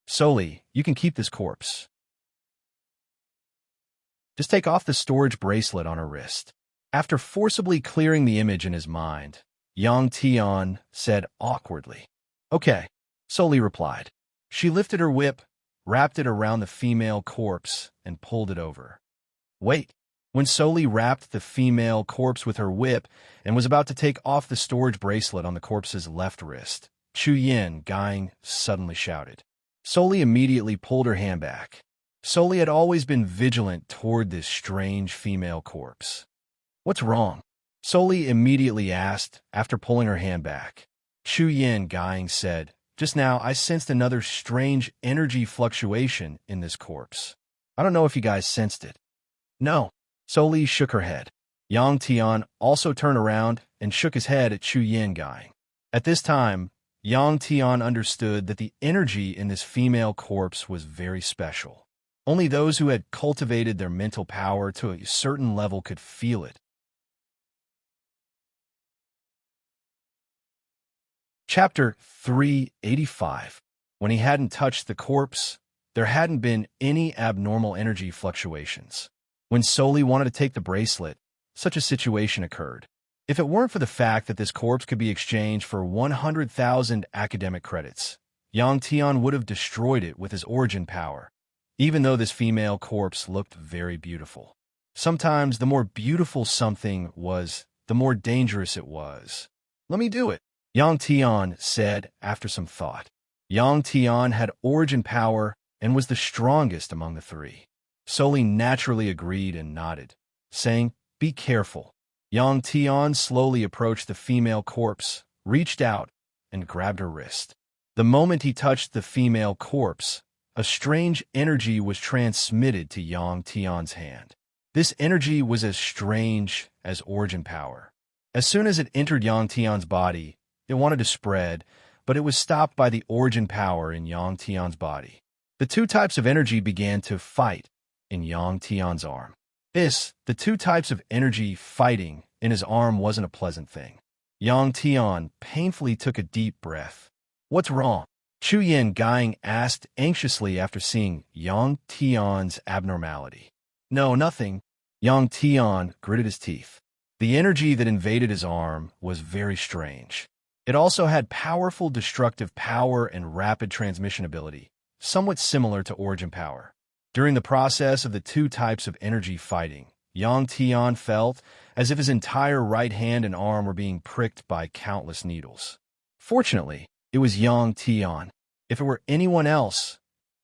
Solely, you can keep this corpse. Just take off the storage bracelet on her wrist. After forcibly clearing the image in his mind, Yang Tian said awkwardly, "Okay," Solely replied. She lifted her whip, wrapped it around the female corpse, and pulled it over. Wait. When Solely wrapped the female corpse with her whip and was about to take off the storage bracelet on the corpse's left wrist, Chu Yin Gang suddenly shouted. Solely immediately pulled her hand back. Solely had always been vigilant toward this strange female corpse. "What's wrong?" Solely immediately asked after pulling her hand back. Chu Yin Gang said, "Just now I sensed another strange energy fluctuation in this corpse. I don't know if you guys sensed it." "No." Solely shook her head. Yang Tian also turned around and shook his head at Chu Yin Gang. At this time, Yang Tian understood that the energy in this female corpse was very special. Only those who had cultivated their mental power to a certain level could feel it. Chapter 385. When he hadn't touched the corpse, there hadn't been any abnormal energy fluctuations. When Solely wanted to take the bracelet, such a situation occurred. If it weren't for the fact that this corpse could be exchanged for 100,000 academic credits, Yang Tian would have destroyed it with his origin power, even though this female corpse looked very beautiful. Sometimes the more beautiful something was, the more dangerous it was. "Let me do it," Yang Tian said after some thought. Yang Tian had origin power and was the strongest among the three. Solely naturally agreed and nodded, saying, "Be careful." Yang Tian slowly approached the female corpse, reached out, and grabbed her wrist. The moment he touched the female corpse, a strange energy was transmitted to Yang Tian's hand. This energy was as strange as origin power. As soon as it entered Yang Tian's body, it wanted to spread, but it was stopped by the origin power in Yang Tian's body. The two types of energy began to fight in Yang Tian's arm. The two types of energy fighting in his arm wasn't a pleasant thing. Yang Tian painfully took a deep breath. "What's wrong?" Chu Yin Gang asked anxiously after seeing Yang Tian's abnormality. "No, nothing." Yang Tian gritted his teeth. The energy that invaded his arm was very strange. It also had powerful destructive power and rapid transmission ability, somewhat similar to origin power. During the process of the two types of energy fighting, Yang Tian felt as if his entire right hand and arm were being pricked by countless needles. Fortunately, it was Yang Tian. If it were anyone else,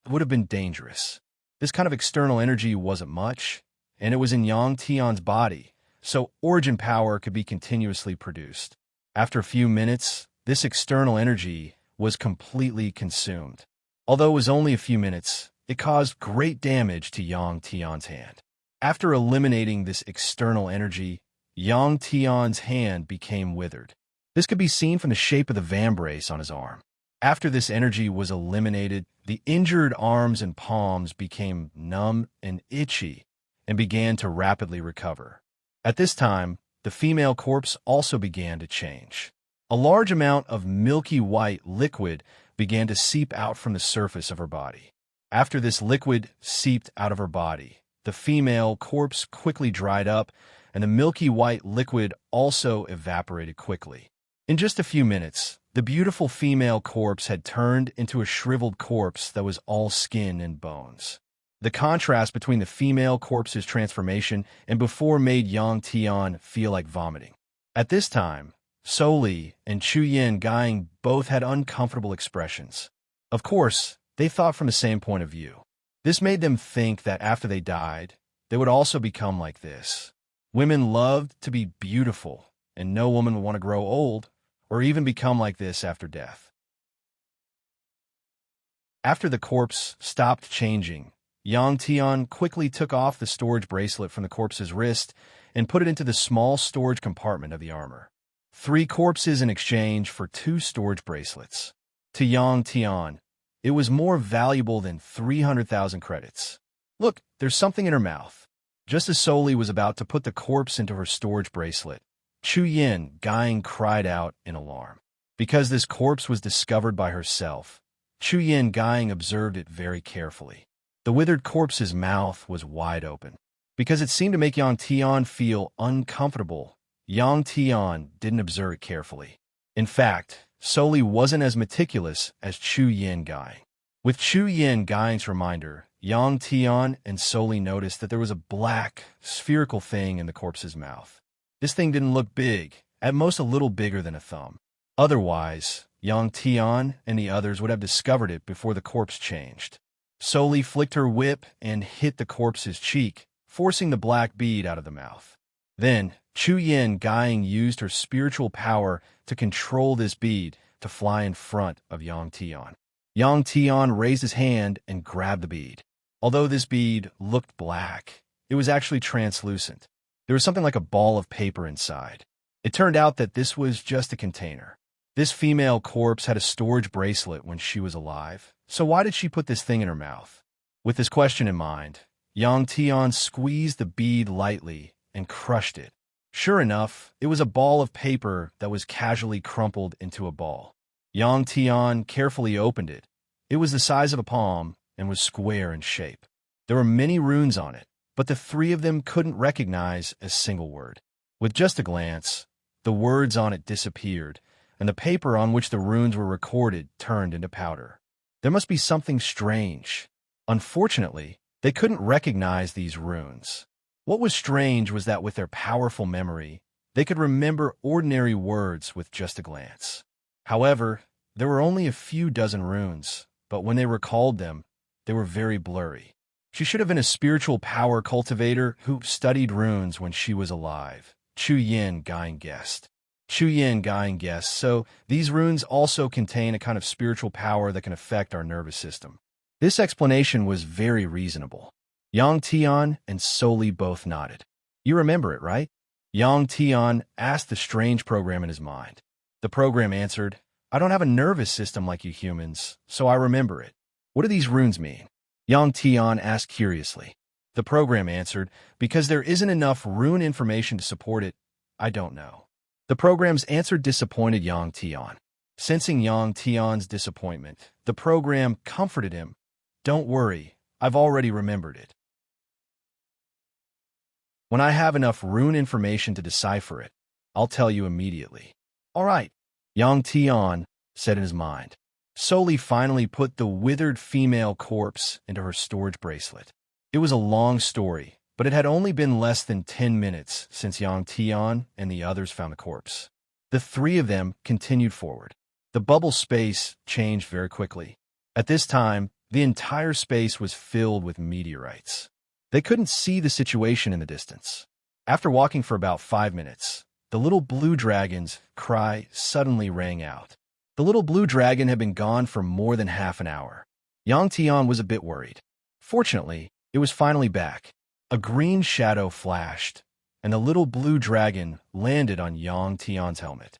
it would have been dangerous. This kind of external energy wasn't much, and it was in Yang Tian's body, so origin power could be continuously produced. After a few minutes, this external energy was completely consumed. Although it was only a few minutes, it caused great damage to Yang Tian's hand. After eliminating this external energy, Yang Tian's hand became withered. This could be seen from the shape of the vambrace on his arm. After this energy was eliminated, the injured arms and palms became numb and itchy and began to rapidly recover. At this time, the female corpse also began to change. A large amount of milky white liquid began to seep out from the surface of her body. After this liquid seeped out of her body, the female corpse quickly dried up, and the milky white liquid also evaporated quickly. In just a few minutes, the beautiful female corpse had turned into a shriveled corpse that was all skin and bones. The contrast between the female corpse's transformation and before made Yang Tian feel like vomiting. At this time, Soli and Chu Yin Gang both had uncomfortable expressions. Of course, they thought from the same point of view. This made them think that after they died, they would also become like this. Women loved to be beautiful, and no woman would want to grow old or even become like this after death. After the corpse stopped changing, Yang Tian quickly took off the storage bracelet from the corpse's wrist and put it into the small storage compartment of the armor. 3 corpses in exchange for 2 storage bracelets. To Yang Tian, it was more valuable than 300,000 credits. Look, there's something in her mouth. Just as Soli was about to put the corpse into her storage bracelet, Chu Yin Gang cried out in alarm. Because this corpse was discovered by herself, Chu Yin Gang observed it very carefully. The withered corpse's mouth was wide open. Because it seemed to make Yang Tian feel uncomfortable, Yang Tian didn't observe it carefully. In fact, Soli wasn't as meticulous as Chu Yin Gang. With Chu Yin Gang's reminder, Yang Tian and Soli noticed that there was a black, spherical thing in the corpse's mouth. This thing didn't look big, at most a little bigger than a thumb. Otherwise, Yang Tian and the others would have discovered it before the corpse changed. Soli flicked her whip and hit the corpse's cheek, forcing the black bead out of the mouth. Then, Chu Yin Gang used her spiritual power to control this bead to fly in front of Yang Tian. Yang Tian raised his hand and grabbed the bead. Although this bead looked black, it was actually translucent. There was something like a ball of paper inside. It turned out that this was just a container. This female corpse had a storage bracelet when she was alive, so why did she put this thing in her mouth? With this question in mind, Yang Tian squeezed the bead lightly and crushed it. Sure enough, it was a ball of paper that was casually crumpled into a ball. Yang Tian carefully opened it. It was the size of a palm and was square in shape. There were many runes on it, but the 3 of them couldn't recognize a single word. With just a glance, the words on it disappeared, and the paper on which the runes were recorded turned into powder. There must be something strange. Unfortunately, they couldn't recognize these runes. What was strange was that with their powerful memory, they could remember ordinary words with just a glance. However, there were only a few dozen runes, but when they recalled them, they were very blurry. She should have been a spiritual power cultivator who studied runes when she was alive, Chu Yin Gang guessed. Chu Yin Gang guessed, so these runes also contain a kind of spiritual power that can affect our nervous system. This explanation was very reasonable. Yang Tian and Soli both nodded. You remember it, right? Yang Tian asked the strange program in his mind. The program answered, I don't have a nervous system like you humans, so I remember it. What do these runes mean? Yang Tian asked curiously. The program answered, because there isn't enough rune information to support it, I don't know. The program's answer disappointed Yang Tian. Sensing Yang Tian's disappointment, the program comforted him. Don't worry, I've already remembered it. When I have enough rune information to decipher it, I'll tell you immediately. All right, Yang Tian said in his mind. Soli finally put the withered female corpse into her storage bracelet. It was a long story, but it had only been less than 10 minutes since Yang Tian and the others found the corpse. The 3 of them continued forward. The bubble space changed very quickly. At this time, the entire space was filled with meteorites. They couldn't see the situation in the distance. After walking for about 5 minutes, the little blue dragon's cry suddenly rang out. The little blue dragon had been gone for more than half an hour. Yang Tian was a bit worried. Fortunately, it was finally back. A green shadow flashed, and the little blue dragon landed on Yang Tian's helmet.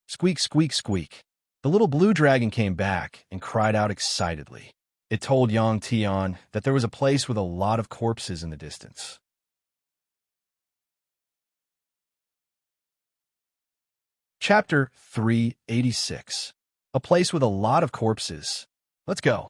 Squeak, squeak, squeak. The little blue dragon came back and cried out excitedly. It told Yang Tian that there was a place with a lot of corpses in the distance. Chapter 386. A place with a lot of corpses. Let's go.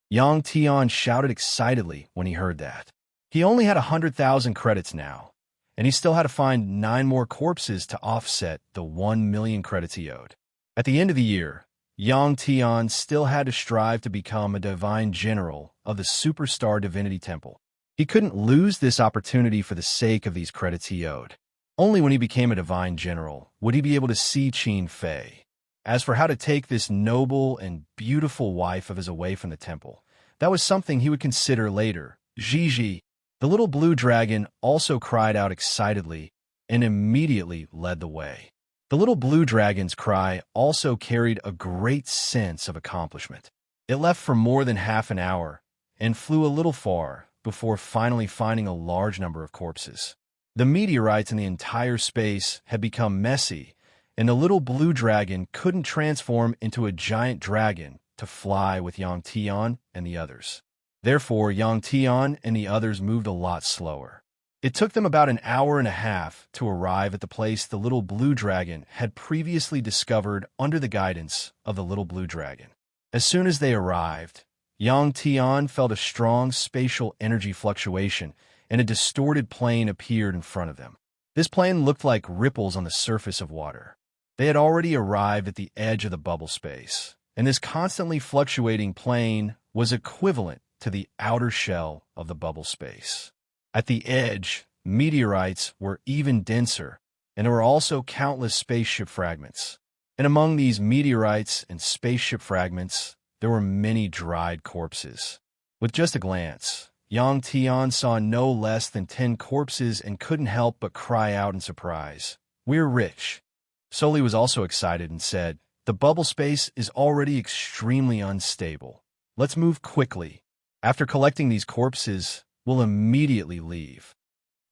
Yang Tian shouted excitedly when he heard that. He only had 100,000 credits now, and he still had to find 9 more corpses to offset the 1 million credits he owed. At the end of the year, Yang Tian still had to strive to become a divine general of the superstar divinity temple. He couldn't lose this opportunity for the sake of these credits he owed. Only when he became a divine general would he be able to see Qin Fei. As for how to take this noble and beautiful wife of his away from the temple, that was something he would consider later. Gigi, the little blue dragon, also cried out excitedly and immediately led the way. The little blue dragon's cry also carried a great sense of accomplishment. It left for more than half an hour and flew a little far before finally finding a large number of corpses. The meteorites in the entire space had become messy, and the little blue dragon couldn't transform into a giant dragon to fly with Yang Tian and the others. Therefore, Yang Tian and the others moved a lot slower. It took them about an hour and a half to arrive at the place the little blue dragon had previously discovered under the guidance of the little blue dragon. As soon as they arrived, Yang Tian felt a strong spatial energy fluctuation, and a distorted plane appeared in front of them. This plane looked like ripples on the surface of water. They had already arrived at the edge of the bubble space, and this constantly fluctuating plane was equivalent to the outer shell of the bubble space. At the edge, meteorites were even denser, and there were also countless spaceship fragments. And among these meteorites and spaceship fragments, there were many dried corpses. With just a glance, Yang Tian saw no less than 10 corpses and couldn't help but cry out in surprise. "We're rich." Soli was also excited and said, "The bubble space is already extremely unstable. Let's move quickly. After collecting these corpses, we'll immediately leave."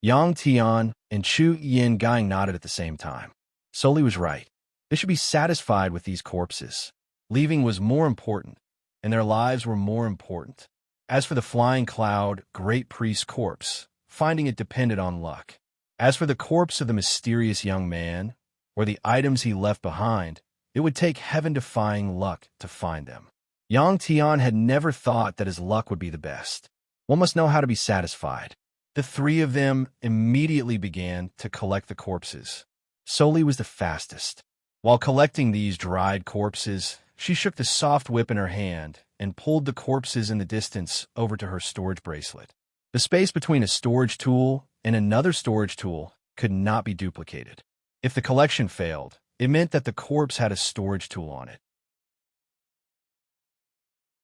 Yang Tian and Chu Yangang nodded at the same time. Soli was right. They should be satisfied with these corpses. Leaving was more important, and their lives were more important. As for the flying cloud, great priest's corpse, finding it depended on luck. As for the corpse of the mysterious young man, or the items he left behind, it would take heaven-defying luck to find them. Yang Tian had never thought that his luck would be the best. One must know how to be satisfied. The 3 of them immediately began to collect the corpses. Soli was the fastest. While collecting these dried corpses, she shook the soft whip in her hand and pulled the corpses in the distance over to her storage bracelet. The space between a storage tool and another storage tool could not be duplicated. If the collection failed, it meant that the corpse had a storage tool on it.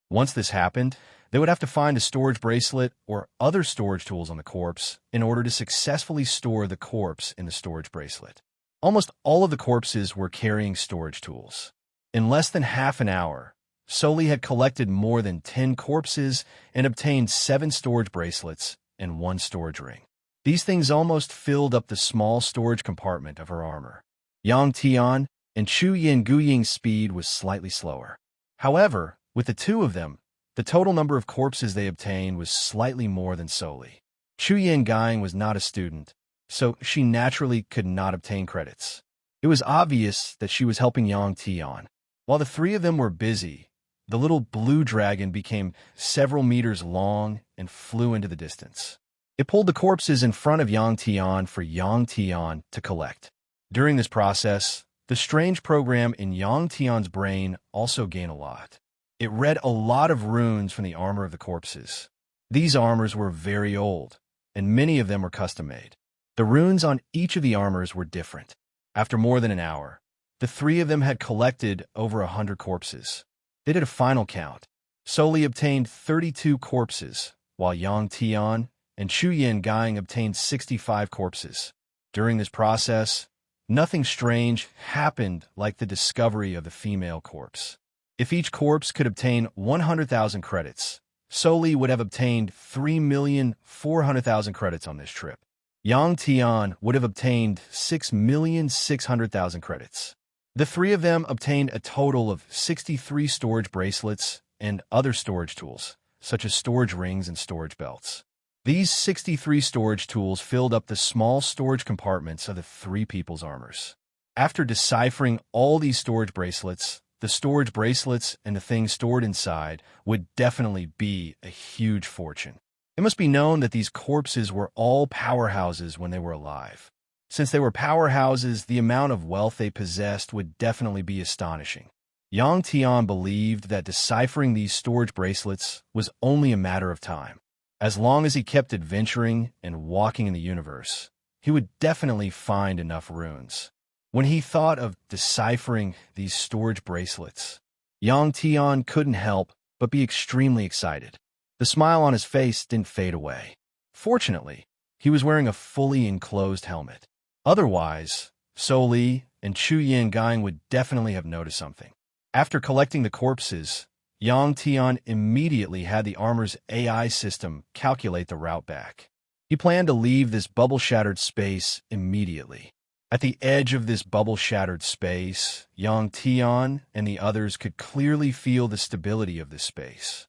Once this happened, they would have to find a storage bracelet or other storage tools on the corpse in order to successfully store the corpse in the storage bracelet. Almost all of the corpses were carrying storage tools. In less than half an hour, Soli had collected more than 10 corpses and obtained 7 storage bracelets and 1 storage ring. These things almost filled up the small storage compartment of her armor. Yang Tian and Chu Yinguying's speed was slightly slower. However, with the 2 of them, the total number of corpses they obtained was slightly more than Soli. Chu Yangang was not a student, so she naturally could not obtain credits. It was obvious that she was helping Yang Tian. While the 3 of them were busy, the little blue dragon became several meters long and flew into the distance. It pulled the corpses in front of Yang Tian for Yang Tian to collect. During this process, the strange program in Yang Tian's brain also gained a lot. It read a lot of runes from the armor of the corpses. These armors were very old, and many of them were custom-made. The runes on each of the armors were different. After more than an hour, the 3 of them had collected over 100 corpses. They did a final count. Soli obtained 32 corpses, while Yang Tian and Chu Yangang obtained 65 corpses. During this process, nothing strange happened like the discovery of the female corpse. If each corpse could obtain 100,000 credits, Soli would have obtained 3,400,000 credits on this trip. Yang Tian would have obtained 6,600,000 credits. The three of them obtained a total of 63 storage bracelets and other storage tools, such as storage rings and storage belts. These 63 storage tools filled up the small storage compartments of the three people's armors. After deciphering all these storage bracelets, the storage bracelets and the things stored inside would definitely be a huge fortune. It must be known that these corpses were all powerhouses when they were alive. Since they were powerhouses, the amount of wealth they possessed would definitely be astonishing. Yang Tian believed that deciphering these storage bracelets was only a matter of time. As long as he kept adventuring and walking in the universe, he would definitely find enough runes. When he thought of deciphering these storage bracelets, Yang Tian couldn't help but be extremely excited. The smile on his face didn't fade away. Fortunately, he was wearing a fully enclosed helmet. Otherwise, Soli and Chu Yangang would definitely have noticed something. After collecting the corpses, Yang Tian immediately had the armor's AI system calculate the route back. He planned to leave this bubble-shattered space immediately. At the edge of this bubble-shattered space, Yang Tian and the others could clearly feel the stability of this space.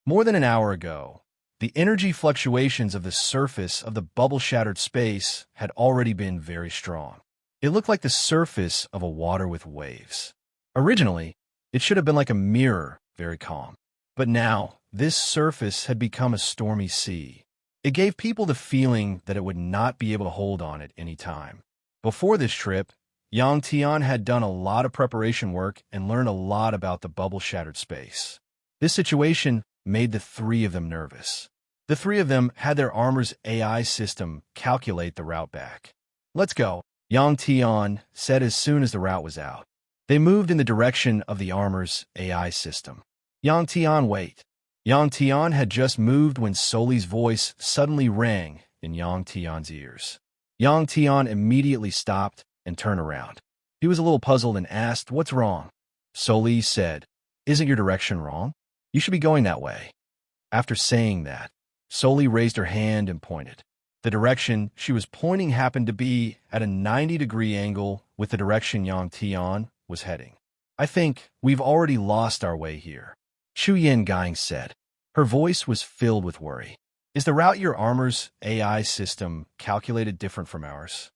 More than an hour ago, the energy fluctuations of the surface of the bubble-shattered space had already been very strong. It looked like the surface of a water with waves. Originally, it should have been like a mirror, very calm. But now, this surface had become a stormy sea. It gave people the feeling that it would not be able to hold on at any time. Before this trip, Yang Tian had done a lot of preparation work and learned a lot about the bubble-shattered space. This situation made the three of them nervous. The three of them had their armor's AI system calculate the route back. "Let's go," Yang Tian said as soon as the route was out. They moved in the direction of the armor's AI system. "Yang Tian, wait." Yang Tian had just moved when Soli's voice suddenly rang in Yang Tian's ears. Yang Tian immediately stopped and turned around. He was a little puzzled and asked, "What's wrong?" Soli said, "Isn't your direction wrong? You should be going that way." After saying that, Soli raised her hand and pointed. The direction she was pointing happened to be at a 90-degree angle with the direction Yang Tian was heading. "I think we've already lost our way here," Chu Yangang said. Her voice was filled with worry. "Is the route your armor's AI system calculated different from ours?"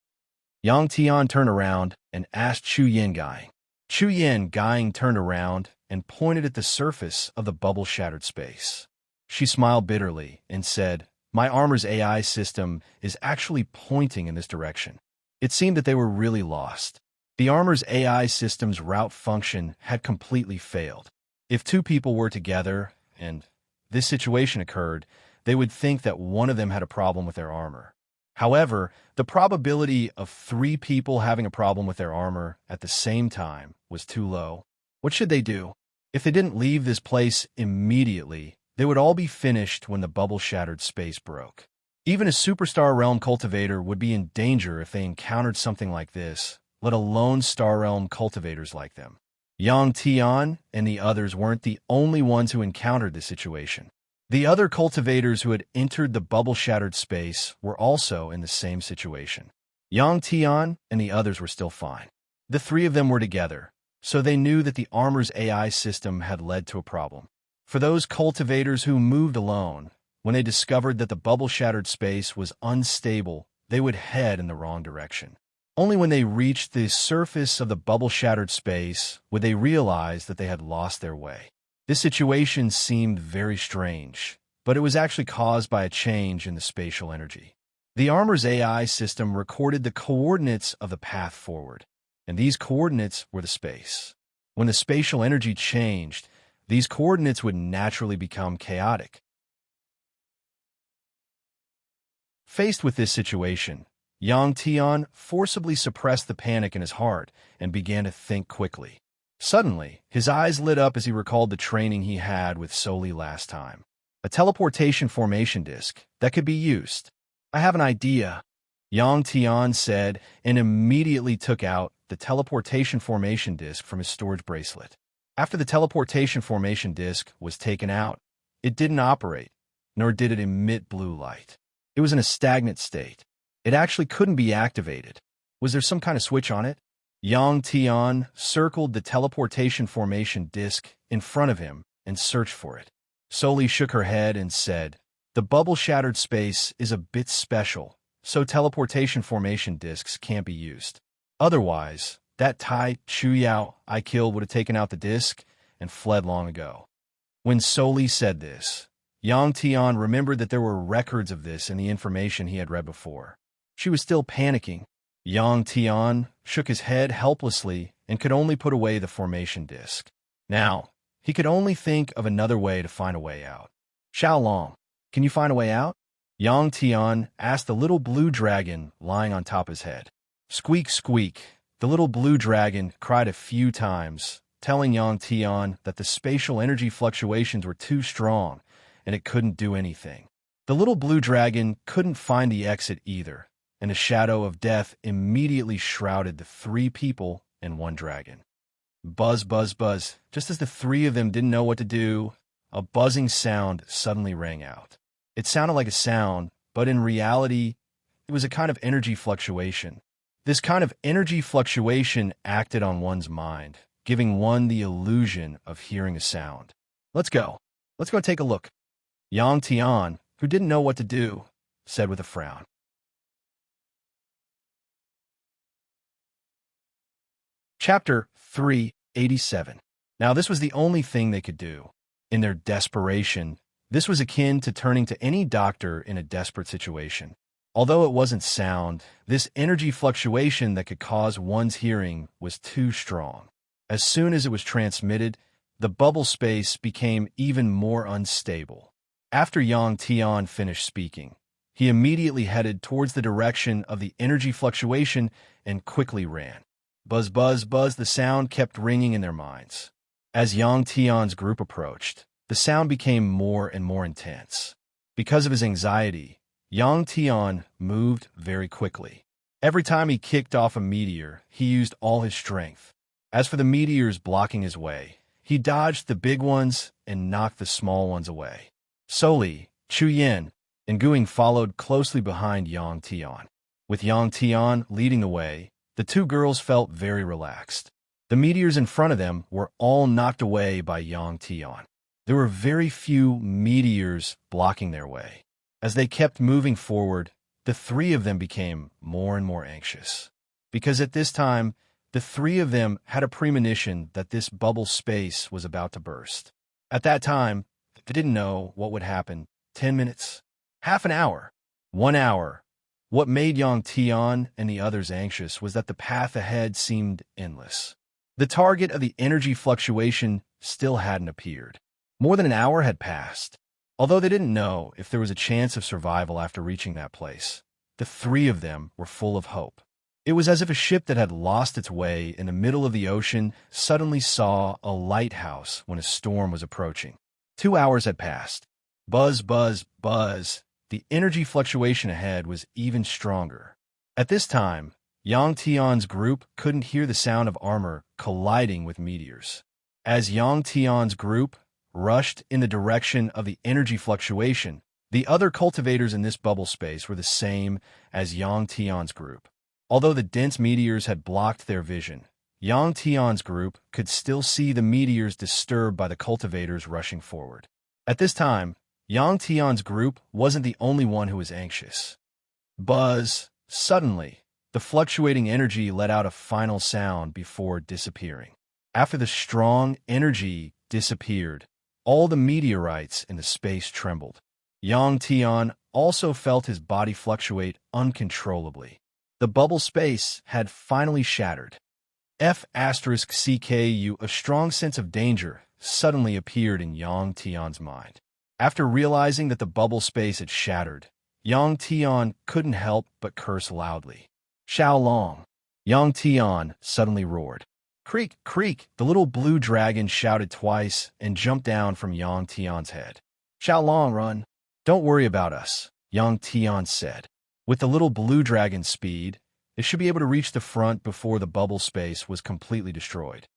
Yang Tian turned around and asked Chu Yangang. Chu Yangang turned around and pointed at the surface of the bubble-shattered space. She smiled bitterly and said, "My armor's AI system is actually pointing in this direction." It seemed that they were really lost. The armor's AI system's route function had completely failed. If two people were together and this situation occurred, they would think that one of them had a problem with their armor. However, the probability of three people having a problem with their armor at the same time was too low. What should they do? If they didn't leave this place immediately, they would all be finished when the bubble-shattered space broke. Even a superstar realm cultivator would be in danger if they encountered something like this, let alone star realm cultivators like them. Yang Tian and the others weren't the only ones who encountered this situation. The other cultivators who had entered the bubble-shattered space were also in the same situation. Yang Tian and the others were still fine. The three of them were together, so they knew that the armor's AI system had led to a problem. For those cultivators who moved alone, when they discovered that the bubble-shattered space was unstable, they would head in the wrong direction. Only when they reached the surface of the bubble-shattered space would they realize that they had lost their way. This situation seemed very strange, but it was actually caused by a change in the spatial energy. The armor's AI system recorded the coordinates of the path forward, and these coordinates were the space. When the spatial energy changed, these coordinates would naturally become chaotic. Faced with this situation, Yang Tian forcibly suppressed the panic in his heart and began to think quickly. Suddenly, his eyes lit up as he recalled the training he had with Soli last time. A teleportation formation disk that could be used. "I have an idea," Yang Tian said, and immediately took out the teleportation formation disk from his storage bracelet. After the teleportation formation disk was taken out, it didn't operate, nor did it emit blue light. It was in a stagnant state. It actually couldn't be activated. Was there some kind of switch on it? Yang Tian circled the teleportation formation disk in front of him and searched for it. Soli shook her head and said, "The bubble-shattered space is a bit special, so teleportation formation disks can't be used. Otherwise, that Tai Chuyao I killed would have taken out the disk and fled long ago." When Soli said this, Yang Tian remembered that there were records of this in the information he had read before. She was still panicking. Yang Tian shook his head helplessly and could only put away the formation disk. Now, he could only think of another way to find a way out. "Xiaolong, can you find a way out?" Yang Tian asked the little blue dragon lying on top of his head. Squeak, squeak. The little blue dragon cried a few times, telling Yang Tian that the spatial energy fluctuations were too strong and it couldn't do anything. The little blue dragon couldn't find the exit either, and a shadow of death immediately shrouded the three people and one dragon. Buzz, buzz, buzz. Just as the three of them didn't know what to do, a buzzing sound suddenly rang out. It sounded like a sound, but in reality, it was a kind of energy fluctuation. This kind of energy fluctuation acted on one's mind, giving one the illusion of hearing a sound. Let's go take a look." Yang Tian, who didn't know what to do, said with a frown. Chapter 387. Now this was the only thing they could do. In their desperation, this was akin to turning to any doctor in a desperate situation. Although it wasn't sound, this energy fluctuation that could cause one's hearing was too strong. As soon as it was transmitted, the bubble space became even more unstable. After Yang Tian finished speaking, he immediately headed towards the direction of the energy fluctuation and quickly ran. Buzz, buzz, buzz, the sound kept ringing in their minds. As Yang Tian's group approached, the sound became more and more intense. Because of his anxiety, Yang Tian moved very quickly. Every time he kicked off a meteor, he used all his strength. As for the meteors blocking his way, he dodged the big ones and knocked the small ones away. Soli, Chuyen, and Guing followed closely behind Yang Tian. With Yang Tian leading the way, the two girls felt very relaxed. The meteors in front of them were all knocked away by Yang Tian. There were very few meteors blocking their way. As they kept moving forward, the three of them became more and more anxious. Because at this time, the three of them had a premonition that this bubble space was about to burst. At that time, they didn't know what would happen. 10 minutes, half an hour, 1 hour. What made Yang Tian and the others anxious was that the path ahead seemed endless. The target of the energy fluctuation still hadn't appeared. More than an hour had passed. Although they didn't know if there was a chance of survival after reaching that place, the three of them were full of hope. It was as if a ship that had lost its way in the middle of the ocean suddenly saw a lighthouse when a storm was approaching. 2 hours had passed. Buzz, buzz, buzz. The energy fluctuation ahead was even stronger. At this time, Yang Tian's group couldn't hear the sound of armor colliding with meteors. As Yang Tian's group rushed in the direction of the energy fluctuation, the other cultivators in this bubble space were the same as Yang Tian's group. Although the dense meteors had blocked their vision, Yang Tian's group could still see the meteors disturbed by the cultivators rushing forward. At this time, Yang Tian's group wasn't the only one who was anxious. Buzz! Suddenly, the fluctuating energy let out a final sound before disappearing. After the strong energy disappeared, all the meteorites in the space trembled. Yang Tian also felt his body fluctuate uncontrollably. The bubble space had finally shattered. F*CKU, a strong sense of danger suddenly appeared in Yang Tian's mind. After realizing that the bubble space had shattered, Yang Tian couldn't help but curse loudly. "Xiaolong!" Yang Tian suddenly roared. "Creak, creak!" The little blue dragon shouted twice and jumped down from Yang Tian's head. "Xiaolong, run! Don't worry about us," Yang Tian said. With the little blue dragon's speed, it should be able to reach the front before the bubble space was completely destroyed.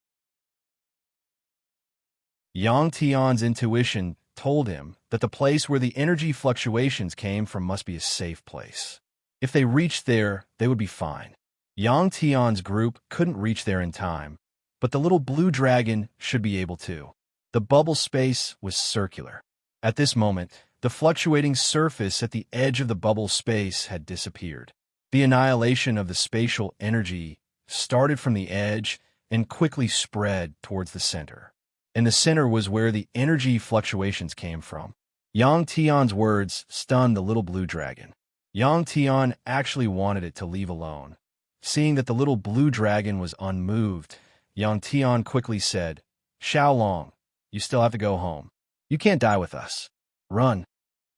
Yang Tian's intuition told him that the place where the energy fluctuations came from must be a safe place. If they reached there, they would be fine. Yang Tian's group couldn't reach there in time, but the little blue dragon should be able to. The bubble space was circular. At this moment, the fluctuating surface at the edge of the bubble space had disappeared. The annihilation of the spatial energy started from the edge and quickly spread towards the center. And the center was where the energy fluctuations came from. Yang Tian's words stunned the little blue dragon. Yang Tian actually wanted it to leave alone. Seeing that the little blue dragon was unmoved, Yang Tian quickly said, "Xiaolong, you still have to go home. You can't die with us. Run."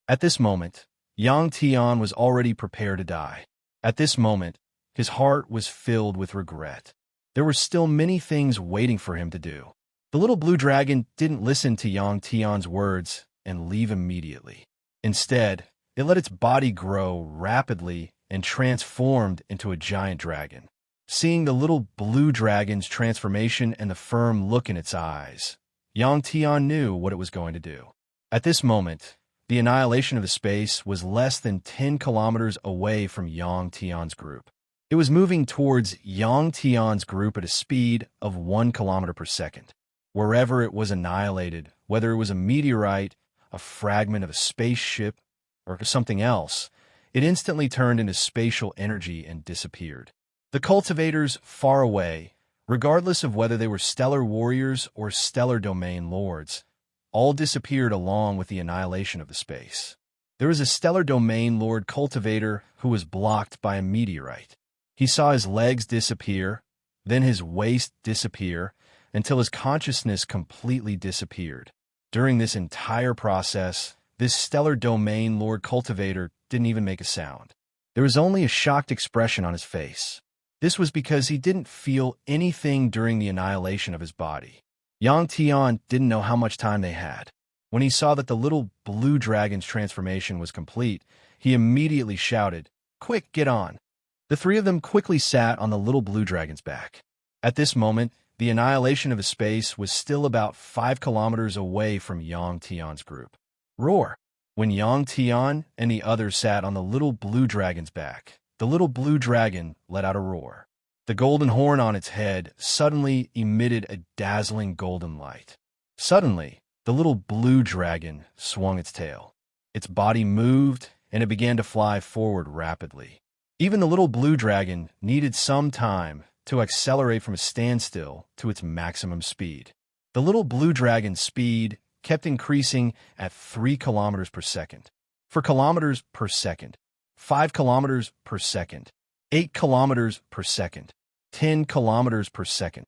At this moment, Yang Tian was already prepared to die. At this moment, his heart was filled with regret. There were still many things waiting for him to do. The little blue dragon didn't listen to Yang Tian's words and leave immediately. Instead, it let its body grow rapidly and transformed into a giant dragon. Seeing the little blue dragon's transformation and the firm look in its eyes, Yang Tian knew what it was going to do. At this moment, the annihilation of the space was less than 10 kilometers away from Yang Tian's group. It was moving towards Yang Tian's group at a speed of 1 kilometer per second. Wherever it was annihilated, whether it was a meteorite, a fragment of a spaceship, or something else, it instantly turned into spatial energy and disappeared. The cultivators far away, regardless of whether they were stellar warriors or stellar domain lords, all disappeared along with the annihilation of the space. There was a stellar domain lord cultivator who was blocked by a meteorite. He saw his legs disappear, then his waist disappear, until his consciousness completely disappeared. During this entire process, this stellar domain lord cultivator didn't even make a sound. There was only a shocked expression on his face. This was because he didn't feel anything during the annihilation of his body. Yang Tian didn't know how much time they had. When he saw that the little blue dragon's transformation was complete, he immediately shouted, "Quick, get on!" The three of them quickly sat on the little blue dragon's back. At this moment, the annihilation of his space was still about 5 kilometers away from Yang Tian's group. Roar! When Yang Tian and the others sat on the little blue dragon's back, the little blue dragon let out a roar. The golden horn on its head suddenly emitted a dazzling golden light. Suddenly, the little blue dragon swung its tail. Its body moved, and it began to fly forward rapidly. Even the little blue dragon needed some time to accelerate from a standstill to its maximum speed. The little blue dragon's speed kept increasing at 3 kilometers per second, 4 kilometers per second, 5 kilometers per second, 8 kilometers per second, 10 kilometers per second.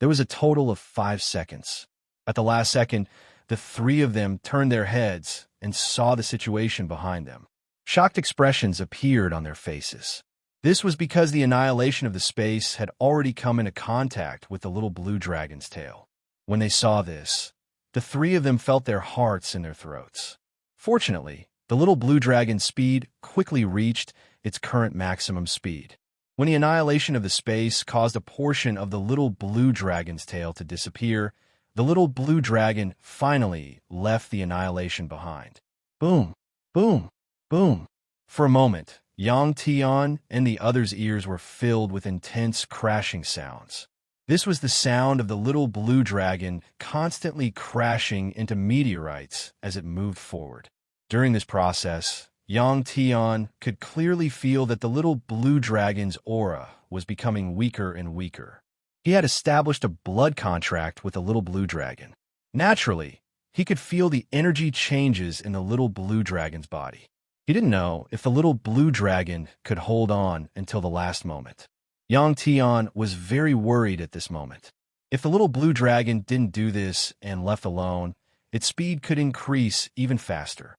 There was a total of 5 seconds. At the last second, the three of them turned their heads and saw the situation behind them. Shocked expressions appeared on their faces. This was because the annihilation of the space had already come into contact with the little blue dragon's tail. When they saw this, the three of them felt their hearts in their throats. Fortunately, the little blue dragon's speed quickly reached its current maximum speed. When the annihilation of the space caused a portion of the little blue dragon's tail to disappear, the little blue dragon finally left the annihilation behind. Boom, boom, boom. For a moment, Yang Tian and the others' ears were filled with intense crashing sounds. This was the sound of the little blue dragon constantly crashing into meteorites as it moved forward. During this process, Yang Tian could clearly feel that the little blue dragon's aura was becoming weaker and weaker. He had established a blood contract with the little blue dragon. Naturally, he could feel the energy changes in the little blue dragon's body. He didn't know if the little blue dragon could hold on until the last moment. Yang Tian was very worried at this moment. If the little blue dragon didn't do this and left alone, its speed could increase even faster.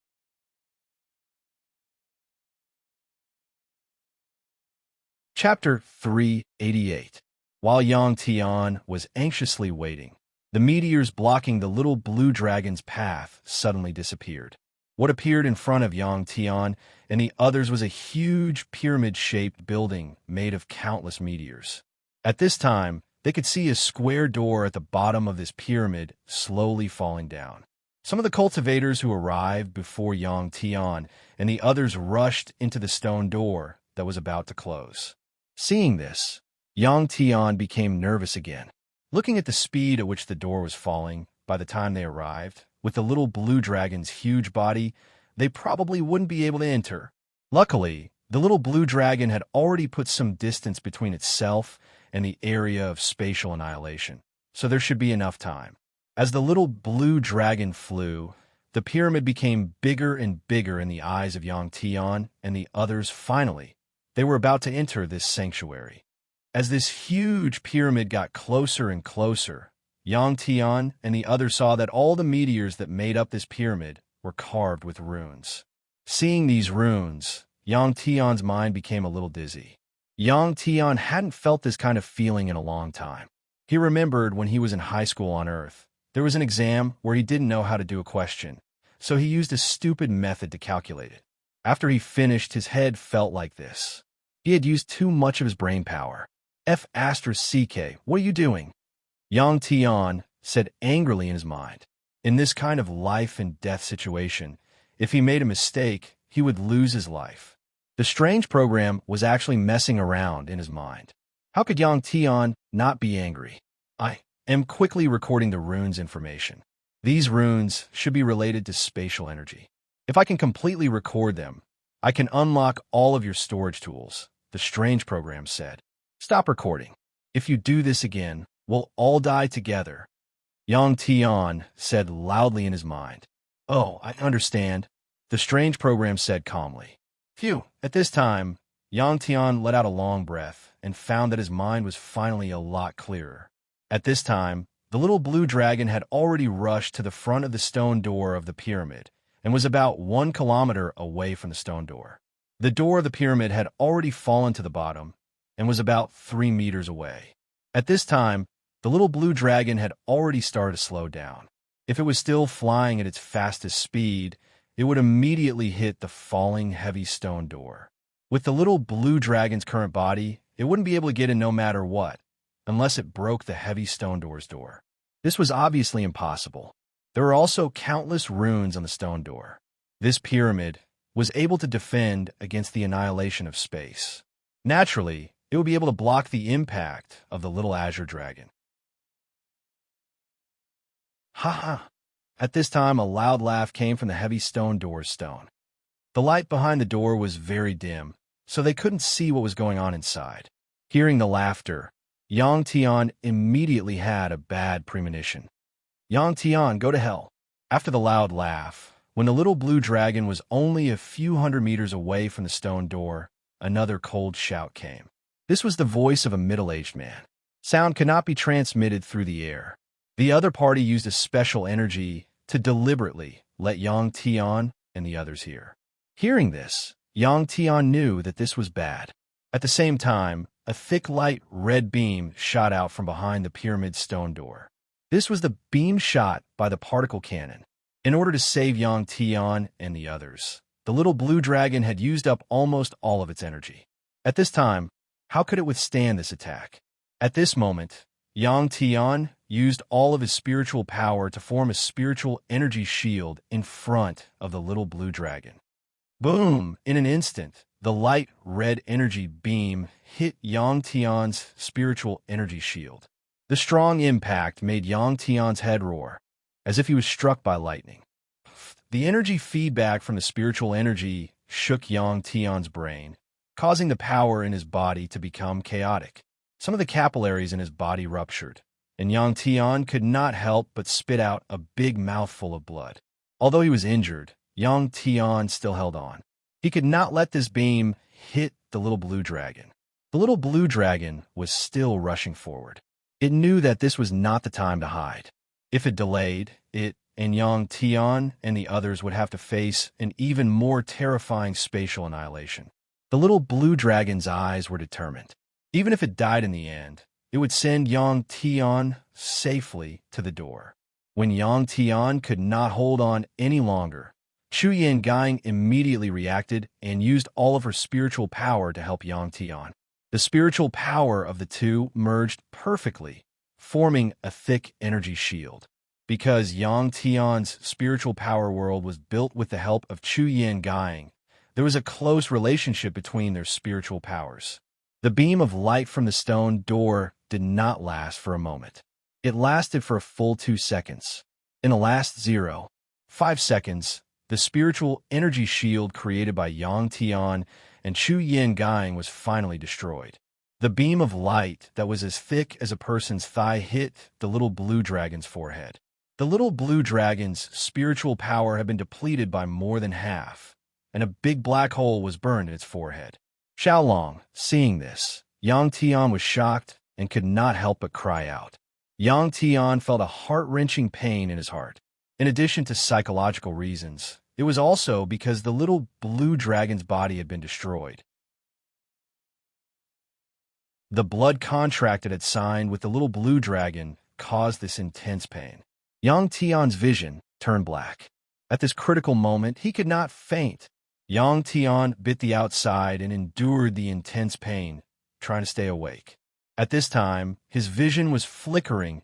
Chapter 388. While Yang Tian was anxiously waiting, the meteors blocking the little blue dragon's path suddenly disappeared. What appeared in front of Yang Tian and the others was a huge pyramid-shaped building made of countless meteors. At this time, They could see a square door at the bottom of this pyramid slowly falling down. Some of the cultivators who arrived before Yang Tian and the others rushed into the stone door that was about to close. Seeing this, Yang Tian became nervous again. Looking at the speed at which the door was falling by the time they arrived, with the little blue dragon's huge body, they probably wouldn't be able to enter. Luckily, the little blue dragon had already put some distance between itself and the area of spatial annihilation, so there should be enough time. As the little blue dragon flew, the pyramid became bigger and bigger in the eyes of Yang Tian and the others. Finally, they were about to enter this sanctuary. As this huge pyramid got closer and closer, Yang Tian and the others saw that all the meteors that made up this pyramid were carved with runes. Seeing these runes, Yang Tian's mind became a little dizzy. Yang Tian hadn't felt this kind of feeling in a long time. He remembered when he was in high school on Earth. There was an exam where he didn't know how to do a question, so he used a stupid method to calculate it. After he finished, his head felt like this. He had used too much of his brain power. F***, what are you doing? Yang Tian said angrily in his mind. In this kind of life and death situation, if he made a mistake, he would lose his life. The strange program was actually messing around in his mind. How could Yang Tian not be angry? I am quickly recording the runes information. These runes should be related to spatial energy. If I can completely record them, I can unlock all of your storage tools, the strange program said. Stop recording. If you do this again, we'll all die together. Yang Tian said loudly in his mind. Oh, I understand, the strange program said calmly. Phew. At this time, Yang Tian let out a long breath and found that his mind was finally a lot clearer. At this time, the little blue dragon had already rushed to the front of the stone door of the pyramid and was about 1 kilometer away from the stone door. The door of the pyramid had already fallen to the bottom and was about 3 meters away. At this time, the little blue dragon had already started to slow down. If it was still flying at its fastest speed, it would immediately hit the falling heavy stone door. With the little blue dragon's current body, it wouldn't be able to get in no matter what, unless it broke the heavy stone door's door. This was obviously impossible. There were also countless runes on the stone door. This pyramid was able to defend against the annihilation of space. Naturally, it would be able to block the impact of the little azure dragon. Ha ha! At this time, a loud laugh came from the heavy stone door's stone. The light behind the door was very dim, so they couldn't see what was going on inside. Hearing the laughter, Yang Tian immediately had a bad premonition. Yang Tian, go to hell. After the loud laugh, when the little blue dragon was only a few hundred meters away from the stone door, another cold shout came. This was the voice of a middle-aged man. Sound could not be transmitted through the air. The other party used a special energy to deliberately let Yang Tian and the others hear. Hearing this, Yang Tian knew that this was bad. At the same time, a thick light red beam shot out from behind the pyramid's stone door. This was the beam shot by the particle cannon. In order to save Yang Tian and the others, the little blue dragon had used up almost all of its energy. At this time, how could it withstand this attack? At this moment, Yang Tian used all of his spiritual power to form a spiritual energy shield in front of the little blue dragon. Boom! In an instant, the light red energy beam hit Yang Tian's spiritual energy shield. The strong impact made Yang Tian's head roar, as if he was struck by lightning. The energy feedback from the spiritual energy shook Yang Tian's brain, causing the power in his body to become chaotic. Some of the capillaries in his body ruptured, and Yang Tian could not help but spit out a big mouthful of blood. Although he was injured, Yang Tian still held on. He could not let this beam hit the little blue dragon. The little blue dragon was still rushing forward. It knew that this was not the time to hide. If it delayed, it and Yang Tian and the others would have to face an even more terrifying spatial annihilation. The little blue dragon's eyes were determined. Even if it died in the end, it would send Yang Tian safely to the door. When Yang Tian could not hold on any longer, Chu Yan Gang immediately reacted and used all of her spiritual power to help Yang Tian. The spiritual power of the two merged perfectly, forming a thick energy shield. Because Yang Tian's spiritual power world was built with the help of Chu Yin Guiying, there was a close relationship between their spiritual powers. The beam of light from the stone door did not last for a moment. It lasted for a full 2 seconds. In the last 0.5 seconds, the spiritual energy shield created by Yang Tian and Chu Yin Guiying was finally destroyed. The beam of light that was as thick as a person's thigh hit the little blue dragon's forehead. The little blue dragon's spiritual power had been depleted by more than half, and a big black hole was burned in its forehead. Xiaolong, seeing this, Yang Tian was shocked and could not help but cry out. Yang Tian felt a heart-wrenching pain in his heart. In addition to psychological reasons, it was also because the little blue dragon's body had been destroyed. The blood contract it had signed with the little blue dragon caused this intense pain. Yang Tian's vision turned black. At this critical moment, he could not faint. Yang Tian bit the outside and endured the intense pain, trying to stay awake. At this time, his vision was flickering.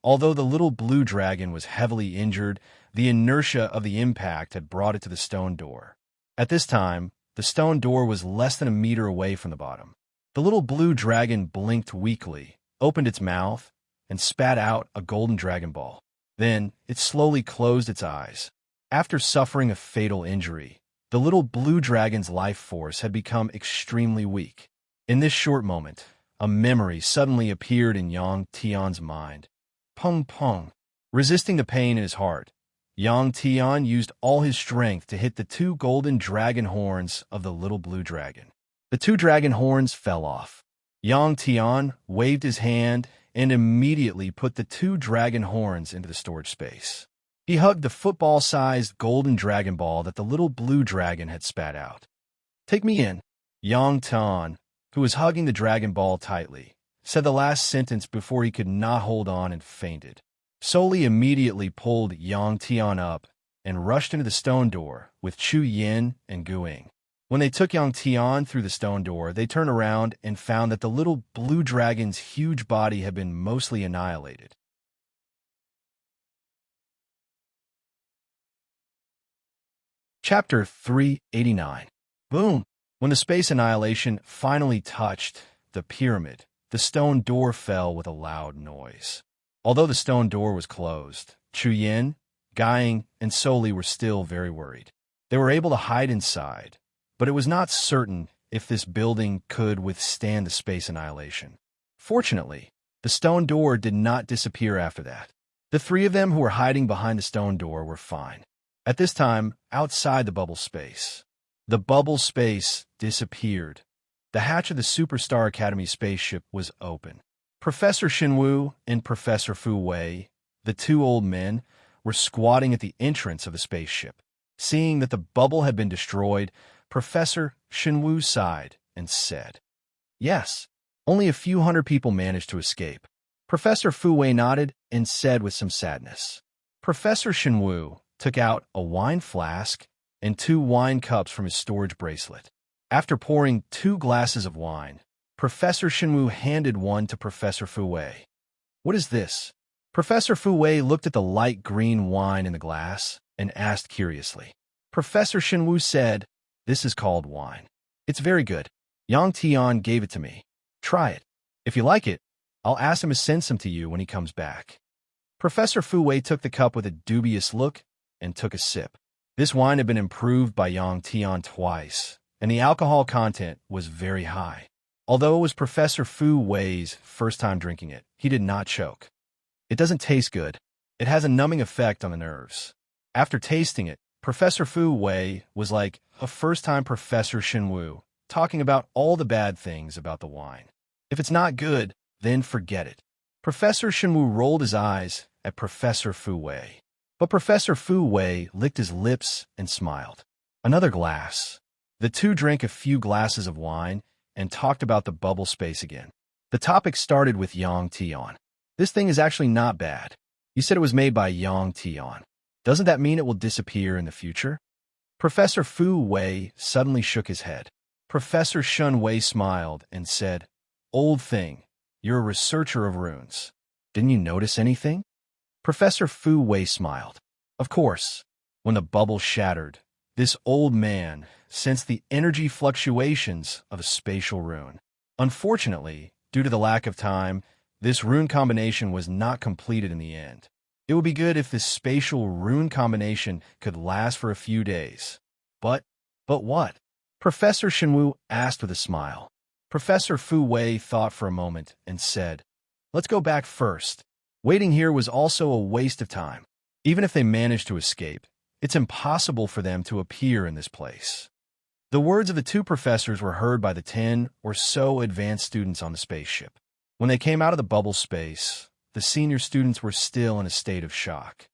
Although the little blue dragon was heavily injured, the inertia of the impact had brought it to the stone door. At this time, the stone door was less than a meter away from the bottom. The little blue dragon blinked weakly, opened its mouth, and spat out a golden dragon ball. Then, it slowly closed its eyes. After suffering a fatal injury, the little blue dragon's life force had become extremely weak. In this short moment, a memory suddenly appeared in Yang Tian's mind. Pung pung. Resisting the pain in his heart, Yang Tian used all his strength to hit the 2 golden dragon horns of the little blue dragon. The 2 dragon horns fell off. Yang Tian waved his hand and immediately put the 2 dragon horns into the storage space. He hugged the football-sized golden dragon ball that the little blue dragon had spat out. "Take me in." Yang Tian, who was hugging the dragon ball tightly, said the last sentence before he could not hold on and fainted. Soli immediately pulled Yang Tian up and rushed into the stone door with Chu Yin and Guiying. When they took Yang Tian through the stone door, they turned around and found that the little blue dragon's huge body had been mostly annihilated. Chapter 389. Boom! When the space annihilation finally touched the pyramid, the stone door fell with a loud noise. Although the stone door was closed, Chu Yin, Guiying, and Soli were still very worried. They were able to hide inside, but it was not certain if this building could withstand the space annihilation. Fortunately, the stone door did not disappear after that. The 3 of them who were hiding behind the stone door were fine. At this time, outside the bubble space, the bubble space disappeared. The hatch of the Superstar Academy spaceship was open. Professor Xinwu and Professor Fu Wei, the 2 old men, were squatting at the entrance of the spaceship. Seeing that the bubble had been destroyed, Professor Xinwu sighed and said, "Yes, only a few hundred people managed to escape." Professor Fu Wei nodded and said with some sadness. Professor Xinwu took out a wine flask and 2 wine cups from his storage bracelet. After pouring 2 glasses of wine, Professor Xinwu handed one to Professor Fu Wei. "What is this?" Professor Fu Wei looked at the light green wine in the glass and asked curiously. Professor Xinwu said, "This is called wine. It's very good. Yang Tian gave it to me. Try it. If you like it, I'll ask him to send some to you when he comes back." Professor Fu Wei took the cup with a dubious look and took a sip. This wine had been improved by Yang Tian twice, and the alcohol content was very high. Although it was Professor Fu Wei's first time drinking it, he did not choke. "It doesn't taste good. It has a numbing effect on the nerves." After tasting it, Professor Fu Wei was like a first-time Professor Xinwu, talking about all the bad things about the wine. "If it's not good, then forget it." Professor Xinwu rolled his eyes at Professor Fu Wei. But Professor Fu Wei licked his lips and smiled. Another glass. The 2 drank a few glasses of wine and talked about the bubble space again. The topic started with Yang Tian. "This thing is actually not bad. You said it was made by Yang Tian. Doesn't that mean it will disappear in the future?" Professor Fu Wei suddenly shook his head. Professor Shun Wei smiled and said, "Old thing, you're a researcher of runes. Didn't you notice anything?" Professor Fu Wei smiled. Of course, when the bubble shattered, this old man sensed the energy fluctuations of a spatial rune. Unfortunately, due to the lack of time, this rune combination was not completed in the end. It would be good if this spatial rune combination could last for a few days. But what? Professor Shenwu asked with a smile. Professor Fu Wei thought for a moment and said, "Let's go back first. Waiting here was also a waste of time. Even if they managed to escape, it's impossible for them to appear in this place." The words of the two professors were heard by the 10 or so advanced students on the spaceship. When they came out of the bubble space, the senior students were still in a state of shock.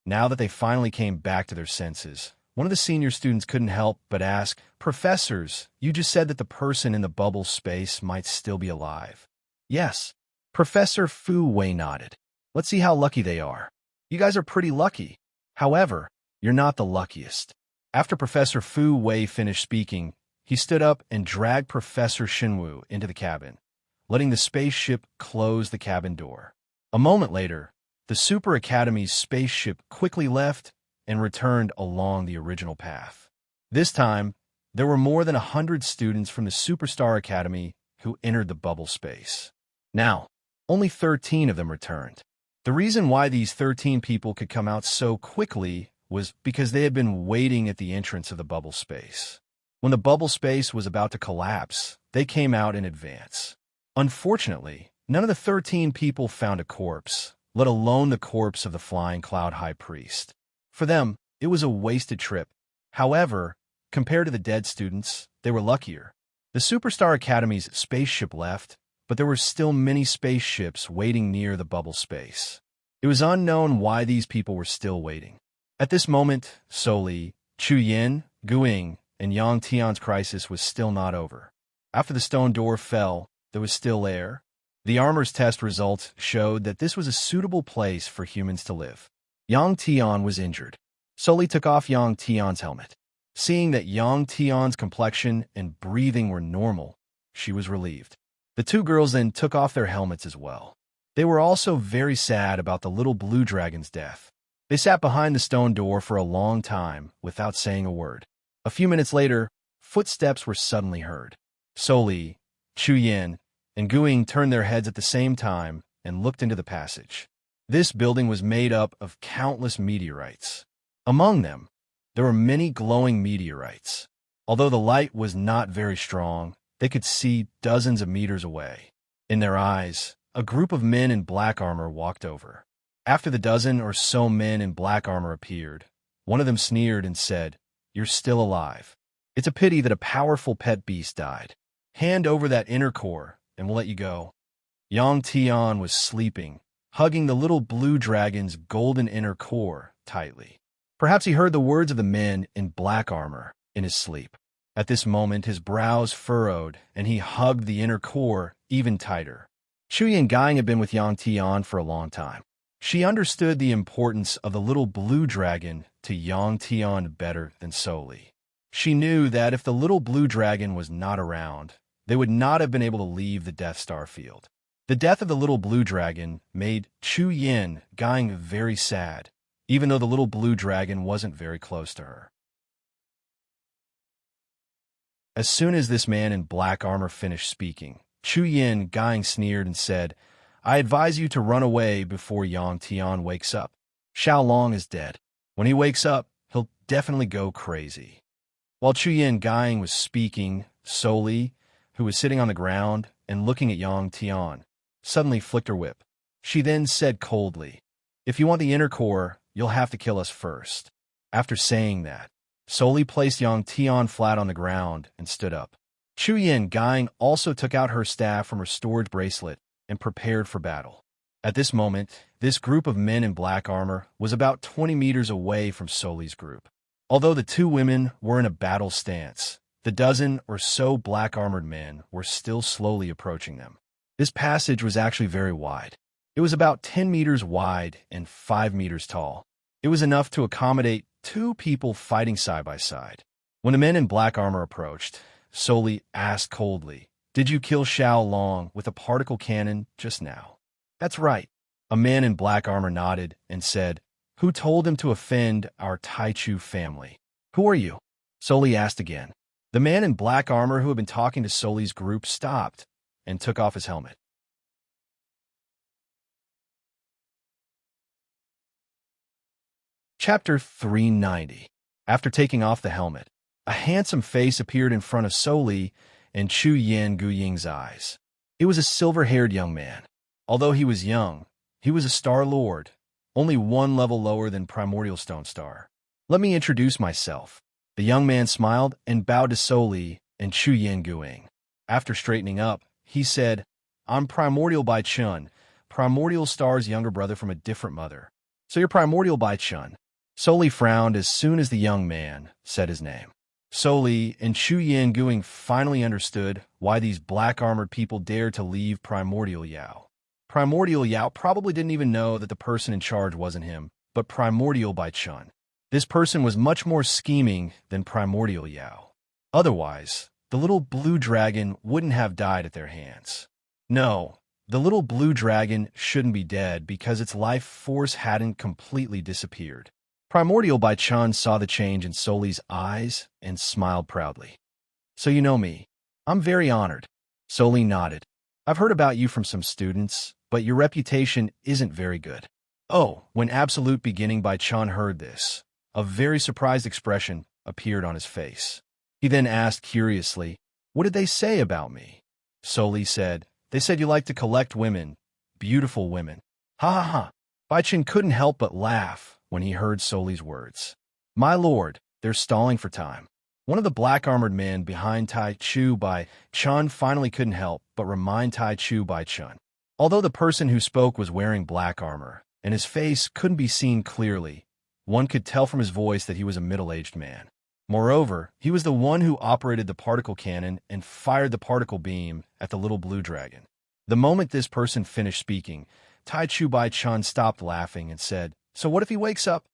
Now that they finally came back to their senses, one of the senior students couldn't help but ask, "Professors, you just said that the person in the bubble space might still be alive." "Yes." Professor Fu Wei nodded. "Let's see how lucky they are. You guys are pretty lucky. However, you're not the luckiest." After Professor Fu Wei finished speaking, he stood up and dragged Professor Shinwu into the cabin, letting the spaceship close the cabin door. A moment later, the Super Academy's spaceship quickly left and returned along the original path. This time, there were more than 100 students from the Superstar Academy who entered the bubble space. Now, only 13 of them returned. The reason why these 13 people could come out so quickly was because they had been waiting at the entrance of the bubble space. When the bubble space was about to collapse, they came out in advance. Unfortunately, none of the 13 people found a corpse, let alone the corpse of the Flying Cloud High Priest. For them, it was a wasted trip. However, compared to the dead students, they were luckier. The Superstar Academy's spaceship left, but there were still many spaceships waiting near the bubble space. It was unknown why these people were still waiting. At this moment, Soli, Chu Yin, Guing, and Yang Tian's crisis was still not over. After the stone door fell, there was still air. The armor's test results showed that this was a suitable place for humans to live. Yang Tian was injured. Soli took off Yang Tian's helmet. Seeing that Yang Tian's complexion and breathing were normal, she was relieved. The two girls then took off their helmets as well. They were also very sad about the little blue dragon's death. They sat behind the stone door for a long time without saying a word. A few minutes later, footsteps were suddenly heard. Soli, Chu Yin, and Guing turned their heads at the same time and looked into the passage. This building was made up of countless meteorites. Among them, there were many glowing meteorites. Although the light was not very strong, they could see dozens of meters away. In their eyes, a group of men in black armor walked over. After the dozen or so men in black armor appeared, one of them sneered and said, "You're still alive. It's a pity that a powerful pet beast died. Hand over that inner core, and we'll let you go." Yang Tian was sleeping, hugging the little blue dragon's golden inner core tightly. Perhaps he heard the words of the men in black armor in his sleep. At this moment, his brows furrowed, and he hugged the inner core even tighter. Shui and Guing had been with Yang Tian for a long time. She understood the importance of the little blue dragon to Yang Tian better than Soli. She knew that if the little blue dragon was not around, they would not have been able to leave the Death Star field. The death of the little blue dragon made Chu Yin Guing very sad, even though the little blue dragon wasn't very close to her. As soon as this man in black armor finished speaking, Chu Yin Guing sneered and said, "I advise you to run away before Yang Tian wakes up. Xiao Long is dead. When he wakes up, he'll definitely go crazy." While Chu Yin Guing was speaking, Soli, who was sitting on the ground and looking at Yang Tian, suddenly flicked her whip. She then said coldly, "If you want the inner core, you'll have to kill us first." After saying that, Soli placed Yang Tian flat on the ground and stood up. Chu Yin Guing also took out her staff from her storage bracelet and prepared for battle. At this moment, this group of men in black armor was about 20 meters away from Soli's group. Although the two women were in a battle stance, the dozen or so black-armored men were still slowly approaching them. This passage was actually very wide. It was about 10 meters wide and 5 meters tall. It was enough to accommodate two people fighting side by side. When the men in black armor approached, Soli asked coldly, "Did you kill Xiao Long with a particle cannon just now?" "That's right." A man in black armor nodded and said, "Who told him to offend our Taichu family?" "Who are you?" Soli asked again. The man in black armor who had been talking to Soli's group stopped and took off his helmet. Chapter 390. After taking off the helmet, a handsome face appeared in front of Soli and Chu Yan Guying's eyes. It was a silver-haired young man. Although he was young, he was a Star Lord, only one level lower than Primordial Stone Star. "Let me introduce myself." The young man smiled and bowed to Soli and Chu Yan Guying. After straightening up, he said, "I'm Primordial Bai Chun, Primordial Star's younger brother from a different mother." "So you're Primordial Bai Chun." Soli frowned as soon as the young man said his name. Soli and Chu Yan Guying finally understood why these black-armored people dared to leave Primordial Yao. Primordial Yao probably didn't even know that the person in charge wasn't him, but Primordial Bai Chun. This person was much more scheming than Primordial Yao. Otherwise, the little blue dragon wouldn't have died at their hands. No, the little blue dragon shouldn't be dead because its life force hadn't completely disappeared. Primordial Bai Chun saw the change in Soli's eyes and smiled proudly. "So you know me." "I'm very honored." Soli nodded. "I've heard about you from some students, but your reputation isn't very good." "Oh," when Absolute Beginning Bai Chun heard this, a very surprised expression appeared on his face. He then asked curiously, "What did they say about me?" Soli said, "They said you like to collect women, beautiful women." "Ha ha ha." Bai Chun couldn't help but laugh when he heard Soli's words. "My lord, they're stalling for time." One of the black-armored men behind Tai Chu Bai Chun finally couldn't help but remind Tai Chu Bai Chun. Although the person who spoke was wearing black armor, and his face couldn't be seen clearly, one could tell from his voice that he was a middle-aged man. Moreover, he was the one who operated the particle cannon and fired the particle beam at the little blue dragon. The moment this person finished speaking, Tai Chu Bai Chun stopped laughing and said, "So what if he wakes up?"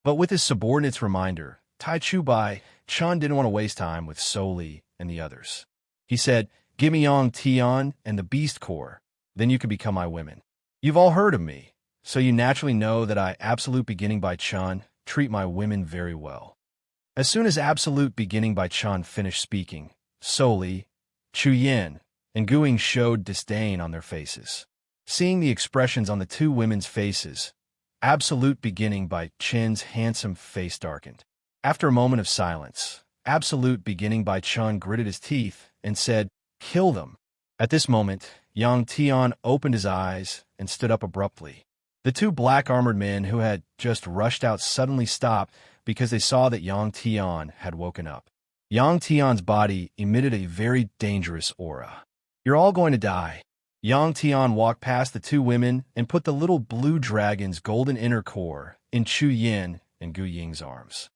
But with his subordinate's reminder, Tai Chu Bai Chun didn't want to waste time with Soli and the others. He said, "Give me Yong Tian and the Beast Core, then you can become my women. You've all heard of me, so you naturally know that I, Absolute Beginning Bai Chun, treat my women very well." As soon as Absolute Beginning Bai Chun finished speaking, Soli, Chu Yan, and Guying showed disdain on their faces. Seeing the expressions on the two women's faces, Absolute Beginning Bai Chun's handsome face darkened. After a moment of silence, Absolute Beginning Bai Chun gritted his teeth and said, "Kill them." At this moment, Yang Tian opened his eyes and stood up abruptly. The two black-armored men who had just rushed out suddenly stopped because they saw that Yang Tian had woken up. Yang Tian's body emitted a very dangerous aura. "You're all going to die." Yang Tian walked past the two women and put the little blue dragon's golden inner core in Chu Yan and Gu Ying's arms.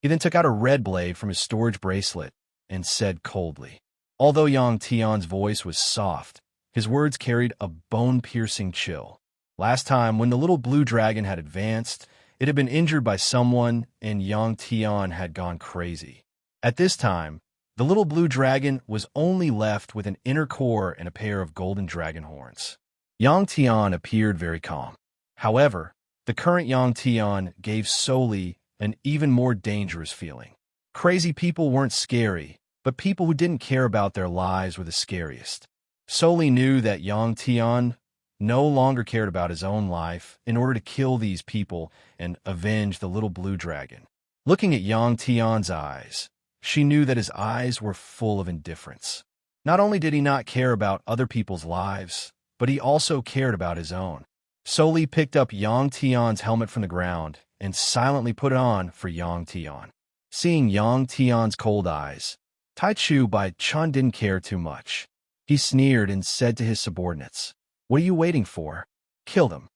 He then took out a red blade from his storage bracelet and said coldly. Although Yang Tian's voice was soft, his words carried a bone-piercing chill. Last time, when the little blue dragon had advanced, it had been injured by someone and Yang Tian had gone crazy. At this time, the little blue dragon was only left with an inner core and a pair of golden dragon horns. Yang Tian appeared very calm. However, the current Yang Tian gave Soli an even more dangerous feeling. Crazy people weren't scary, but people who didn't care about their lives were the scariest. Soli knew that Yang Tian no longer cared about his own life in order to kill these people and avenge the little blue dragon. Looking at Yang Tian's eyes, she knew that his eyes were full of indifference. Not only did he not care about other people's lives, but he also cared about his own. Soli picked up Yang Tian's helmet from the ground and silently put it on for Yang Tian. Seeing Yang Tian's cold eyes, Tai Chu Bai Chun didn't care too much. He sneered and said to his subordinates, "What are you waiting for? Kill them."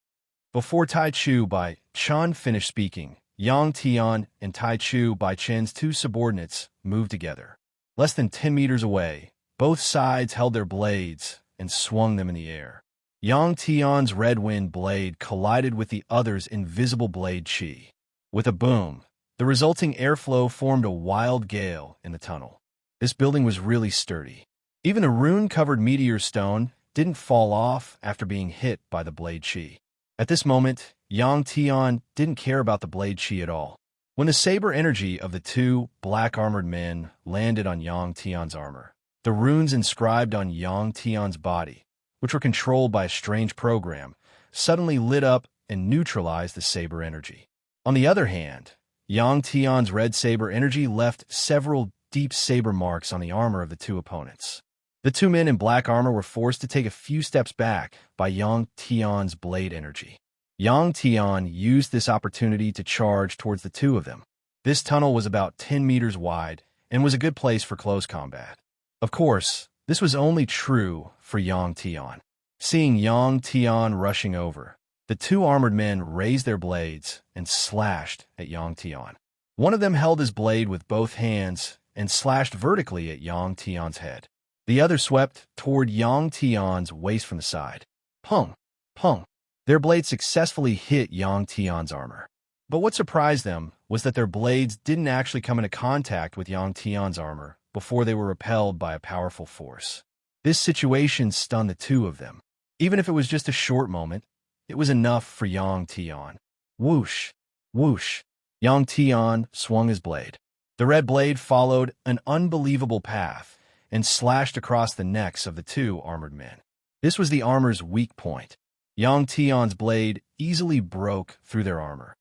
Before Tai Chu Bai Chun finished speaking, Yang Tian and Tai Chu Bai Chun's two subordinates moved together. Less than 10 meters away, both sides held their blades and swung them in the air. Yang Tian's red wind blade collided with the other's invisible blade chi. With a boom, The resulting airflow formed a wild gale in the tunnel. This building was really sturdy. Even a rune-covered meteor stone didn't fall off after being hit by the blade chi. At this moment, Yang Tian didn't care about the blade chi at all. When the saber energy of the two black-armored men landed on Yang Tian's armor, the runes inscribed on Yang Tian's body, which were controlled by a strange program, suddenly lit up and neutralized the saber energy. On the other hand, Yang Tian's red saber energy left several deep saber marks on the armor of the two opponents. The two men in black armor were forced to take a few steps back by Yang Tian's blade energy. Yang Tian used this opportunity to charge towards the two of them. This tunnel was about 10 meters wide and was a good place for close combat. Of course, this was only true for Yang Tian. Seeing Yang Tian rushing over, the two armored men raised their blades and slashed at Yang Tian. One of them held his blade with both hands and slashed vertically at Yang Tian's head. The other swept toward Yang Tian's waist from the side. Pung! Pung! Their blades successfully hit Yang Tian's armor. But what surprised them was that their blades didn't actually come into contact with Yang Tian's armor before they were repelled by a powerful force. This situation stunned the two of them. Even if it was just a short moment, it was enough for Yang Tian. Whoosh! Whoosh! Yang Tian swung his blade. The red blade followed an unbelievable path and slashed across the necks of the two armored men. This was the armor's weak point. Yang Tian's blade easily broke through their armor.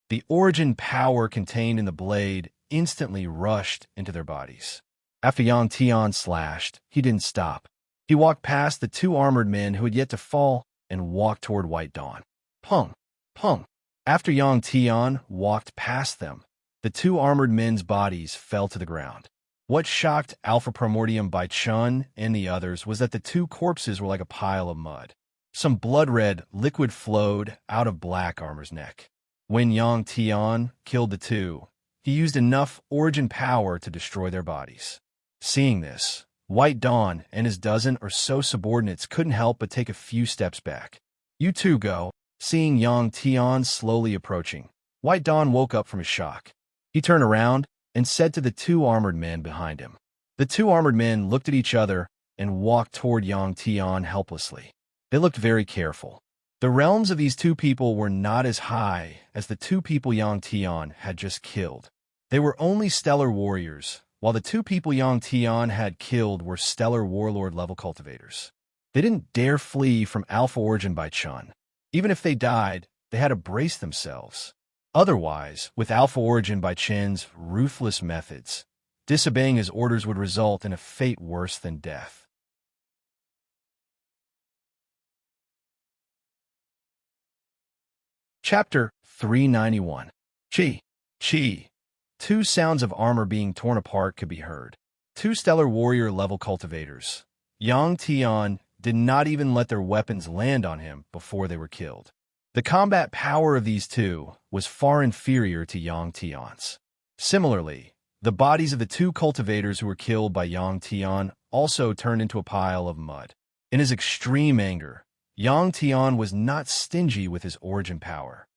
The origin power contained in the blade instantly rushed into their bodies. After Yang Tian slashed, he didn't stop. He walked past the two armored men who had yet to fall and walked toward White Dawn. Pung! Pung! After Yang Tian walked past them, the two armored men's bodies fell to the ground. What shocked Alpha Primordium by Chun and the others was that the two corpses were like a pile of mud. Some blood-red liquid flowed out of Black Armor's neck. When Yang Tian killed the two, he used enough origin power to destroy their bodies. Seeing this, White Dawn and his dozen or so subordinates couldn't help but take a few steps back. You two go. Seeing Yang Tian slowly approaching, White Dawn woke up from his shock. He turned around and said to the two armored men behind him. The two armored men looked at each other and walked toward Yang Tian helplessly. They looked very careful. The realms of these two people were not as high as the two people Yang Tian had just killed. They were only stellar warriors, while the two people Yang Tian had killed were stellar warlord level cultivators. They didn't dare flee from Alpha Origin by Chun. Even if they died, they had to brace themselves. Otherwise, with Alpha Origin by Chen's ruthless methods, disobeying his orders would result in a fate worse than death. Chapter 391. Chi. Chi. Two sounds of armor being torn apart could be heard. Two stellar warrior level cultivators. Yang Tian did not even let their weapons land on him before they were killed. The combat power of these two was far inferior to Yang Tian's. Similarly, the bodies of the two cultivators who were killed by Yang Tian also turned into a pile of mud. In his extreme anger, Yang Tian was not stingy with his origin power.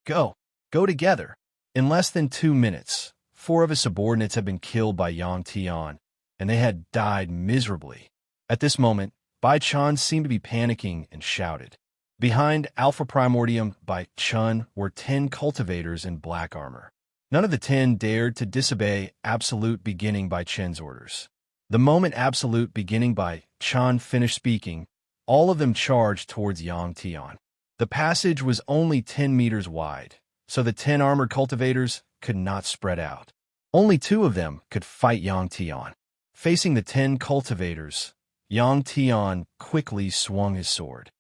Go together. In less than 2 minutes, 4 of his subordinates had been killed by Yang Tian, and they had died miserably. At this moment, Bai Chun seemed to be panicking and shouted. Behind Alpha Primordium by Chun were 10 cultivators in black armor. None of the 10 dared to disobey Absolute Beginning by Chen's orders. The moment Absolute Beginning by Chun finished speaking, all of them charged towards Yang Tian. The passage was only 10 meters wide, so the 10 armored cultivators could not spread out. Only 2 of them could fight Yang Tian. Facing the 10 cultivators, Yang Tian quickly swung his sword.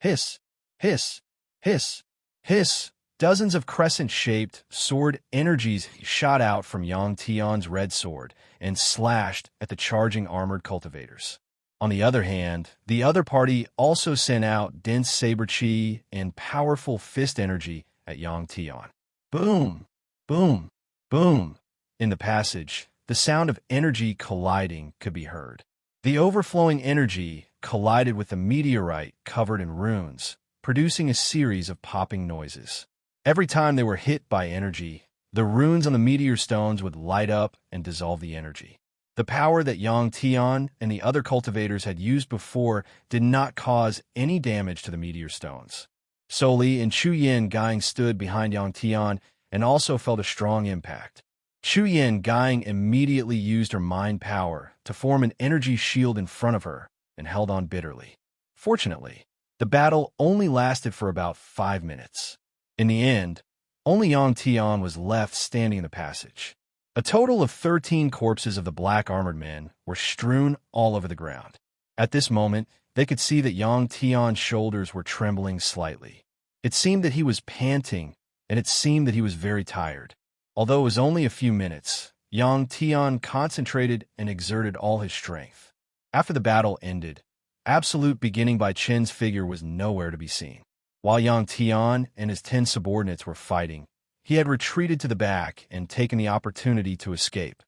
Hiss, hiss, hiss, hiss. Dozens of crescent-shaped sword energies shot out from Yang Tian's red sword and slashed at the charging armored cultivators. On the other hand, the other party also sent out dense saber chi and powerful fist energy at Yang Tian. Boom, boom, boom. In the passage, the sound of energy colliding could be heard. The overflowing energy collided with the meteorite covered in runes, producing a series of popping noises. Every time they were hit by energy, the runes on the meteor stones would light up and dissolve the energy. The power that Yang Tian and the other cultivators had used before did not cause any damage to the meteor stones. Soli and Chu Yin Gang stood behind Yang Tian and also felt a strong impact. Chu Yin Gang immediately used her mind power to form an energy shield in front of her and held on bitterly. Fortunately, the battle only lasted for about 5 minutes. In the end, only Yang Tian was left standing in the passage. A total of 13 corpses of the black armored men were strewn all over the ground. At this moment, they could see that Yang Tian's shoulders were trembling slightly. It seemed that he was panting, and it seemed that he was very tired. Although it was only a few minutes, Yang Tian concentrated and exerted all his strength. After the battle ended, absolute beginning by Chen's figure was nowhere to be seen. While Yang Tian and his 10 subordinates were fighting, he had retreated to the back and taken the opportunity to escape.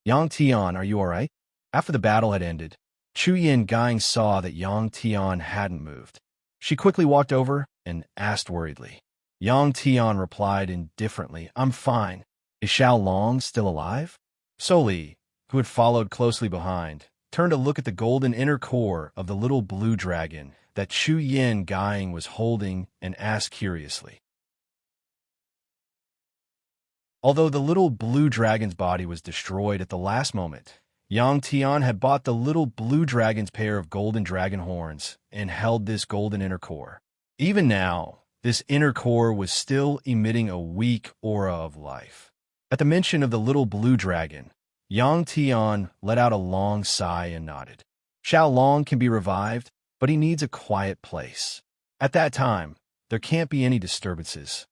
Yang Tian, are you all right? After the battle had ended, Chu Yin Gang saw that Yang Tian hadn't moved. She quickly walked over and asked worriedly. Yang Tian replied indifferently, I'm fine. Is Xiao Long still alive? Soli, who had followed closely behind, turned to look at the golden inner core of the little blue dragon that Chu Yin Gang was holding and asked curiously. Although the little blue dragon's body was destroyed at the last moment, Yang Tian had bought the little blue dragon's pair of golden dragon horns and held this golden inner core. Even now, this inner core was still emitting a weak aura of life. At the mention of the little blue dragon, Yang Tian let out a long sigh and nodded. Xiao Long can be revived, but he needs a quiet place. At that time, there can't be any disturbances.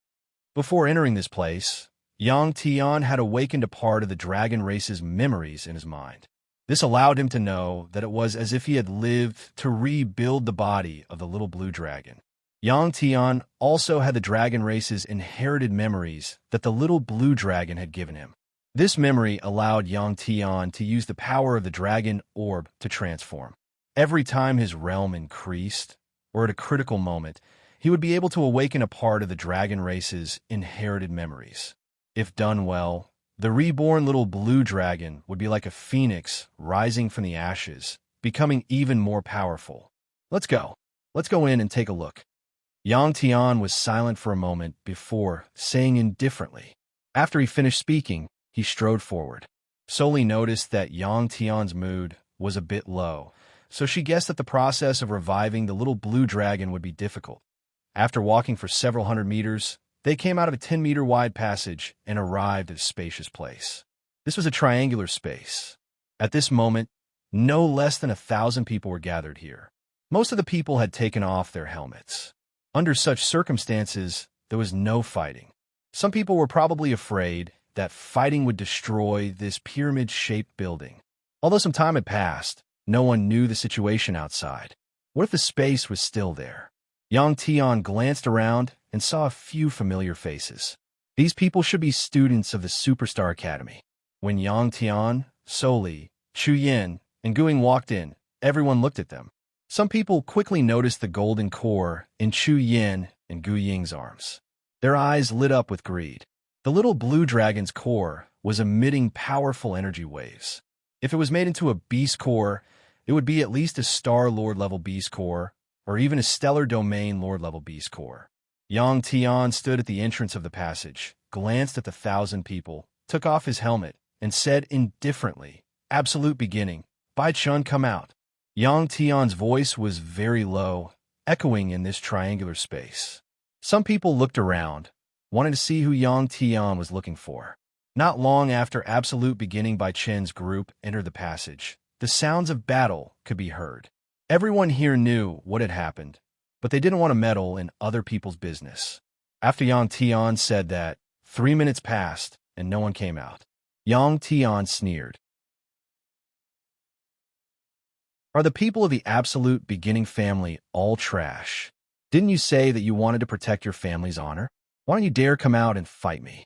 Before entering this place, Yang Tian had awakened a part of the dragon race's memories in his mind. This allowed him to know that it was as if he had lived to rebuild the body of the little blue dragon. Yang Tian also had the dragon race's inherited memories that the little blue dragon had given him. This memory allowed Yang Tian to use the power of the dragon orb to transform. Every time his realm increased, or at a critical moment, he would be able to awaken a part of the dragon race's inherited memories. If done well, the reborn little blue dragon would be like a phoenix rising from the ashes, becoming even more powerful. Let's go. Let's go in and take a look. Yang Tian was silent for a moment before saying indifferently. After he finished speaking, he strode forward. Soli noticed that Yang Tian's mood was a bit low, so she guessed that the process of reviving the little blue dragon would be difficult. After walking for several hundred meters, they came out of a 10-meter wide passage and arrived at a spacious place. This was a triangular space. At this moment, no less than 1,000 people were gathered here. Most of the people had taken off their helmets. Under such circumstances, there was no fighting. Some people were probably afraid that fighting would destroy this pyramid-shaped building. Although some time had passed, no one knew the situation outside. What if the space was still there? Yang Tian glanced around and saw a few familiar faces. These people should be students of the Superstar Academy. When Yang Tian, Soli, Chu Yin, and Guing walked in, everyone looked at them. Some people quickly noticed the golden core in Chu Yin and Gu Ying's arms. Their eyes lit up with greed. The little blue dragon's core was emitting powerful energy waves. If it was made into a beast core, it would be at least a Star Lord level beast core, or even a Stellar Domain Lord level beast core. Yang Tian stood at the entrance of the passage, glanced at the 1,000 people, took off his helmet, and said indifferently, "Absolute beginning. Bai Chun, come out." Yang Tian's voice was very low, echoing in this triangular space. Some people looked around, wanting to see who Yang Tian was looking for. Not long after Absolute Beginning by Chen's group entered the passage, the sounds of battle could be heard. Everyone here knew what had happened, but they didn't want to meddle in other people's business. After Yang Tian said that, 3 minutes passed and no one came out. Yang Tian sneered. Are the people of the Absolute Beginning family all trash? Didn't you say that you wanted to protect your family's honor? Why don't you dare come out and fight me?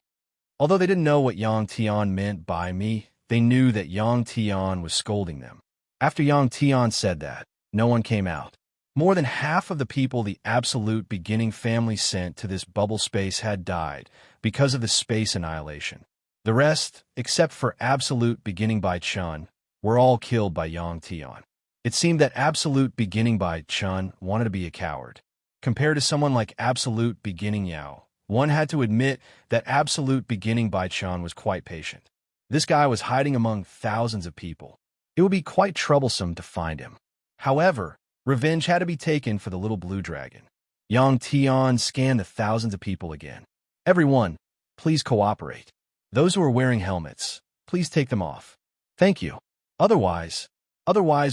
Although they didn't know what Yang Tian meant by me, they knew that Yang Tian was scolding them. After Yang Tian said that, no one came out. More than half of the people the absolute beginning family sent to this bubble space had died because of the space annihilation. The rest, except for absolute beginning by Chun, were all killed by Yang Tian. It seemed that absolute beginning by Chun wanted to be a coward. Compared to someone like absolute beginning Yao, one had to admit that absolute beginning by Chun was quite patient. This guy was hiding among thousands of people. It would be quite troublesome to find him. However, revenge had to be taken for the little blue dragon. Yang Tian scanned the thousands of people again. Everyone, please cooperate. Those who are wearing helmets, please take them off. Thank you. Otherwise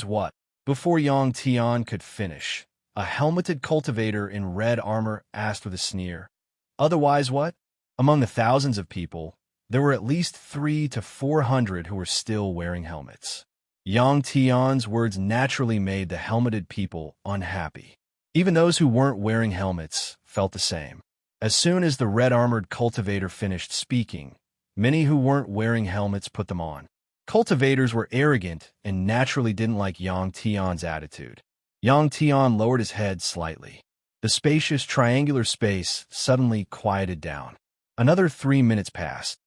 what? Before Yang Tian could finish, a helmeted cultivator in red armor asked with a sneer. Otherwise what? Among the thousands of people, there were at least 300 to 400 who were still wearing helmets. Yang Tian's words naturally made the helmeted people unhappy. Even those who weren't wearing helmets felt the same. As soon as the red-armored cultivator finished speaking, many who weren't wearing helmets put them on. Cultivators were arrogant and naturally didn't like Yang Tian's attitude. Yang Tian lowered his head slightly. The spacious triangular space suddenly quieted down. Another 3 minutes passed.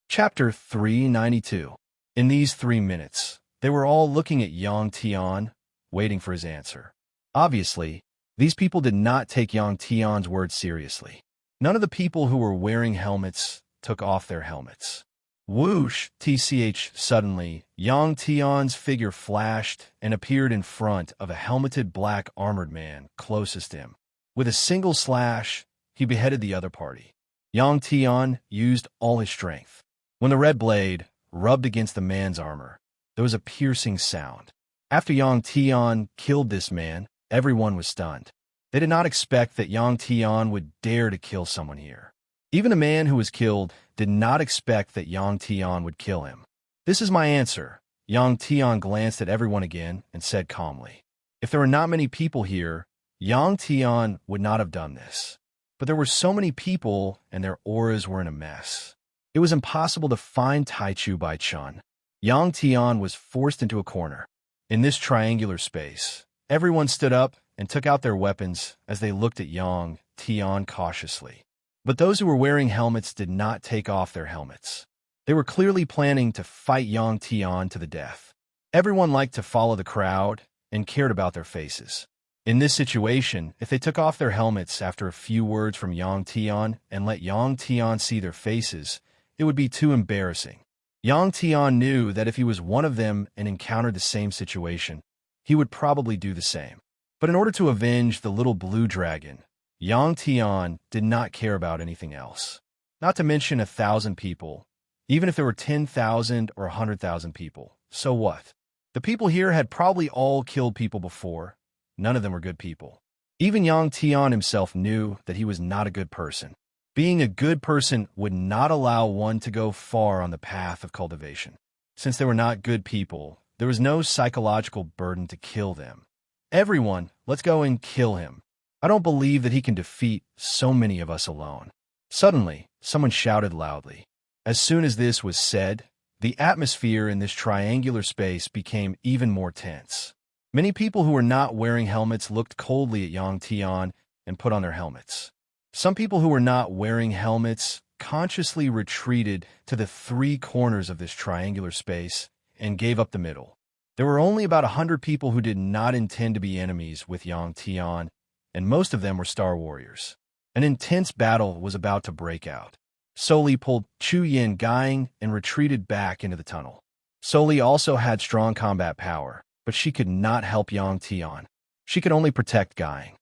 Chapter 392. In these 3 minutes, they were all looking at Yang Tian, waiting for his answer. Obviously, these people did not take Yang Tian's words seriously. None of the people who were wearing helmets took off their helmets. Whoosh! Suddenly, Yang Tian's figure flashed and appeared in front of a helmeted black armored man closest to him. With a single slash, he beheaded the other party. Yang Tian used all his strength. When the red blade rubbed against the man's armor, there was a piercing sound. After Yang Tian killed this man, everyone was stunned. They did not expect that Yang Tian would dare to kill someone here. Even a man who was killed did not expect that Yang Tian would kill him. This is my answer. Yang Tian glanced at everyone again and said calmly. If there were not many people here, Yang Tian would not have done this. But there were so many people and their auras were in a mess. It was impossible to find Taichu by Chun. Yang Tian was forced into a corner. In this triangular space, everyone stood up and took out their weapons as they looked at Yang Tian cautiously. But those who were wearing helmets did not take off their helmets. They were clearly planning to fight Yang Tian to the death. Everyone liked to follow the crowd and cared about their faces. In this situation, if they took off their helmets after a few words from Yang Tian and let Yang Tian see their faces, it would be too embarrassing. Yang Tian knew that if he was one of them and encountered the same situation, he would probably do the same. But in order to avenge the little blue dragon, Yang Tian did not care about anything else. Not to mention 1,000 people. Even if there were 10,000 or 100,000 people, so what? The people here had probably all killed people before. None of them were good people. Even Yang Tian himself knew that he was not a good person. Being a good person would not allow one to go far on the path of cultivation. Since they were not good people, there was no psychological burden to kill them. Everyone, let's go and kill him. I don't believe that he can defeat so many of us alone. Suddenly, someone shouted loudly. As soon as this was said, the atmosphere in this triangular space became even more tense. Many people who were not wearing helmets looked coldly at Yang Tian and put on their helmets. Some people who were not wearing helmets consciously retreated to the 3 corners of this triangular space and gave up the middle. There were only about 100 people who did not intend to be enemies with Yang Tian, and most of them were star warriors. An intense battle was about to break out. Soli pulled Chu Yin Guang and retreated back into the tunnel. Soli also had strong combat power, but she could not help Yang Tian. She could only protect Guang.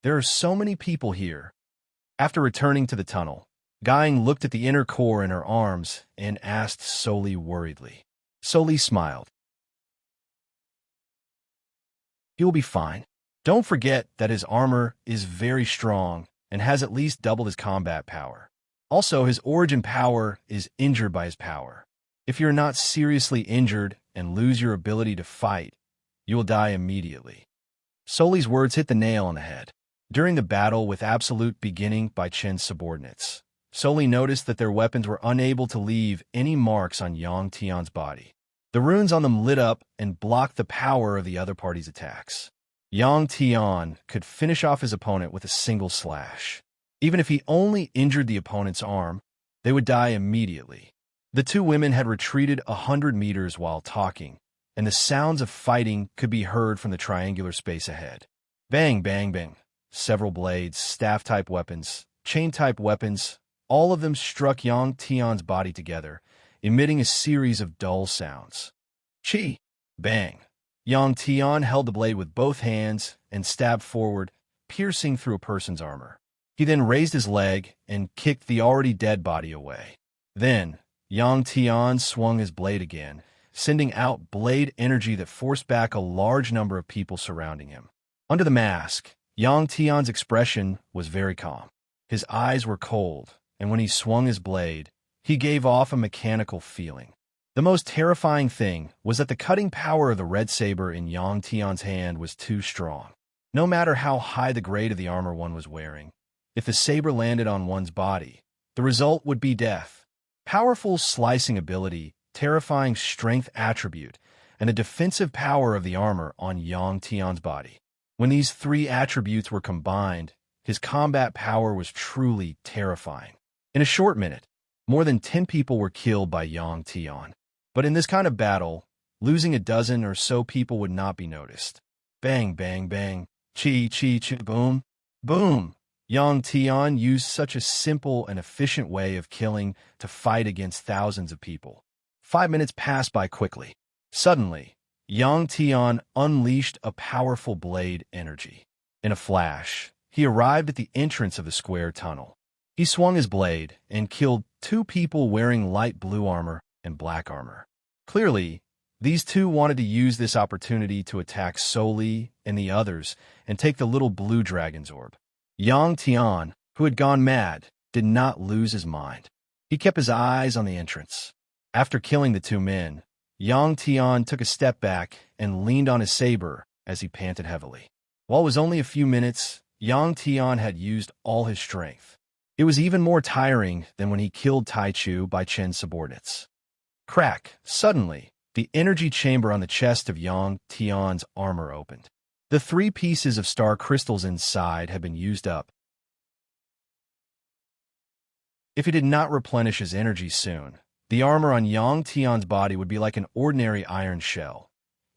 There are so many people here. After returning to the tunnel, Guang looked at the inner core in her arms and asked Soli worriedly. Soli smiled. He will be fine. Don't forget that his armor is very strong and has at least doubled his combat power. Also, his origin power is injured by his power. If you're not seriously injured and lose your ability to fight, you will die immediately. Soli's words hit the nail on the head. During the battle with absolute beginning by Chen's subordinates, Solely noticed that their weapons were unable to leave any marks on Yang Tian's body. The runes on them lit up and blocked the power of the other party's attacks. Yang Tian could finish off his opponent with a single slash. Even if he only injured the opponent's arm, they would die immediately. The two women had retreated 100 meters while talking, and the sounds of fighting could be heard from the triangular space ahead. Bang, bang, bang. Several blades, staff-type weapons, chain-type weapons, all of them struck Yang Tian's body together, emitting a series of dull sounds. Chi! Bang! Yang Tian held the blade with both hands and stabbed forward, piercing through a person's armor. He then raised his leg and kicked the already dead body away. Then, Yang Tian swung his blade again, sending out blade energy that forced back a large number of people surrounding him. Under the mask, Yang Tian's expression was very calm. His eyes were cold, and when he swung his blade, he gave off a mechanical feeling. The most terrifying thing was that the cutting power of the red saber in Yang Tian's hand was too strong. No matter how high the grade of the armor one was wearing, if the saber landed on one's body, the result would be death. Powerful slicing ability, terrifying strength attribute, and the defensive power of the armor on Yang Tian's body. When these three attributes were combined, his combat power was truly terrifying. In a short minute, more than 10 people were killed by Yang Tian. But in this kind of battle, losing a dozen or so people would not be noticed. Bang, bang, bang, chi, chi, chi, boom, boom. Yang Tian used such a simple and efficient way of killing to fight against thousands of people. 5 minutes passed by quickly. Suddenly, Yang Tian unleashed a powerful blade energy. In a flash, he arrived at the entrance of the square tunnel. He swung his blade and killed 2 people wearing light blue armor and black armor. Clearly, these two wanted to use this opportunity to attack Soli and the others and take the little blue dragon's orb. Yang Tian, who had gone mad, did not lose his mind. He kept his eyes on the entrance. After killing the 2 men, Yang Tian took a step back and leaned on his saber as he panted heavily. While it was only a few minutes, Yang Tian had used all his strength. It was even more tiring than when he killed Taichu by Chen's subordinates. Crack! Suddenly, the energy chamber on the chest of Yang Tian's armor opened. The 3 pieces of star crystals inside had been used up. If he did not replenish his energy soon, the armor on Yang Tian's body would be like an ordinary iron shell,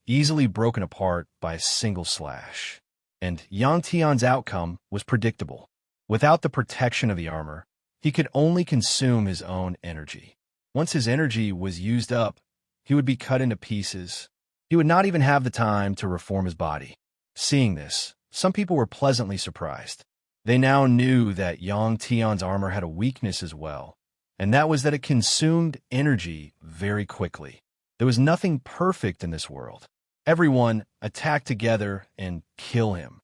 easily broken apart by a single slash. And Yang Tian's outcome was predictable. Without the protection of the armor, he could only consume his own energy. Once his energy was used up, he would be cut into pieces. He would not even have the time to reform his body. Seeing this, some people were pleasantly surprised. They now knew that Yang Tian's armor had a weakness as well, and that was that it consumed energy very quickly. There was nothing perfect in this world. Everyone attacked together and kill him.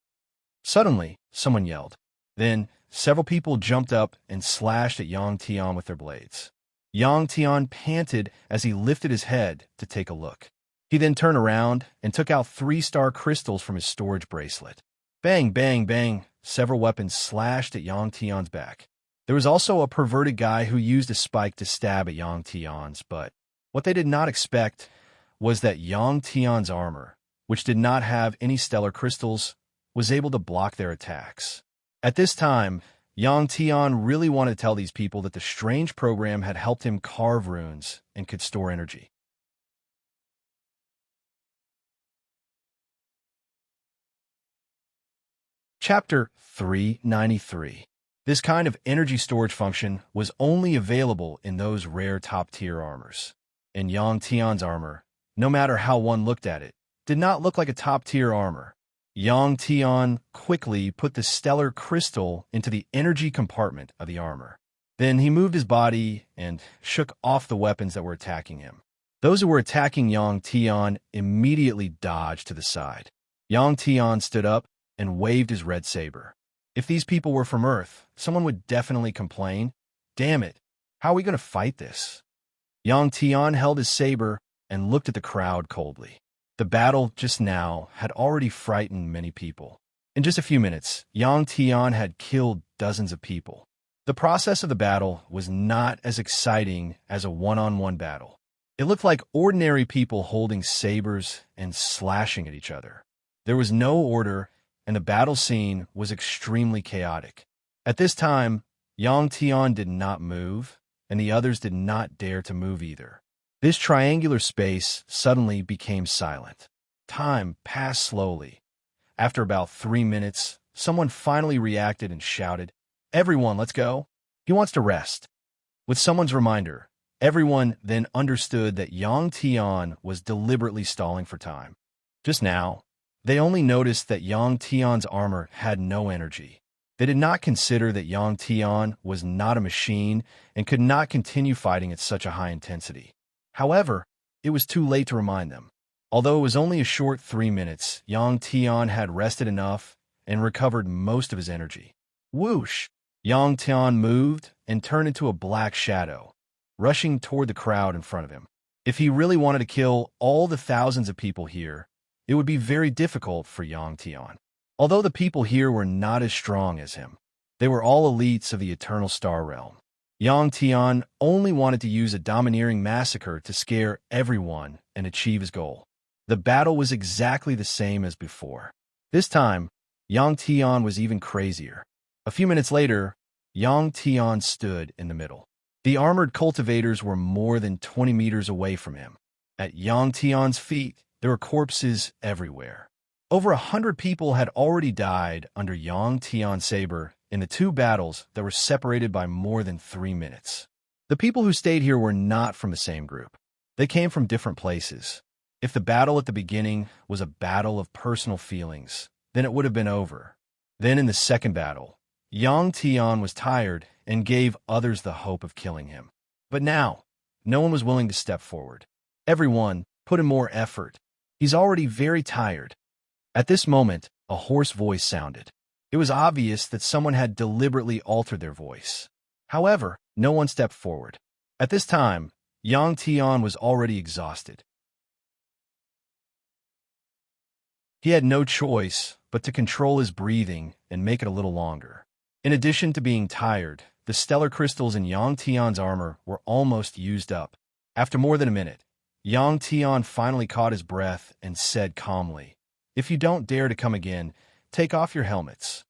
Suddenly, someone yelled. Then, several people jumped up and slashed at Yang Tian with their blades. Yang Tian panted as he lifted his head to take a look. He then turned around and took out 3 star crystals from his storage bracelet. Bang, bang, bang, several weapons slashed at Yang Tian's back. There was also a perverted guy who used a spike to stab at Yang Tian's, but what they did not expect was that Yang Tian's armor, which did not have any stellar crystals, was able to block their attacks. At this time, Yang Tian really wanted to tell these people that the strange program had helped him carve runes and could store energy. Chapter 393. This kind of energy storage function was only available in those rare top-tier armors. And Yang Tian's armor, no matter how one looked at it, did not look like a top-tier armor. Yang Tian quickly put the stellar crystal into the energy compartment of the armor. Then he moved his body and shook off the weapons that were attacking him. Those who were attacking Yang Tian immediately dodged to the side. Yang Tian stood up and waved his red saber. If these people were from Earth, someone would definitely complain. Damn it, how are we going to fight this? Yang Tian held his saber and looked at the crowd coldly. The battle just now had already frightened many people. In just a few minutes, Yang Tian had killed dozens of people. The process of the battle was not as exciting as a one-on-one battle. It looked like ordinary people holding sabers and slashing at each other. There was no order, and the battle scene was extremely chaotic. At this time, Yang Tian did not move, and the others did not dare to move either. This triangular space suddenly became silent. Time passed slowly. After about 3 minutes, someone finally reacted and shouted, "Everyone, let's go. He wants to rest." With someone's reminder, everyone then understood that Yang Tian was deliberately stalling for time. Just now, they only noticed that Yang Tian's armor had no energy. They did not consider that Yang Tian was not a machine and could not continue fighting at such a high intensity. However, it was too late to remind them. Although it was only a short 3 minutes, Yang Tian had rested enough and recovered most of his energy. Whoosh! Yang Tian moved and turned into a black shadow, rushing toward the crowd in front of him. If he really wanted to kill all the thousands of people here, it would be very difficult for Yang Tian. Although the people here were not as strong as him, they were all elites of the Eternal Star Realm. Yang Tian only wanted to use a domineering massacre to scare everyone and achieve his goal. The battle was exactly the same as before. This time, Yang Tian was even crazier. A few minutes later, Yang Tian stood in the middle. The armored cultivators were more than 20 meters away from him. At Yang Tian's feet, there were corpses everywhere. Over 100 people had already died under Yang Tian's saber in the 2 battles that were separated by more than 3 minutes. The people who stayed here were not from the same group. They came from different places. If the battle at the beginning was a battle of personal feelings, then it would have been over. Then in the second battle, Yang Tian was tired and gave others the hope of killing him. But now, no one was willing to step forward. Everyone put in more effort. He's already very tired. At this moment, a hoarse voice sounded. It was obvious that someone had deliberately altered their voice. However, no one stepped forward. At this time, Yang Tian was already exhausted. He had no choice but to control his breathing and make it a little longer. In addition to being tired, the stellar crystals in Yang Tian's armor were almost used up. After more than a minute, Yang Tian finally caught his breath and said calmly, "If you don't dare to come again, take off your helmets."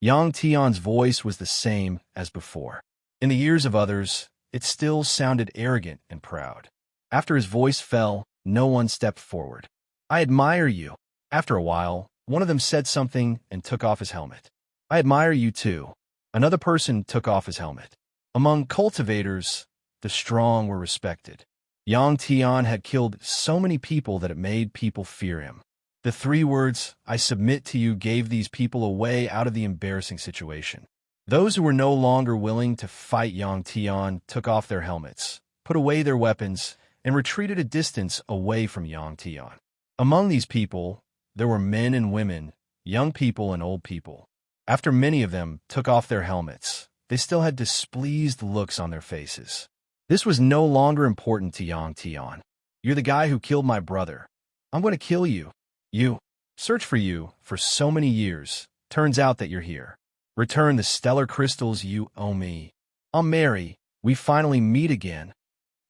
Yang Tian's voice was the same as before. In the ears of others, it still sounded arrogant and proud. After his voice fell, no one stepped forward. "I admire you." After a while, one of them said something and took off his helmet. "I admire you too." Another person took off his helmet. Among cultivators, the strong were respected. Yang Tian had killed so many people that it made people fear him. The 3 words, "I submit to you," gave these people a way out of the embarrassing situation. Those who were no longer willing to fight Yang Tian took off their helmets, put away their weapons, and retreated a distance away from Yang Tian. Among these people, there were men and women, young people and old people. After many of them took off their helmets, they still had displeased looks on their faces. This was no longer important to Yang Tian. "You're the guy who killed my brother. I'm going to kill you. You. Search for you for so many years. Turns out that you're here. Return the stellar crystals you owe me. I'm Mary. We finally meet again."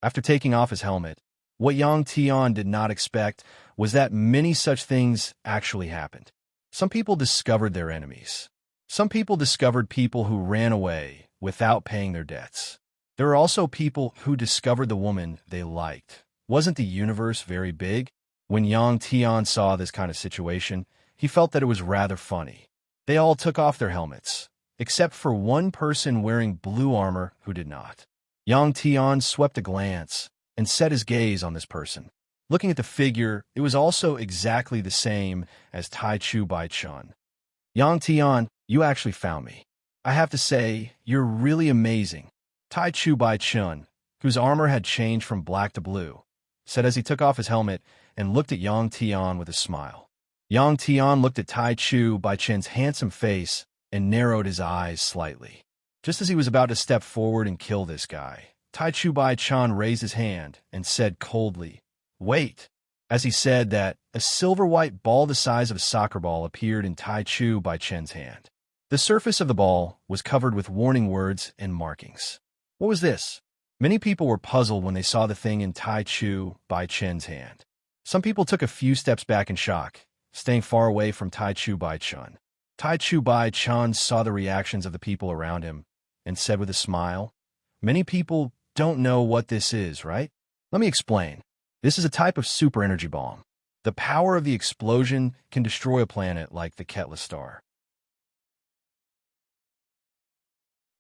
After taking off his helmet, what Yang Tian did not expect was that many such things actually happened. Some people discovered their enemies. Some people discovered people who ran away without paying their debts. There were also people who discovered the woman they liked. Wasn't the universe very big? When Yang Tian saw this kind of situation, he felt that it was rather funny. They all took off their helmets, except for one person wearing blue armor who did not. Yang Tian swept a glance and set his gaze on this person. Looking at the figure, it was also exactly the same as Tai Chu Bai Chun. "Yang Tian, you actually found me. I have to say, you're really amazing." Tai Chu Bai Chun, whose armor had changed from black to blue, said as he took off his helmet and looked at Yang Tian with a smile. Yang Tian looked at Tai Chu Bai Chun's handsome face and narrowed his eyes slightly. Just as he was about to step forward and kill this guy, Tai Chu Bai Chun raised his hand and said coldly, "Wait." As he said that, a silver-white ball the size of a soccer ball appeared in Tai Chu Bai Chun's hand. The surface of the ball was covered with warning words and markings. What was this? Many people were puzzled when they saw the thing in Tai Chu Bai Chen's hand. Some people took a few steps back in shock, staying far away from Tai Chu Bai Chen. Tai Chu Bai Chen saw the reactions of the people around him and said with a smile, "Many people don't know what this is, right? Let me explain. This is a type of super energy bomb. The power of the explosion can destroy a planet like the Ketla star.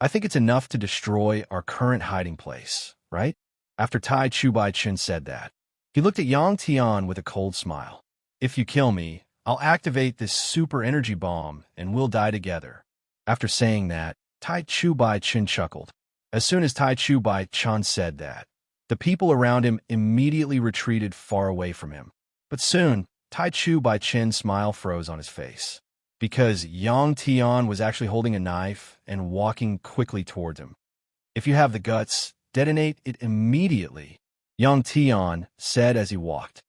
I think it's enough to destroy our current hiding place, right?" After Tai Chu Bai Chen said that, he looked at Yang Tian with a cold smile. "If you kill me, I'll activate this super energy bomb and we'll die together." After saying that, Tai Chu Bai Chen chuckled. As soon as Tai Chu Bai Chen said that, the people around him immediately retreated far away from him. But soon, Tai Chu Bai Chen's smile froze on his face, because Yang Tian was actually holding a knife and walking quickly towards him. "If you have the guts, detonate it immediately," Yang Tian said as he walked.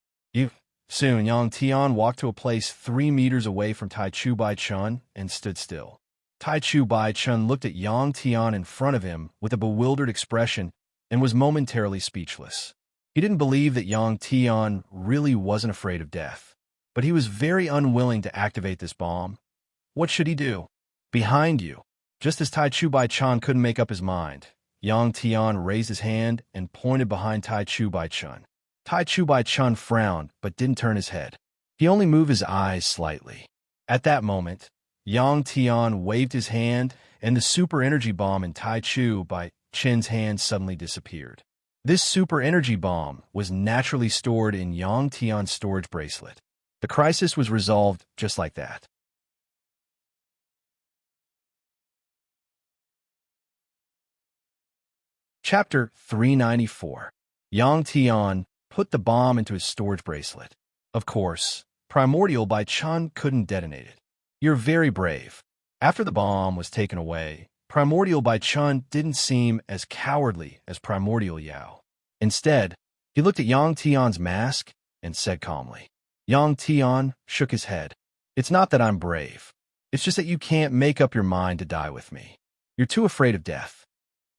Soon, Yang Tian walked to a place 3 meters away from Tai Chu Bai Chen and stood still. Tai Chu Bai Chen looked at Yang Tian in front of him with a bewildered expression and was momentarily speechless. He didn't believe that Yang Tian really wasn't afraid of death, but he was very unwilling to activate this bomb. What should he do? "Behind you." Just as Tai Chu Bai Chen couldn't make up his mind, Yang Tian raised his hand and pointed behind Tai Chu Bai Chen. Tai Chu Bai Chen frowned but didn't turn his head. He only moved his eyes slightly. At that moment, Yang Tian waved his hand and the super energy bomb in Tai Chu Bai Chen's hand suddenly disappeared. This super energy bomb was naturally stored in Yang Tian's storage bracelet. The crisis was resolved just like that. Chapter 394. Yang Tian put the bomb into his storage bracelet. Of course, Primordial Bai Chen couldn't detonate it. "You're very brave." After the bomb was taken away, Primordial Bai Chen didn't seem as cowardly as Primordial Yao. Instead, he looked at Yang Tian's mask and said calmly. Yang Tian shook his head. "It's not that I'm brave. It's just that you can't make up your mind to die with me. You're too afraid of death."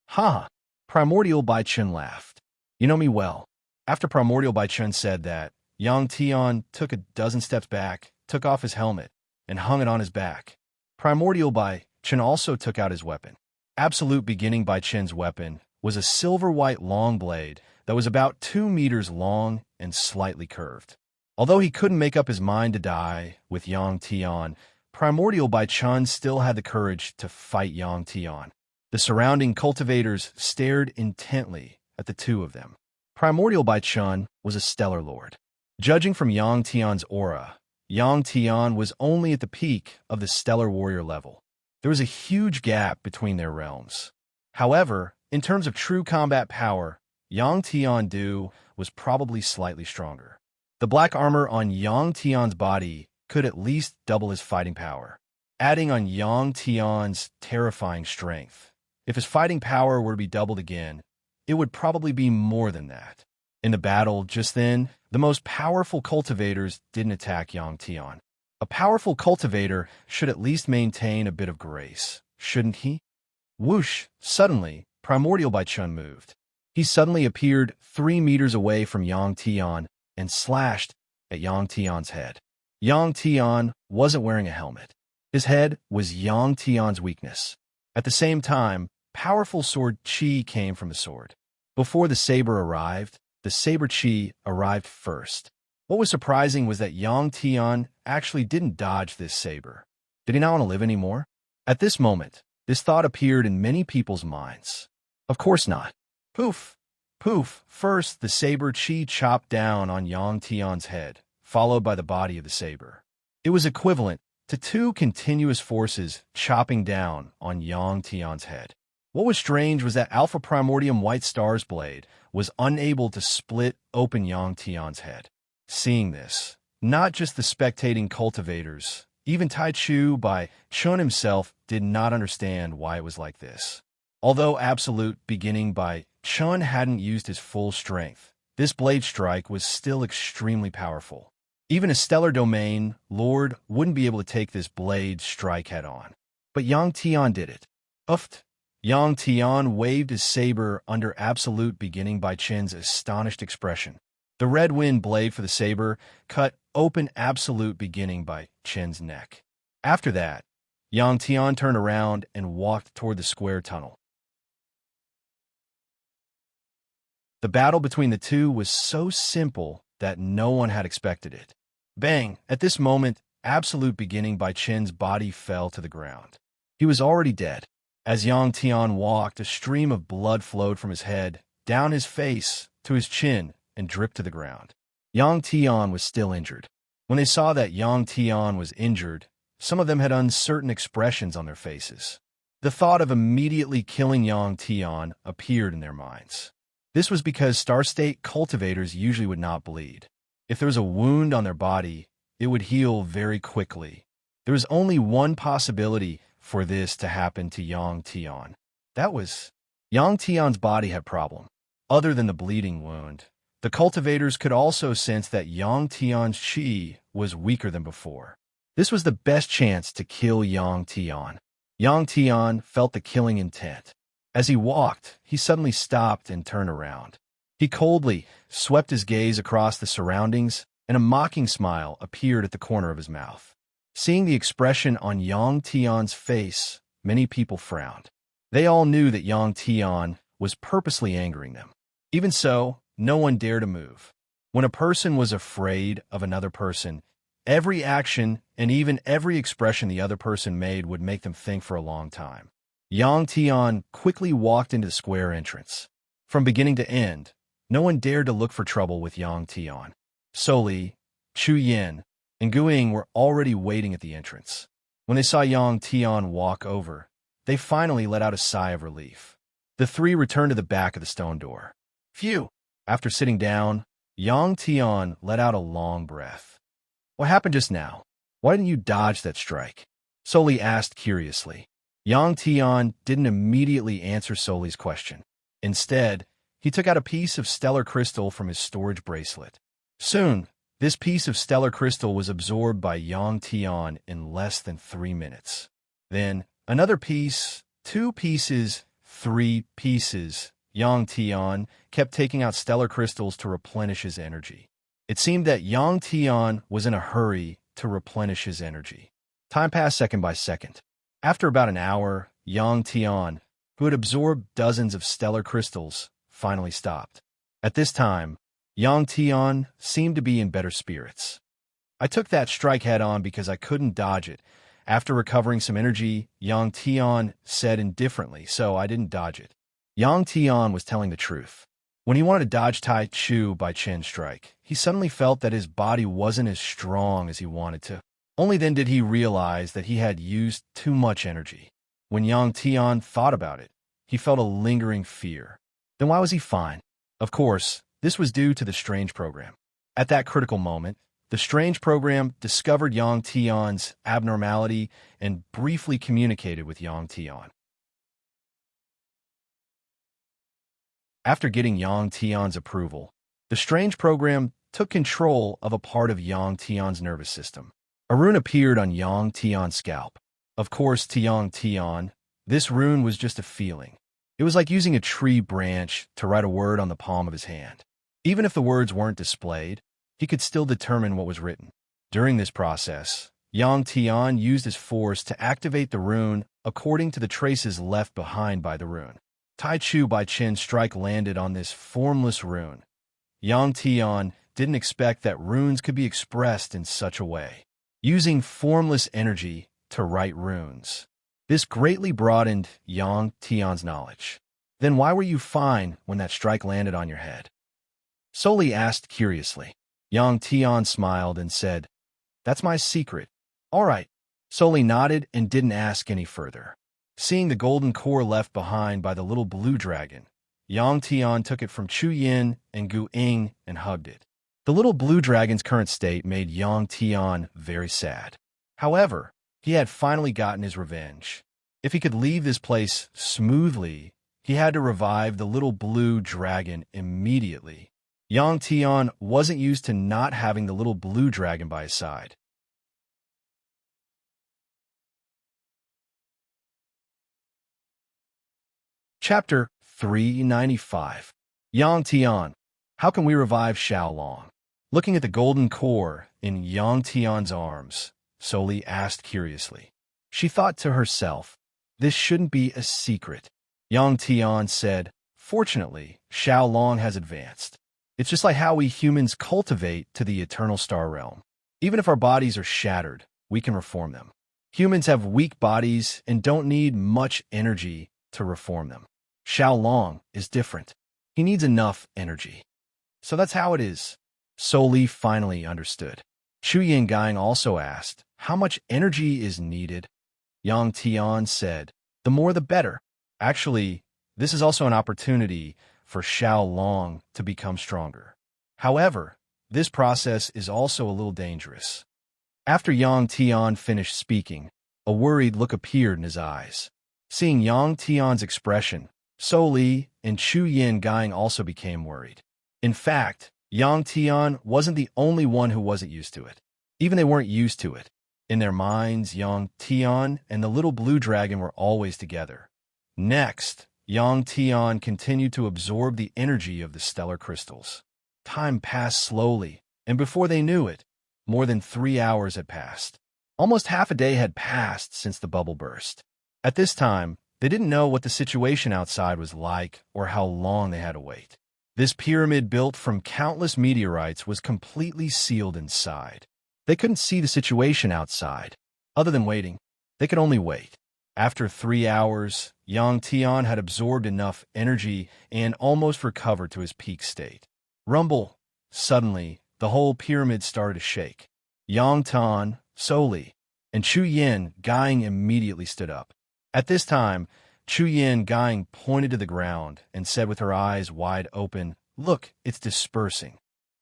"Ha!" Primordial Bai Chen laughed. "You know me well." After Primordial Bai Chen said that, Yang Tian took a dozen steps back, took off his helmet, and hung it on his back. Primordial Bai Chen also took out his weapon. Absolute Beginning Bai Chen's weapon was a silver-white long blade that was about 2 meters long and slightly curved. Although he couldn't make up his mind to die with Yang Tian, Primordial Bai Chen still had the courage to fight Yang Tian. The surrounding cultivators stared intently at the two of them. Primordial Bai Chen was a stellar lord. Judging from Yang Tian's aura, Yang Tian was only at the peak of the stellar warrior level. There was a huge gap between their realms. However, in terms of true combat power, Yang Tian was probably slightly stronger. The black armor on Yang Tian's body could at least double his fighting power, adding on Yang Tian's terrifying strength. If his fighting power were to be doubled again, it would probably be more than that. In the battle just then, the most powerful cultivators didn't attack Yang Tian. A powerful cultivator should at least maintain a bit of grace, shouldn't he? Whoosh! Suddenly, Primordial Bai Chen moved. He suddenly appeared 3 meters away from Yang Tian and slashed at Yang Tian's head. Yang Tian wasn't wearing a helmet. His head was Yang Tian's weakness. At the same time, powerful sword chi came from the sword. Before the saber arrived, the saber chi arrived first. What was surprising was that Yang Tian actually didn't dodge this saber. Did he not want to live anymore? At this moment, this thought appeared in many people's minds. Of course not. Poof! Poof! First, the saber chi chopped down on Yang Tian's head, followed by the body of the saber. It was equivalent to 2 continuous forces chopping down on Yang Tian's head. What was strange was that Alpha Primordium White Star's blade was unable to split open Yang Tian's head. Seeing this, not just the spectating cultivators, even Tai Chu Bai Chen himself did not understand why it was like this. Although Absolute Beginning Bai Chen hadn't used his full strength, this blade strike was still extremely powerful. Even a stellar domain lord wouldn't be able to take this blade strike head-on. But Yang Tian did it. Uft! Yang Tian waved his saber under absolute beginning by Qin's astonished expression. The red wind blade for the saber cut open absolute beginning by Qin's neck. After that, Yang Tian turned around and walked toward the square tunnel. The battle between the two was so simple that no one had expected it. Bang! At this moment, absolute beginning by Qin's body fell to the ground. He was already dead. As Yang Tian walked, a stream of blood flowed from his head, down his face, to his chin, and dripped to the ground. Yang Tian was still injured. When they saw that Yang Tian was injured, some of them had uncertain expressions on their faces. The thought of immediately killing Yang Tian appeared in their minds. This was because Star State cultivators usually would not bleed. If there was a wound on their body, it would heal very quickly. There was only one possibility for this to happen to Yang Tian. That was, Yang Tian's body had a problem. Other than the bleeding wound, the cultivators could also sense that Yang Tian's qi was weaker than before. This was the best chance to kill Yang Tian. Yang Tian felt the killing intent. As he walked, he suddenly stopped and turned around. He coldly swept his gaze across the surroundings, and a mocking smile appeared at the corner of his mouth. Seeing the expression on Yang Tian's face, many people frowned. They all knew that Yang Tian was purposely angering them. Even so, no one dared to move. When a person was afraid of another person, every action and even every expression the other person made would make them think for a long time. Yang Tian quickly walked into the square entrance. From beginning to end, no one dared to look for trouble with Yang Tian. Soli, Chu Yin, and Guiying were already waiting at the entrance. When they saw Yang Tian walk over, they finally let out a sigh of relief. The three returned to the back of the stone door. Phew! After sitting down, Yang Tian let out a long breath. What happened just now? Why didn't you dodge that strike? Soli asked curiously. Yang Tian didn't immediately answer Soli's question. Instead, he took out a piece of stellar crystal from his storage bracelet. Soon, this piece of stellar crystal was absorbed by Yang Tian in less than 3 minutes. Then, another piece, 2 pieces, 3 pieces. Yang Tian kept taking out stellar crystals to replenish his energy. It seemed that Yang Tian was in a hurry to replenish his energy. Time passed second by second. After about an hour, Yang Tian, who had absorbed dozens of stellar crystals, finally stopped. At this time, Yang Tian seemed to be in better spirits. I took that strike head-on because I couldn't dodge it. After recovering some energy, Yang Tian said indifferently, so I didn't dodge it. Yang Tian was telling the truth. When he wanted to dodge Tai Chu by Qin's strike, he suddenly felt that his body wasn't as strong as he wanted to. Only then did he realize that he had used too much energy. When Yang Tian thought about it, he felt a lingering fear. Then why was he fine? Of course, this was due to the strange program. At that critical moment, the strange program discovered Yang Tian's abnormality and briefly communicated with Yang Tian. After getting Yang Tian's approval, the strange program took control of a part of Yang Tian's nervous system. A rune appeared on Yang Tian's scalp. Of course, to Yang Tian, this rune was just a feeling. It was like using a tree branch to write a word on the palm of his hand. Even if the words weren't displayed, he could still determine what was written. During this process, Yang Tian used his force to activate the rune according to the traces left behind by the rune. Tai Chu by Qin's strike landed on this formless rune. Yang Tian didn't expect that runes could be expressed in such a way. Using formless energy to write runes. This greatly broadened Yang Tian's knowledge. Then why were you fine when that strike landed on your head? Soli asked curiously. Yang Tian smiled and said, "That's my secret." "All right." Soli nodded and didn't ask any further. Seeing the golden core left behind by the little blue dragon, Yang Tian took it from Chu Yin and Gu Ying and hugged it. The little blue dragon's current state made Yang Tian very sad. However, he had finally gotten his revenge. If he could leave this place smoothly, he had to revive the little blue dragon immediately. Yang Tian wasn't used to not having the little blue dragon by his side. Chapter 395. Yang Tian. How can we revive Xiaolong? Looking at the golden core in Yang Tian's arms, Soli asked curiously. She thought to herself, this shouldn't be a secret. Yang Tian said, fortunately, Xiaolong has advanced. It's just like how we humans cultivate to the eternal star realm. Even if our bodies are shattered, we can reform them. Humans have weak bodies and don't need much energy to reform them. Xiaolong is different. He needs enough energy. So that's how it is. Soli finally understood. Chu Yingang also asked, how much energy is needed? Yang Tian said, the more the better. Actually, this is also an opportunity for Xiaolong to become stronger. However, this process is also a little dangerous. After Yang Tian finished speaking, a worried look appeared in his eyes. Seeing Yang Tian's expression, Soli and Chu Yingang also became worried. In fact, Yang Tian wasn't the only one who wasn't used to it. Even they weren't used to it. In their minds, Yang Tian and the little blue dragon were always together. Next, Yang Tian continued to absorb the energy of the stellar crystals. Time passed slowly, and before they knew it, more than 3 hours had passed. Almost half a day had passed since the bubble burst. At this time, they didn't know what the situation outside was like or how long they had to wait. This pyramid built from countless meteorites was completely sealed inside. They couldn't see the situation outside. Other than waiting, they could only wait. After 3 hours, Yang Tian had absorbed enough energy and almost recovered to his peak state. Rumble! Suddenly, the whole pyramid started to shake. Yang Tian, Soli, and Chu Yingang immediately stood up. At this time, Chu Yingang pointed to the ground and said with her eyes wide open, look, it's dispersing.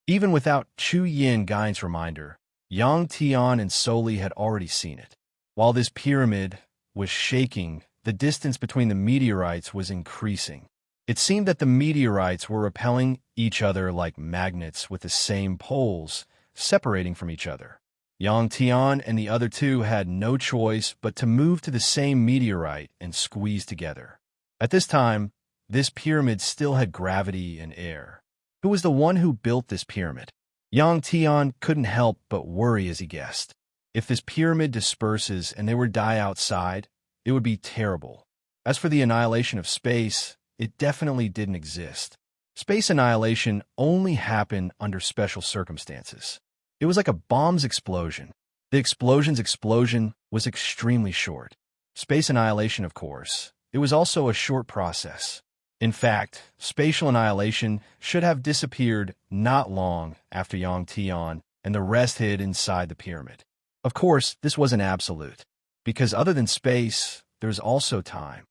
Even without Chu Yingang's reminder, Yang Tian and Soli had already seen it. While this pyramid was shaking, the distance between the meteorites was increasing. It seemed that the meteorites were repelling each other like magnets with the same poles, separating from each other. Yang Tian and the other two had no choice but to move to the same meteorite and squeeze together. At this time, this pyramid still had gravity and air. Who was the one who built this pyramid? Yang Tian couldn't help but worry as he guessed. If this pyramid disperses and they would die outside, it would be terrible. As for the annihilation of space, it definitely didn't exist. Space annihilation only happened under special circumstances. It was like a bomb's explosion. The explosion's explosion was extremely short. Space annihilation, of course, it was also a short process. In fact, spatial annihilation should have disappeared not long after Yang Tian and the rest hid inside the pyramid. Of course, this wasn't absolute, because other than space, there's also time.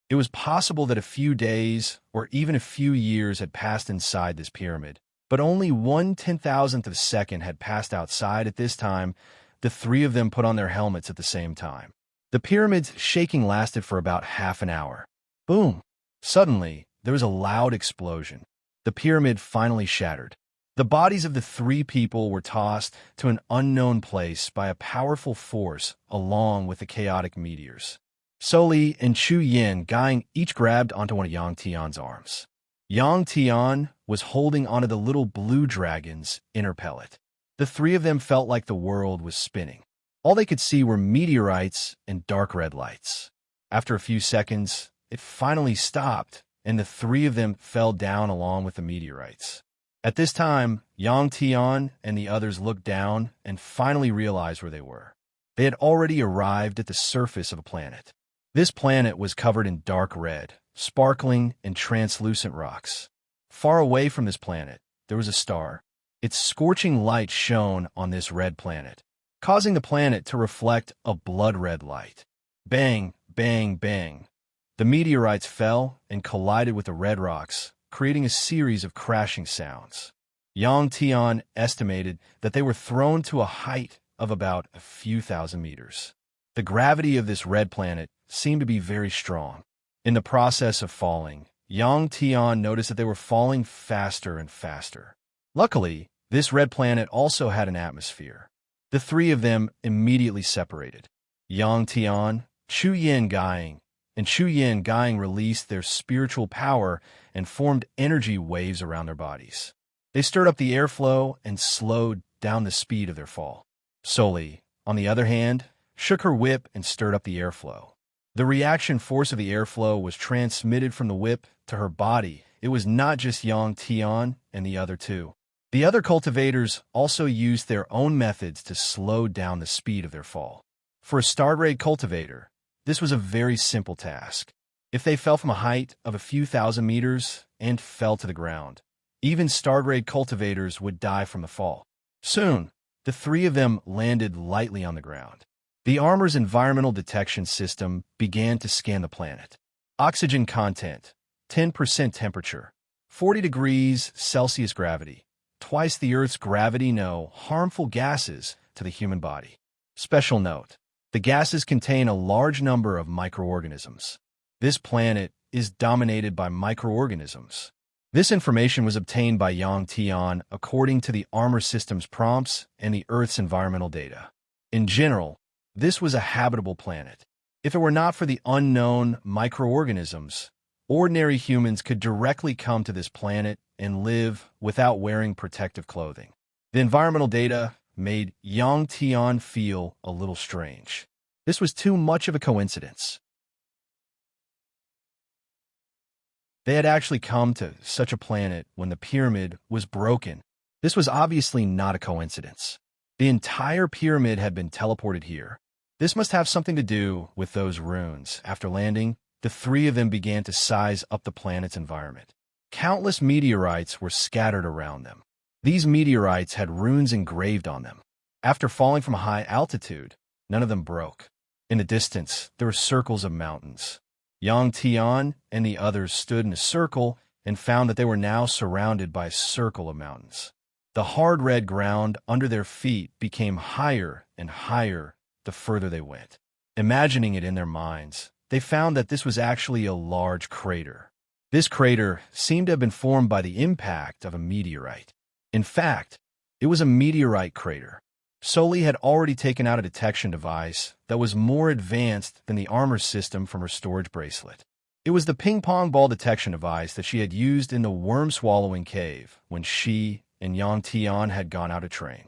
It was possible that a few days or even a few years had passed inside this pyramid, but only 1/10,000th of a second had passed outside. At this time, the three of them put on their helmets at the same time. The pyramid's shaking lasted for about half an hour. Boom! Suddenly, there was a loud explosion. The pyramid finally shattered. The bodies of the three people were tossed to an unknown place by a powerful force along with the chaotic meteors. Soli and Chu Yingang each grabbed onto one of Yang Tian's arms. Yang Tian was holding onto the little blue dragon's inner pellet. The three of them felt like the world was spinning. All they could see were meteorites and dark red lights. After a few seconds, it finally stopped, and the three of them fell down along with the meteorites. At this time, Yang Tian and the others looked down and finally realized where they were. They had already arrived at the surface of a planet. This planet was covered in dark red, sparkling and translucent rocks. Far away from this planet, there was a star. Its scorching light shone on this red planet, causing the planet to reflect a blood-red light. Bang, bang, bang. The meteorites fell and collided with the red rocks, creating a series of crashing sounds. Yang Tian estimated that they were thrown to a height of about a few thousand meters. The gravity of this red planet seemed to be very strong. In the process of falling, Yang Tian noticed that they were falling faster and faster. Luckily, this red planet also had an atmosphere. The three of them immediately separated. Yang Tian, Chu Yin Gaiing, and Chu Yin Gaiing released their spiritual power and formed energy waves around their bodies. They stirred up the airflow and slowed down the speed of their fall. Soli, on the other hand, shook her whip and stirred up the airflow. The reaction force of the airflow was transmitted from the whip to her body. It was not just Yang Tian and the other two. The other cultivators also used their own methods to slow down the speed of their fall. For a Stargrade cultivator, this was a very simple task. If they fell from a height of a few thousand meters and fell to the ground, even Stargrade cultivators would die from the fall. Soon, the three of them landed lightly on the ground. The armor's environmental detection system began to scan the planet. Oxygen content, 10% temperature, 40 degrees Celsius gravity, twice the Earth's gravity, no harmful gases to the human body. Special note, the gases contain a large number of microorganisms. This planet is dominated by microorganisms. This information was obtained by Yang Tian according to the armor system's prompts and the Earth's environmental data. In general, this was a habitable planet. If it were not for the unknown microorganisms, ordinary humans could directly come to this planet and live without wearing protective clothing. The environmental data made Yang Tian feel a little strange. This was too much of a coincidence. They had actually come to such a planet when the pyramid was broken. This was obviously not a coincidence. The entire pyramid had been teleported here. This must have something to do with those runes. After landing, the three of them began to size up the planet's environment. Countless meteorites were scattered around them. These meteorites had runes engraved on them. After falling from a high altitude, none of them broke. In the distance, there were circles of mountains. Yang Tian and the others stood in a circle and found that they were now surrounded by a circle of mountains. The hard red ground under their feet became higher and higher the further they went. Imagining it in their minds, they found that this was actually a large crater. This crater seemed to have been formed by the impact of a meteorite. In fact, it was a meteorite crater. Soli had already taken out a detection device that was more advanced than the armor system from her storage bracelet. It was the ping-pong ball detection device that she had used in the worm-swallowing cave when she and Yang Tian had gone out to train.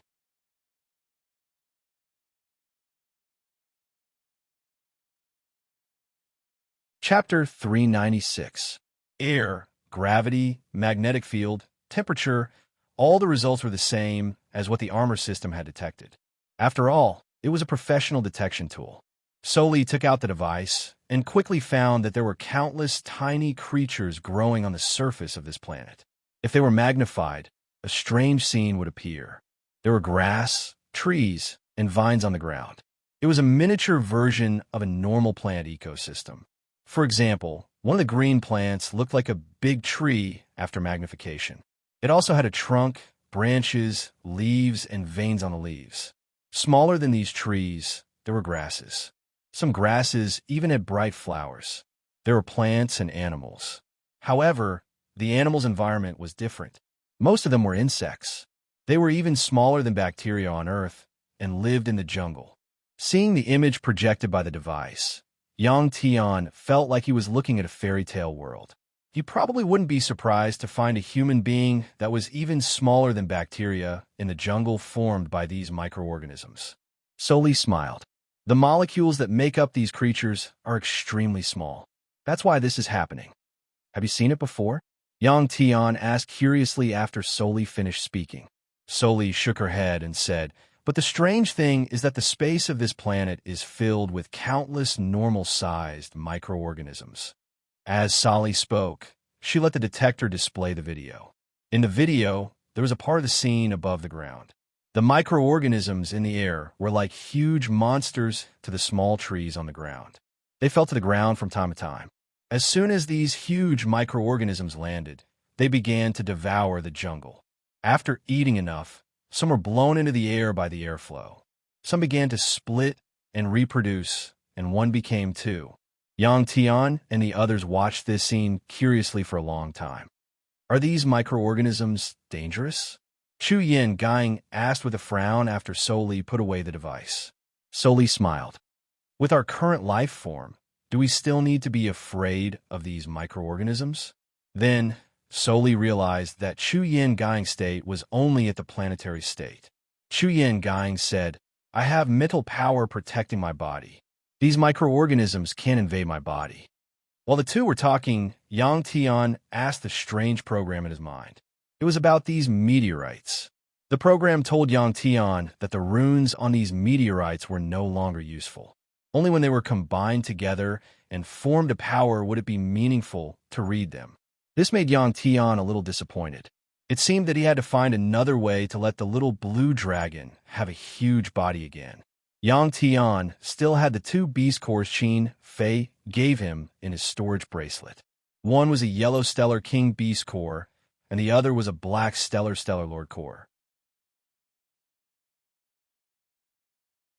Chapter 396. Air, gravity, magnetic field, temperature, all the results were the same as what the armor system had detected. After all, it was a professional detection tool. Soli took out the device and quickly found that there were countless tiny creatures growing on the surface of this planet. If they were magnified, a strange scene would appear. There were grass, trees, and vines on the ground. It was a miniature version of a normal plant ecosystem. For example, one of the green plants looked like a big tree after magnification. It also had a trunk, branches, leaves, and veins on the leaves. Smaller than these trees, there were grasses. Some grasses even had bright flowers. There were plants and animals. However, the animals' environment was different. Most of them were insects. They were even smaller than bacteria on Earth and lived in the jungle. Seeing the image projected by the device, Yang Tian felt like he was looking at a fairy tale world. You probably wouldn't be surprised to find a human being that was even smaller than bacteria in the jungle formed by these microorganisms. Soli smiled. The molecules that make up these creatures are extremely small. That's why this is happening. Have you seen it before? Yang Tian asked curiously after Soli finished speaking. Soli shook her head and said, "But the strange thing is that the space of this planet is filled with countless normal-sized microorganisms." As Soli spoke, she let the detector display the video. In the video, there was a part of the scene above the ground. The microorganisms in the air were like huge monsters to the small trees on the ground. They fell to the ground from time to time. As soon as these huge microorganisms landed, they began to devour the jungle. After eating enough, some were blown into the air by the airflow. Some began to split and reproduce, and one became two. Yang Tian and the others watched this scene curiously for a long time. Are these microorganisms dangerous? Chu Yin Gaiing asked with a frown after Soli put away the device. Soli smiled. With our current life form, do we still need to be afraid of these microorganisms? Then, Soli realized that Chu Yin Gai's state was only at the planetary state. Chu Yin Gai said, I have mental power protecting my body. These microorganisms can't invade my body. While the two were talking, Yang Tian asked the strange program in his mind. It was about these meteorites. The program told Yang Tian that the runes on these meteorites were no longer useful. Only when they were combined together and formed a power would it be meaningful to read them. This made Yang Tian a little disappointed. It seemed that he had to find another way to let the little blue dragon have a huge body again. Yang Tian still had the two beast cores Qin Fei gave him in his storage bracelet. One was a yellow stellar king beast core, and the other was a black stellar lord core.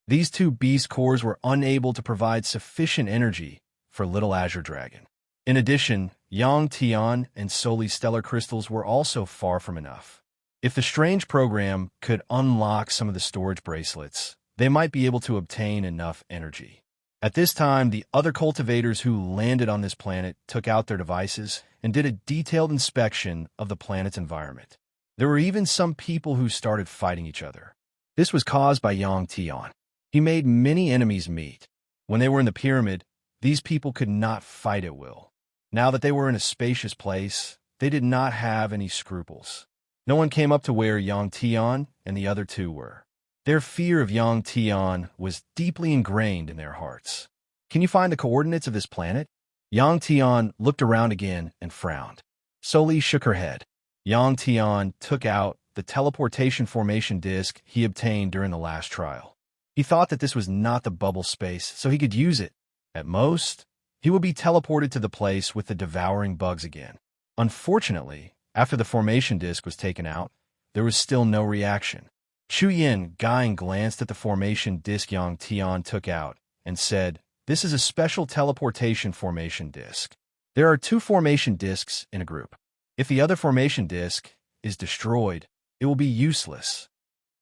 These two beast cores were unable to provide sufficient energy for Little Azure Dragon. In addition, Yang Tian and Soli's stellar crystals were also far from enough. If the strange program could unlock some of the storage bracelets, they might be able to obtain enough energy. At this time, the other cultivators who landed on this planet took out their devices and did a detailed inspection of the planet's environment. There were even some people who started fighting each other. This was caused by Yang Tian. He made many enemies meet. When they were in the pyramid, these people could not fight at will. Now that they were in a spacious place, they did not have any scruples. No one came up to where Yang Tian and the other two were. Their fear of Yang Tian was deeply ingrained in their hearts. Can you find the coordinates of this planet? Yang Tian looked around again and frowned. Soli shook her head. Yang Tian took out the teleportation formation disk he obtained during the last trial. He thought that this was not the bubble space, so he could use it. At most, he would be teleported to the place with the devouring bugs again. Unfortunately, after the formation disk was taken out, there was still no reaction. Chu Yin Gai glanced at the formation disk Yang Tian took out and said, This is a special teleportation formation disk. There are two formation disks in a group. If the other formation disk is destroyed, it will be useless.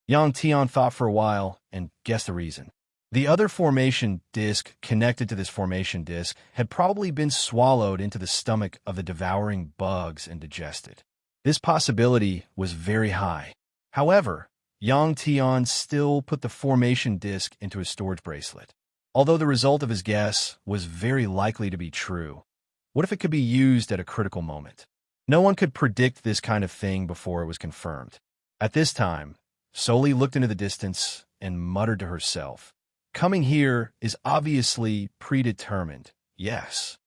Yang Tian thought for a while and guessed the reason. The other formation disk connected to this formation disk had probably been swallowed into the stomach of the devouring bugs and digested. This possibility was very high. However, Yang Tian still put the formation disk into his storage bracelet. Although the result of his guess was very likely to be true, what if it could be used at a critical moment? No one could predict this kind of thing before it was confirmed. At this time, Soli looked into the distance and muttered to herself, Coming here is obviously predetermined, yes.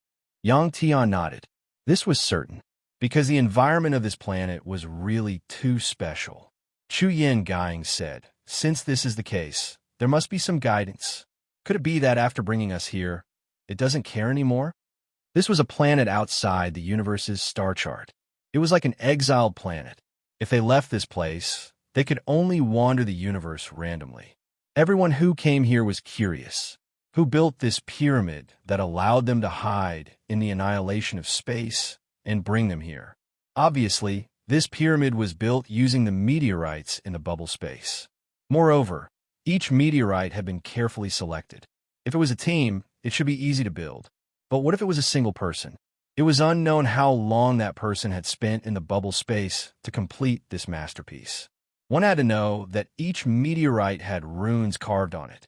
Yang Tian nodded. This was certain, because the environment of this planet was really too special. Chu Yin Gai said, Since this is the case, there must be some guidance. Could it be that after bringing us here, it doesn't care anymore? This was a planet outside the universe's star chart. It was like an exiled planet. If they left this place, they could only wander the universe randomly. Everyone who came here was curious. Who built this pyramid that allowed them to hide in the annihilation of space and bring them here? Obviously, this pyramid was built using the meteorites in the bubble space. Moreover, each meteorite had been carefully selected. If it was a team, it should be easy to build. But what if it was a single person? It was unknown how long that person had spent in the bubble space to complete this masterpiece. One had to know that each meteorite had runes carved on it.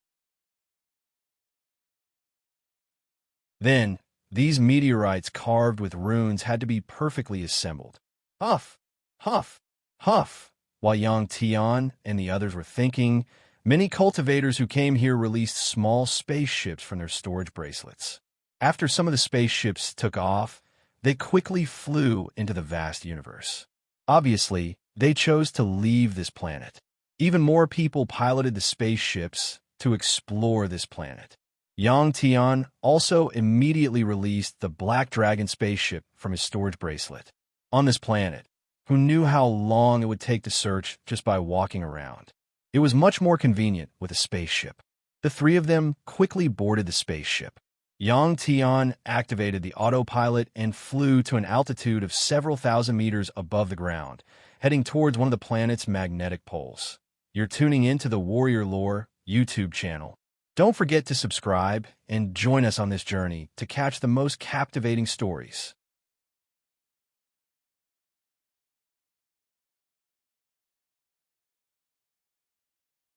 Then, these meteorites carved with runes had to be perfectly assembled. Huff, huff, huff. While Yang Tian and the others were thinking, many cultivators who came here released small spaceships from their storage bracelets. After some of the spaceships took off, they quickly flew into the vast universe. Obviously, they chose to leave this planet. Even more people piloted the spaceships to explore this planet. Yang Tian also immediately released the Black Dragon spaceship from his storage bracelet. On this planet, who knew how long it would take to search just by walking around? It was much more convenient with a spaceship. The three of them quickly boarded the spaceship. Yang Tian activated the autopilot and flew to an altitude of several thousand meters above the ground, heading towards one of the planet's magnetic poles. You're tuning into the Warrior Lore YouTube channel. Don't forget to subscribe and join us on this journey to catch the most captivating stories.